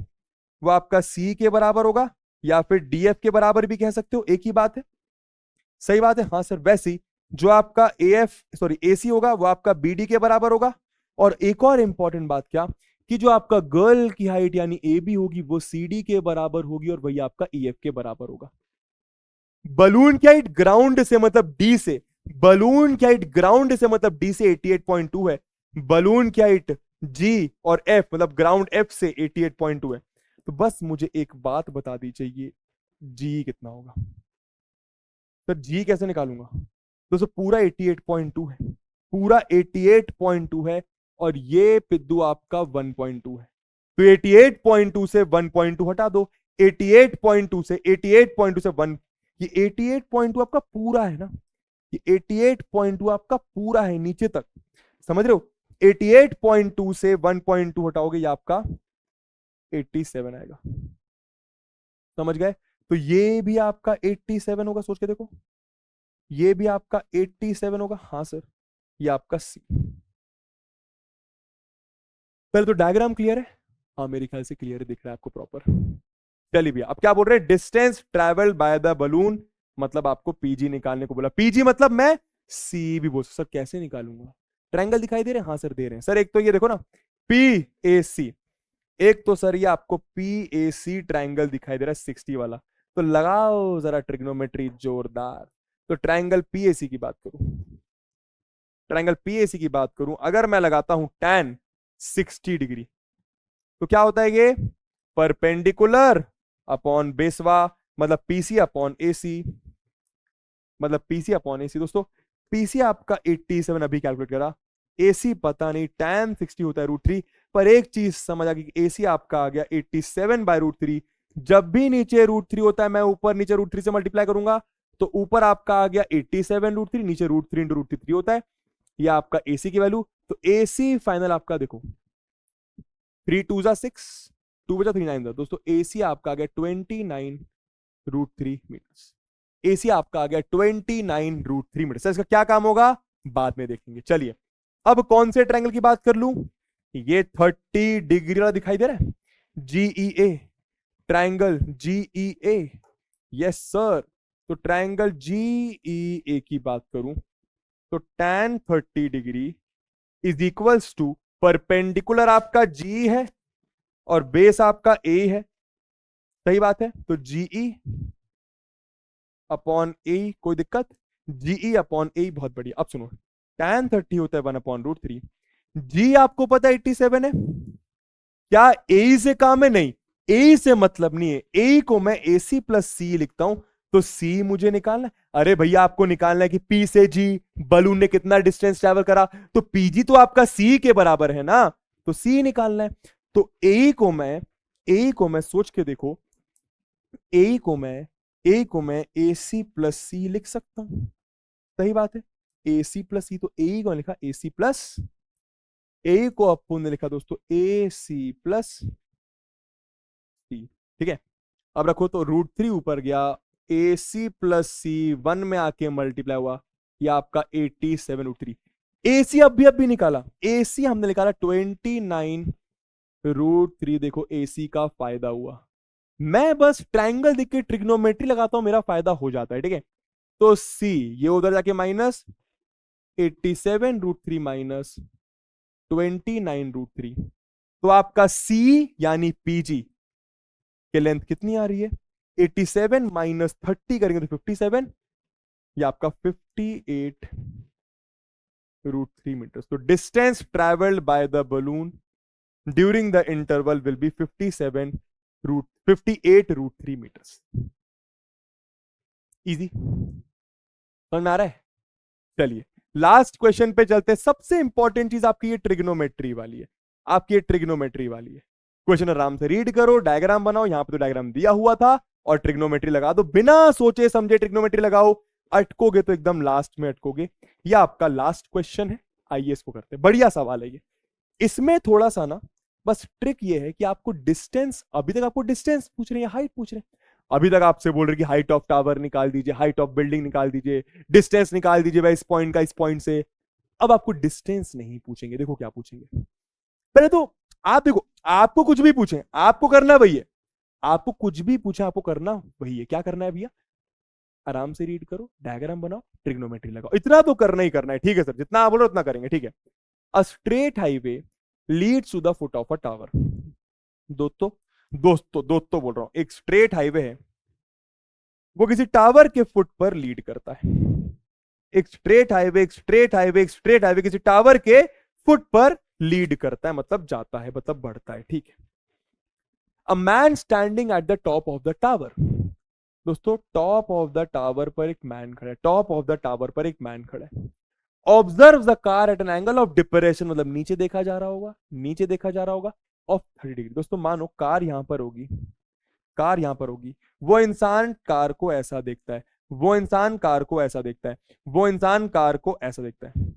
वो आपका सी के बराबर होगा, या फिर डीएफ के बराबर भी कह सकते हो, एक ही बात है। सही बात है, हाँ सर। वैसे ही जो आपका एसी होगा वो आपका बीडी के बराबर होगा। और एक और इंपॉर्टेंट बात क्या, कि जो आपका गर्ल की हाइट यानी ए बी होगी वो सी डी के बराबर होगी, और वही आपका ई एफ के बराबर होगा। बलून की हाइट ग्राउंड से मतलब डी से, बलून की हाइट ग्राउंड से मतलब डी से 88.2 है। बलून की हाइट जी और एफ मतलब ग्राउंड एफ से 88.2 है। तो बस मुझे एक बात बता दी चाहिए, जी कितना होगा। तो जी कैसे निकालूंगा दोस्तों, पूरा 88.2 है, पूरा 88.2 है, और ये पिद्दू आपका 1.2 है। तो 88.2 से 1.2 हटा दो, 88.2 से 88.2 से 1, ये 88.2 आपका पूरा है ना, ये 88.2 आपका पूरा है नीचे तक, समझ रहे हो। 88.2 से 1.2 हटाओगे, ये आपका 87 आएगा, समझ गए। तो ये भी आपका 87 होगा, सोच के देखो, ये भी आपका 87 होगा, हाँ सर, ये आपका सी। पहले तो डायग्राम क्लियर है, हाँ मेरे ख्याल से क्लियर है, दिख रहा है आपको प्रॉपर। चलिए भैया, अब क्या बोल रहे हैं, distance travel by the balloon, मतलब आपको पीजी निकालने को बोला। पीजी मतलब मैं सी भी बोल, सर कैसे निकालूंगा, ट्रायंगल दिखाई दे रहे हैं, हाँ सर दे रहे हैं सर। एक तो ये देखो ना, पी ए सी, एक तो सर ये आपको पी ए सी ट्रायंगल दिखाई दे रहा है 60 वाला। तो लगाओ जरा ट्रिग्नोमेट्री जोरदार। तो ट्रायंगल पीएसी की बात करूं, ट्रायंगल पीएसी की बात करूं, अगर मैं लगाता हूं tan 60 डिग्री, तो क्या होता है ये, परपेंडिकुलर अपॉन बेसवा, मतलब पीसी अपॉन एसी, मतलब पीसी अपॉन एसी। दोस्तों पीसी आपका 87 अभी कैलकुलेट करा, एसी पता नहीं, tan 60 होता है √3। पर एक चीज समझ आ गई, एसी आपका आ गया 87/√3। जब भी नीचे √3 होता है, मैं ऊपर नीचे √3 से मल्टीप्लाई करूंगा, तो ऊपर आपका आ गया 87/√3, नीचे √3 × √3 होता है, यह आपका एसी की वैल्यू। तो एसी फाइनल आपका देखो, 3 2 जा 6, 2 बचा 3 9 था दोस्तों, एसी आपका आ गया 29√3 मीटर। एसी आपका आ गया 29√3 मीटर। सर इसका क्या काम होगा बाद में देखेंगे। चलिए अब कौन से ट्रायंगल की बात कर लूं, ये 30 डिग्री वाला दिखाई दे रहा है, G E A, triangle G E A, yes sir. तो ट्रायंगल जीईए की बात करूं, तो tan 30 degree is equals to, perpendicular आपका जी है और बेस आपका ए है, सही बात है। तो जीई अपॉन ए, कोई दिक्कत, जीई अपॉन ए, बहुत बढ़िया। अब सुनो, tan 30 होता है 1/√3, जी आपको पता है 87 है, क्या ए से काम है, नहीं, ए से मतलब नहीं है, ए को मैं ए सी प्लस सी लिखता हूं, तो सी मुझे निकालना है। अरे भैया आपको निकालना है कि पी से जी बलून ने कितना डिस्टेंस ट्रेवल करा, तो पीजी तो आपका सी के बराबर है ना, तो सी निकालना है। तो ए को मैं सोच के देखो, ए को मैं ए सी प्लस सी लिख सकता हूं, सही बात है, ए सी प्लस सी। तो ए को लिखा ए सी प्लस, ए को अपन ने लिखा दोस्तों ए सी प्लस सी, ठीक है। अब रखो, तो √3 ऊपर गया, ए सी प्लस सी 1 में आके मल्टीप्लाई हुआ, ये आपका 87√3। एसी अभी निकाला, एसी हमने निकाला 29√3। देखो एसी का फायदा हुआ, मैं बस ट्रायंगल देख के ट्रिग्नोमेट्री लगाता हूं, मेरा फायदा हो जाता है, ठीक है। तो सी ये उधर जाके माइनस 87√3 माइनस 29√3, तो आपका सी यानी पीजी के लेंथ कितनी आ रही है, 87 माइनस 30 करेंगे तो 57, ये आपका 58√3 मीटर। तो distance travelled by the balloon during the interval will be 58√3 metres. Easy, समझ में आ रहा है। चलिए लास्ट क्वेश्चन पे चलते हैं। सबसे इंपॉर्टेंट चीज आपकी ये ट्रिग्नोमेट्री वाली है, आपकी ये ट्रिग्नोमेट्री वाली है। क्वेश्चन आराम से रीड करो, डायग्राम बनाओ, यहां पे तो डायग्राम दिया हुआ था, और ट्रिग्नोमेट्री लगा दो, बिना सोचे समझे ट्रिग्नोमेट्री लगाओ, अटकोगे तो एकदम लास्ट में अटकोगे। यह आपका लास्ट क्वेश्चन है, आइए इसको करते हैं। बढ़िया सवाल है ये। इसमें थोड़ा सा ना बस ट्रिक ये है कि आपको डिस्टेंस, अभी तक आपको डिस्टेंस पूछ रहे हैं, हाइट पूछ रहे हैं, अभी तक आपसे बोल रहे कि हाइट ऑफ टावर निकाल दीजिए, हाइट ऑफ बिल्डिंग निकाल दीजिए, डिस्टेंस निकाल दीजिए भाई इस पॉइंट का इस पॉइंट से। अब आपको डिस्टेंस नहीं पूछेंगे, देखो क्या पूछेंगे। पहले तो आप देखो, आपको कुछ भी पूछे आपको करना वही है, आपको कुछ भी पूछा आपको करना वही है। क्या करना है भैया? आराम से रीड करो, डायग्राम बनाओ, ट्रिग्नोमेट्री लगाओ, इतना तो करना ही करना है। ठीक है सर, जितना आप बोलो उतना करेंगे। ठीक है। A straight highway leads to the foot of a tower. दोस्तों बोल रहा हूं, एक स्ट्रेट हाईवे है, वो किसी टावर के फुट पर लीड करता है। एक स्ट्रेट हाईवे, एक स्ट्रेट हाईवे, एक स्ट्रेट हाईवे किसी टावर के फुट पर लीड करता है, मतलब जाता है, मतलब बढ़ता है। ठीक है। A man standing at the top of the tower. दोस्तों टॉप ऑफ द टावर पर एक मैन खड़ा है, टॉप ऑफ द टावर पर एक मैन खड़ा है। Observe the car eight an angle of depression, मतलब नीचे देखा जा रहा होगा, नीचे देखा जा रहा होगा, ऑफ 30 डिग्री। दोस्तों मानो कार यहां पर होगी, कार यहां पर होगी, वो इंसान कार को ऐसा देखता है, वो इंसान कार को ऐसा देखता है, वो इंसान कार को ऐसा देखता है।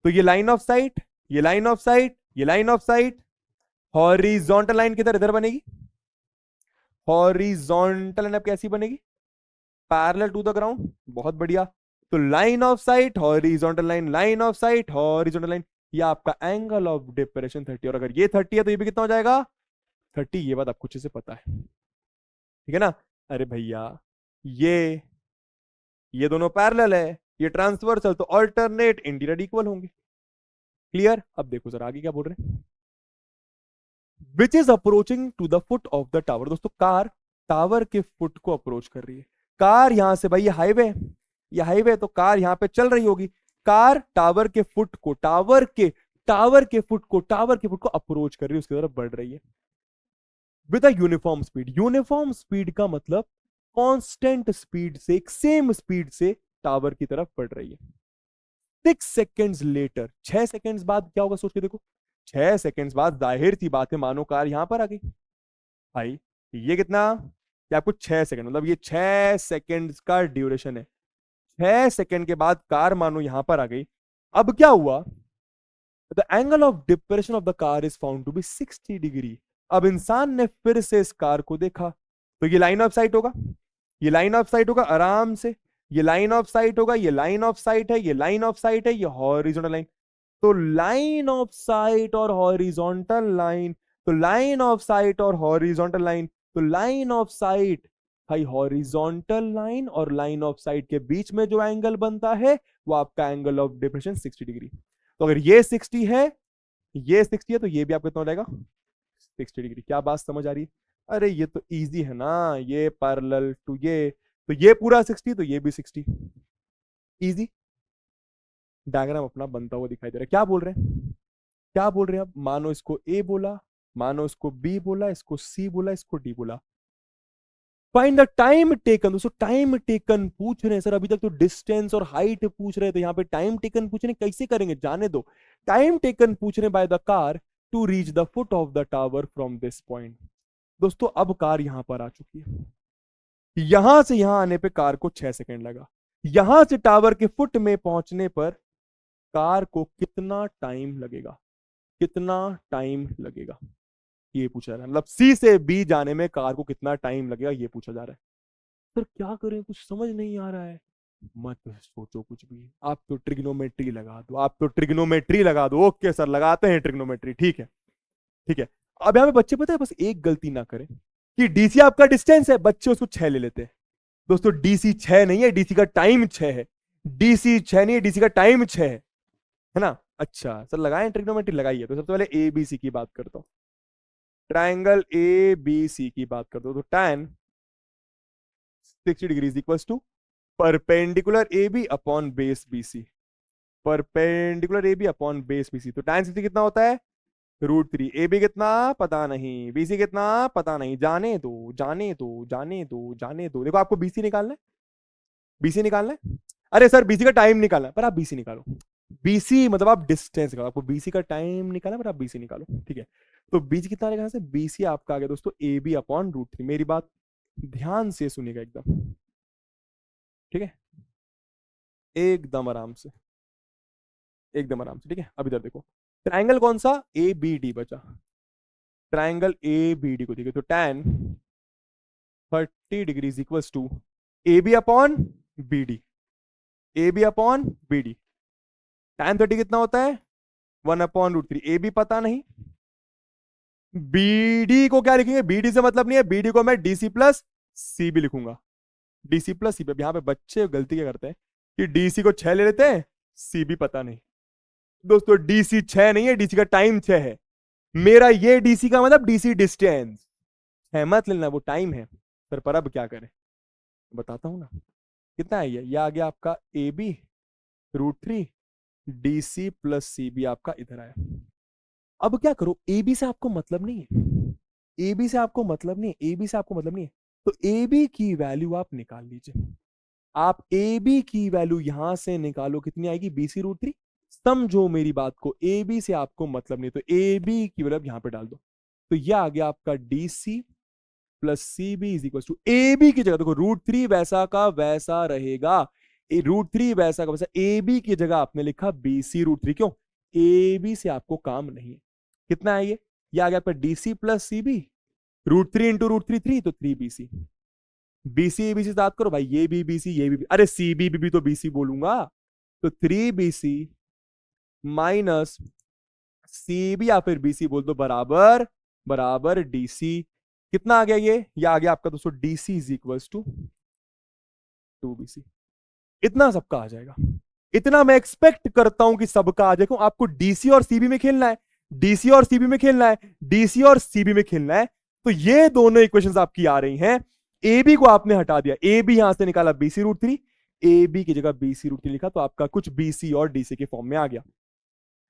तो ये लाइन ऑफ साइट, ये लाइन ऑफ साइट, ये line of sight, horizontal line किधर इधर बनेगी, हॉरिजॉन्टल लाइन अब कैसी बनेगी? Parallel to the ground. बहुत बढ़िया। तो line of sight, horizontal line, line of sight, horizontal line, ये आपका एंगल ऑफ डिप्रेशन 30। और अगर ये 30 है तो ये भी कितना हो जाएगा? 30। ये बात आपको अच्छे से पता है, ठीक है ना? अरे भैया ये ये दोनों पैरेलल है, ये ट्रांसवर्सल, तो ऑल्टरनेट इंटीरियर इक्वल होंगे। क्लियर? अब देखो सर आगे क्या बोल रहे हैं। Which is approaching to the foot of the tower. दोस्तों कार टावर के फुट को अप्रोच कर रही है। कार यहां से, भाई ये हाईवे है, ये हाईवे है, तो कार यहां पे चल रही होगी। कार टावर के फुट को, टावर के फुट को, टावर के फुट को अप्रोच कर रही है, उसकी तरफ बढ़ रही है with a uniform speed. Uniform speed का मतलब कांस्टेंट स्पीड से, एक सेम स्पीड से टावर की तरफ बढ़ रही है। 6 सेकेंड्स लेटर, 6 सेकेंड्स बाद क्या होगा सोच के देखो। 6 सेकेंड्स बाद जाहिर सी बात है मानो कार यहां पर आ गई। भाई ये कितना, कि आपको 6 सेकंड, मतलब ये 6 सेकेंड्स का ड्यूरेशन है। 6 सेकंड के बाद कार मानो यहां पर आ गई। अब क्या हुआ? The angle of depression of the car is found to be 60 degree. अब इंसान ने फिर से इस कार को देखा, तो ये लाइन ऑफ साइट होगा, ये लाइन ऑफ साइट होगा आराम से, ये लाइन ऑफ साइट होगा, ये लाइन ऑफ साइट है, ये लाइन ऑफ साइट है, ये हॉरिजॉन्टल लाइन। तो लाइन ऑफ साइट और हॉरिजॉन्टल लाइन, तो लाइन ऑफ साइट और हॉरिजॉन्टल लाइन, तो लाइन ऑफ साइट, भाई हॉरिजॉन्टल लाइन और लाइन ऑफ साइट के बीच में जो एंगल बनता है वो आपका एंगल ऑफ डिप्रेशन 60 डिग्री। तो अगर ये 60 है, ये 60 है, तो ये भी आपका कितना हो जाएगा? 60 डिग्री। क्या बात समझ आ रही है? अरे ये तो इजी है ना, ये पैरेलल टू ये, तो ये पूरा 60, तो ये भी 60। इजी। डायग्राम अपना बनता हुआ दिखाई दे रहा है। क्या बोल रहे हैं, क्या बोल रहे हैं? अब मानो इसको ए बोला, मानो इसको बी बोला, इसको सी बोला, इसको डी बोला। Find the time taken. दोस्तों टाइम टेकन पूछ रहे हैं सर, अभी तक तो डिस्टेंस और हाइट पूछ रहे थे, यहाँ पे टाइम टेकन पूछ रहे हैं, कैसे करेंगे जाने दो। टाइम टेकन पूछ रहे हैं by the car to reach the foot of the tower from this point. दोस्तों अब कार यहां पर आ चुकी है, यहां से यहां आने पे कार को 6 सेकंड लगा, यहां से टावर के फुट में पहुंचने पर कार को कितना टाइम लगेगा, कितना टाइम लगेगा, ये पूछा जा रहा है। मतलब सी से बी जाने में कार को कितना टाइम लगेगा, ये पूछा जा रहा है। सर क्या करें, कुछ समझ नहीं आ रहा है। मत सोचो कुछ भी, आप तो ट्रिग्नोमेट्री लगा दो, आप तो ट्रिग्नोमेट्री लगा दो। ओके सर लगाते हैं ट्रिग्नोमेट्री, ठीक है, ठीक है। अब यहाँ पे बच्चे पता है बस एक गलती ना करें कि डीसी आपका डिस्टेंस है, बच्चे उसको 6 ले लेते हैं। दोस्तों डीसी 6 नहीं है, डीसी का टाइम 6 है। डीसी 6 नहीं है, डीसी का टाइम 6 है ना? अच्छा सर लगाएं ट्रिग्नोमेट्री, लगाइए। तो सबसे पहले ए बी सी की बात करता हूं, ट्राइंगल ए बी सी की बात करता हूं। तो tan 60 degree equals to perpendicular A B upon base B C, perpendicular A B upon base B C. तो tan 60 कितना होता है? √3। ए बी कितना पता नहीं, बी सी कितना पता नहीं, जाने दो जाने दो जाने दो जाने दो। देखो आपको बीसी निकालना है, बीसी निकालना है। अरे सर बीसी का टाइम निकालना है, पर आप बीसी निकालो। बीसी मतलब आप डिस्टेंस निकालो, आपको बीसी का टाइम निकालना है, पर आप बीसी निकालो, ठीक है। तो बीसी कितना आएगा यहाँ से? बीसी आपका आ गया दोस्तों ए बी अपॉन √3। मेरी बात ध्यान से सुनिएगा एकदम, ठीक है, एकदम आराम से, एकदम आराम से, ठीक है। अब इधर देखो, ट्राइंगल कौन सा? ए बी डी बचा, ट्राइंगल ए बी डी को देखिए, तो tan 30 degrees equals to A B upon B D, A B upon B D. tan 30 कितना होता है? 1/√3। ए बी पता नहीं, बीडी को क्या लिखेंगे, बीडी से मतलब नहीं है, बीडी को मैं डीसी प्लस सीबी लिखूंगा। DC plus CB. यहां पे बच्चे गलती क्या करते हैं कि डीसी को 6 ले लेते हैं, सीबी पता नहीं। दोस्तों डीसी 6 नहीं है, डीसी का टाइम 6 है। मेरा ये डीसी का मतलब डीसी डिस्टेंस है, मत लेना, वो टाइम है। पर अब क्या करें, बताता हूं ना। कितना है ये आ गया आपका A B √3, DC plus C B आपका इधर आया। अब क्या करो, ए बी से आपको मतलब नहीं है, ए बी से आपको मतलब नहीं है, ए बी से आपको मतलब नहीं है, तो ए बी की वैल्यू आप निकाल लीजिए। आप ए बी की वैल्यू यहां से निकालो, कितनी आएगी, BC √3। समझो मेरी बात को, ए बी से आपको मतलब नहीं, तो ए बी की वैल्यू यहां पे डाल दो। तो यह आ गया आपका DC plus C B is equal to A B की जगह देखो √3 वैसा का वैसा रहेगा, √3 वैसा का वैसा, ए बी की जगह आपने लिखा BC √3। क्यों, ए बी से आपको काम नहीं है। कितना है ये आ गया आपका DC plus C B, √3 into √3 3, तो 3BC। बीसी बीसी साथ करो भाई, ये भी बीसी ये भी, अरे सी बी भी तो बीसी बोलूंगा। तो 3BC माइनस सी बी या फिर बीसी बोल दो, बराबर बराबर डीसी। कितना आ गया ये आ गया आपका दोस्तों DC is equal to 2BC। इतना सबका आ जाएगा, इतना मैं एक्सपेक्ट करता हूं कि सबका आ जाएगा। आपको डीसी और सीबी में खेलना है, डीसी और सीबी में खेलना है, डीसी और सीबी में खेलना है। तो ये दोनों इक्वेशंस आपकी आ रही हैं। ए बी को आपने हटा दिया, ए बी यहां से निकाला BC √3, ए बी की जगह BC √3 लिखा, तो आपका कुछ BC और DC के फॉर्म में आ गया,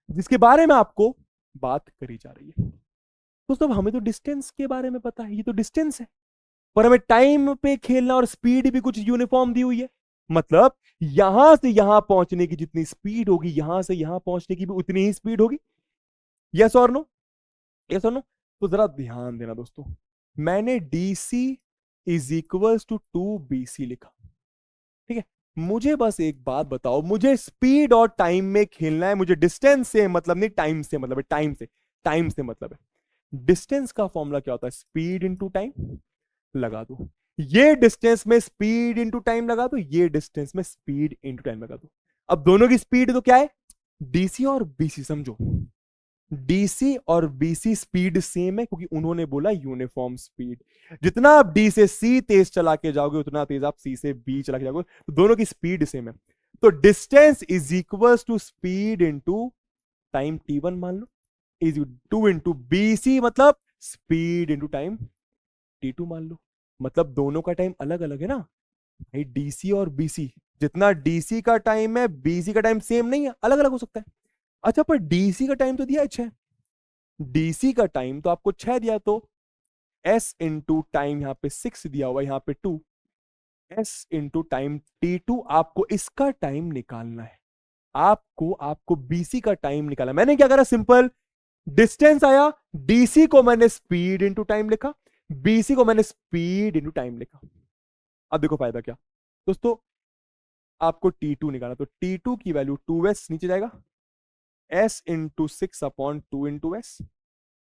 जिसके बारे में आपको बात करी जा रही है। दोस्तों हमें तो डिस्टेंस के बारे में पता है, ये तो डिस्टेंस है, पर हमें टाइम पे खेलना और स्पीड भी कुछ यूनिफॉर्म दी हुई है। मतलब यहां से यहां पहुंचने की जितनी स्पीड होगी, यहां से यहां पहुंचने की भी उतनी ही स्पीड होगी। यस और नो, यस और नो। तो जरा ध्यान देना दोस्तों, मैंने DC is equal to 2BC लिखा, ठीक है। मुझे बस एक बात बताओ, मुझे स्पीड और टाइम में खेलना है, मुझे डिस्टेंस से मतलब नहीं, टाइम से मतलब है, टाइम से मतलब है। डिस्टेंस का फॉर्मूला क्या होता है, स्पीड इंटू टाइम। लगा दो, ये डिस्टेंस में स्पीड इंटू टाइम लगा दो, ये डिस्टेंस में स्पीड इंटू टाइम लगा दो। अब दोनों की स्पीड तो क्या है, DC और BC, समझो DC और BC स्पीड सेम है, क्योंकि उन्होंने बोला यूनिफॉर्म स्पीड। जितना आप D से C तेज चला के जाओगे, उतना तेज आप C से B चला के जाओगे, तो दोनों की स्पीड सेम है। तो distance is equal to speed into time T1 मान लो, इज 2 इंटू BC मतलब स्पीड इंटू टाइम T2 मान लो। मतलब दोनों का टाइम अलग अलग है ना भाई, DC और BC। जितना DC का टाइम है, BC का टाइम सेम नहीं है, अलग अलग हो सकता है। अच्छा पर DC का टाइम तो दिया है 6, DC का टाइम तो आपको 6 दिया, तो S इंटू टाइम यहाँ पे 6 दिया हुआ, यहाँ पे 2, S इंटू टाइम T2। आपको इसका टाइम निकालना है, आपको आपको BC का टाइम निकालना। मैंने क्या करा, सिंपल, डिस्टेंस आया, DC को मैंने स्पीड इंटू टाइम लिखा, BC को मैंने स्पीड इंटू टाइम लिखा। अब देखो फायदा क्या दोस्तों, आपको T2 निकालना, तो T2 की वैल्यू 2S नीचे जाएगा, S इंटू 6/2 इंटू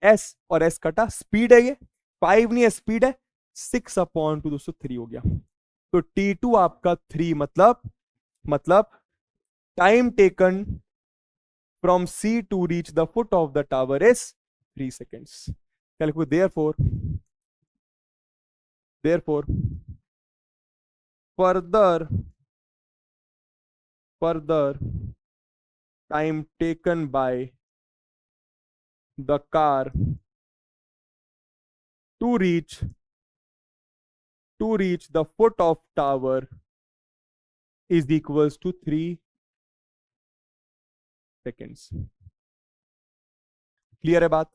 S और S कटा, स्पीड है ये, 5 नहीं है, स्पीड है, 6/2 दोस्तों 3 हो गया। तो T2 आपका 3, मतलब time taken from C to reach the foot of the tower is 3 seconds। क्या लिखो, therefore further time taken by the car to reach the foot of tower is equals to 3 seconds। Clear है बात,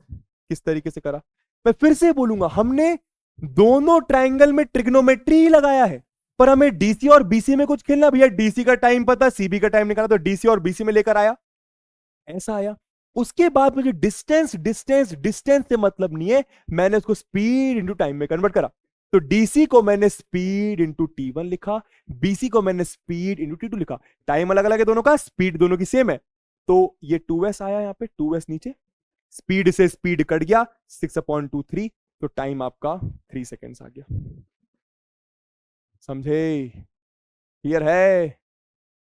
किस तरीके से करा। मैं फिर से बोलूंगा, हमने दोनों ट्रायंगल में ट्रिग्नोमेट्री लगाया है, पर हमें DC और BC में कुछ खेलना। भैया DC का टाइम पता, CB का टाइम निकाला, तो DC और BC में लेकर आया, ऐसा आया। उसके बाद मुझे डिस्टेंस डिस्टेंस डिस्टेंस से मतलब नहीं है, मैंने उसको स्पीड इंटू टाइम में कन्वर्ट करा। तो DC को मैंने स्पीड इंटू T1 लिखा, BC को मैंने स्पीड इंटू T2 लिखा। टाइम अलग अलग है दोनों का, स्पीड दोनों की सेम है, तो ये 2S आया, यहाँ पे 2S नीचे, स्पीड से स्पीड कट गया, 6/2 3, तो टाइम आपका 3 सेकेंड्स आ गया। समझे, क्लियर है।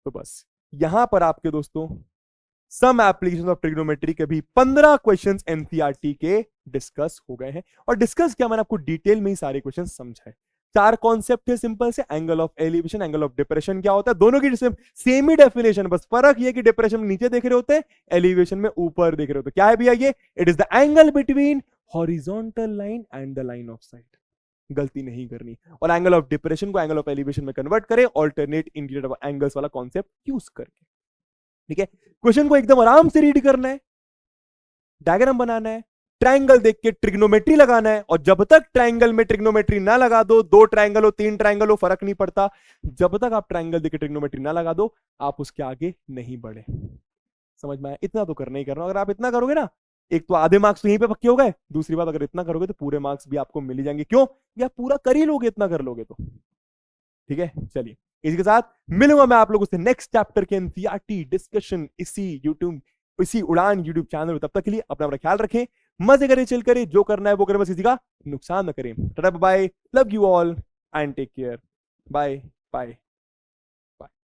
तो बस यहां पर आपके दोस्तों सम एप्लीकेशन ऑफ ट्रिग्नोमेट्री के भी 15 क्वेश्चंस एनसीईआरटी के डिस्कस हो गए हैं। और डिस्कस क्या, मैंने आपको डिटेल में ही सारे क्वेश्चन समझाए। चार कॉन्सेप्ट है सिंपल से, angle of elevation, angle of depression क्या होता है, दोनों की सेम ही डेफिनेशन, बस फर्क ये कि डिप्रेशन में नीचे देख रहे होते हैं, एलिवेशन में ऊपर देख रहे होते हैं। क्या है भैया ये? It is the angle between horizontal line and the line of site, गलती नहीं करनी। और एंगल ऑफ डिप्रेशन को एंगल ऑफ एलिवेशन में कन्वर्ट करें ऑल्टरनेट इंटीरियर एंगल्स वाला कॉन्सेप्ट यूज करके। ठीक है, क्वेश्चन को एकदम आराम से रीड करना है, डायग्राम बनाना है, ट्रायंगल देख के ट्रिग्नोमेट्री लगाना है। और जब तक ट्रायंगल में ट्रिग्नोमेट्री ना लगा दो, 2 ट्रायंगल हो 3 ट्रायंगल हो फर्क नहीं पड़ता, जब तक आप ट्रायंगल देख के ट्रिग्नोमेट्री ना लगा दो आप उसके आगे नहीं बढ़े। समझ में आया? इतना तो करना ही करना। अगर आप इतना करोगे ना, एक तो आधे मार्क्स तो यहीं पे पक्के हो गए, दूसरी बात अगर इतना करोगे तो पूरे मार्क्स भी आपको मिल जाएंगे। क्यों? या पूरा कर ही लोगे इतना कर लोगे तो। ठीक है, चलिए इसी के साथ मिलूंगा मैं आप लोगों से नेक्स्ट चैप्टर के एनसीईआरटी डिस्कशन इसी उड़ान यूट्यूब चैनल। तब तक के लिए अपना ख्याल रखें, मजे करें, चिल करें, जो करना है वो करें, बस किसी का नुकसान न करें। Tata bye, love you all and take care, bye bye.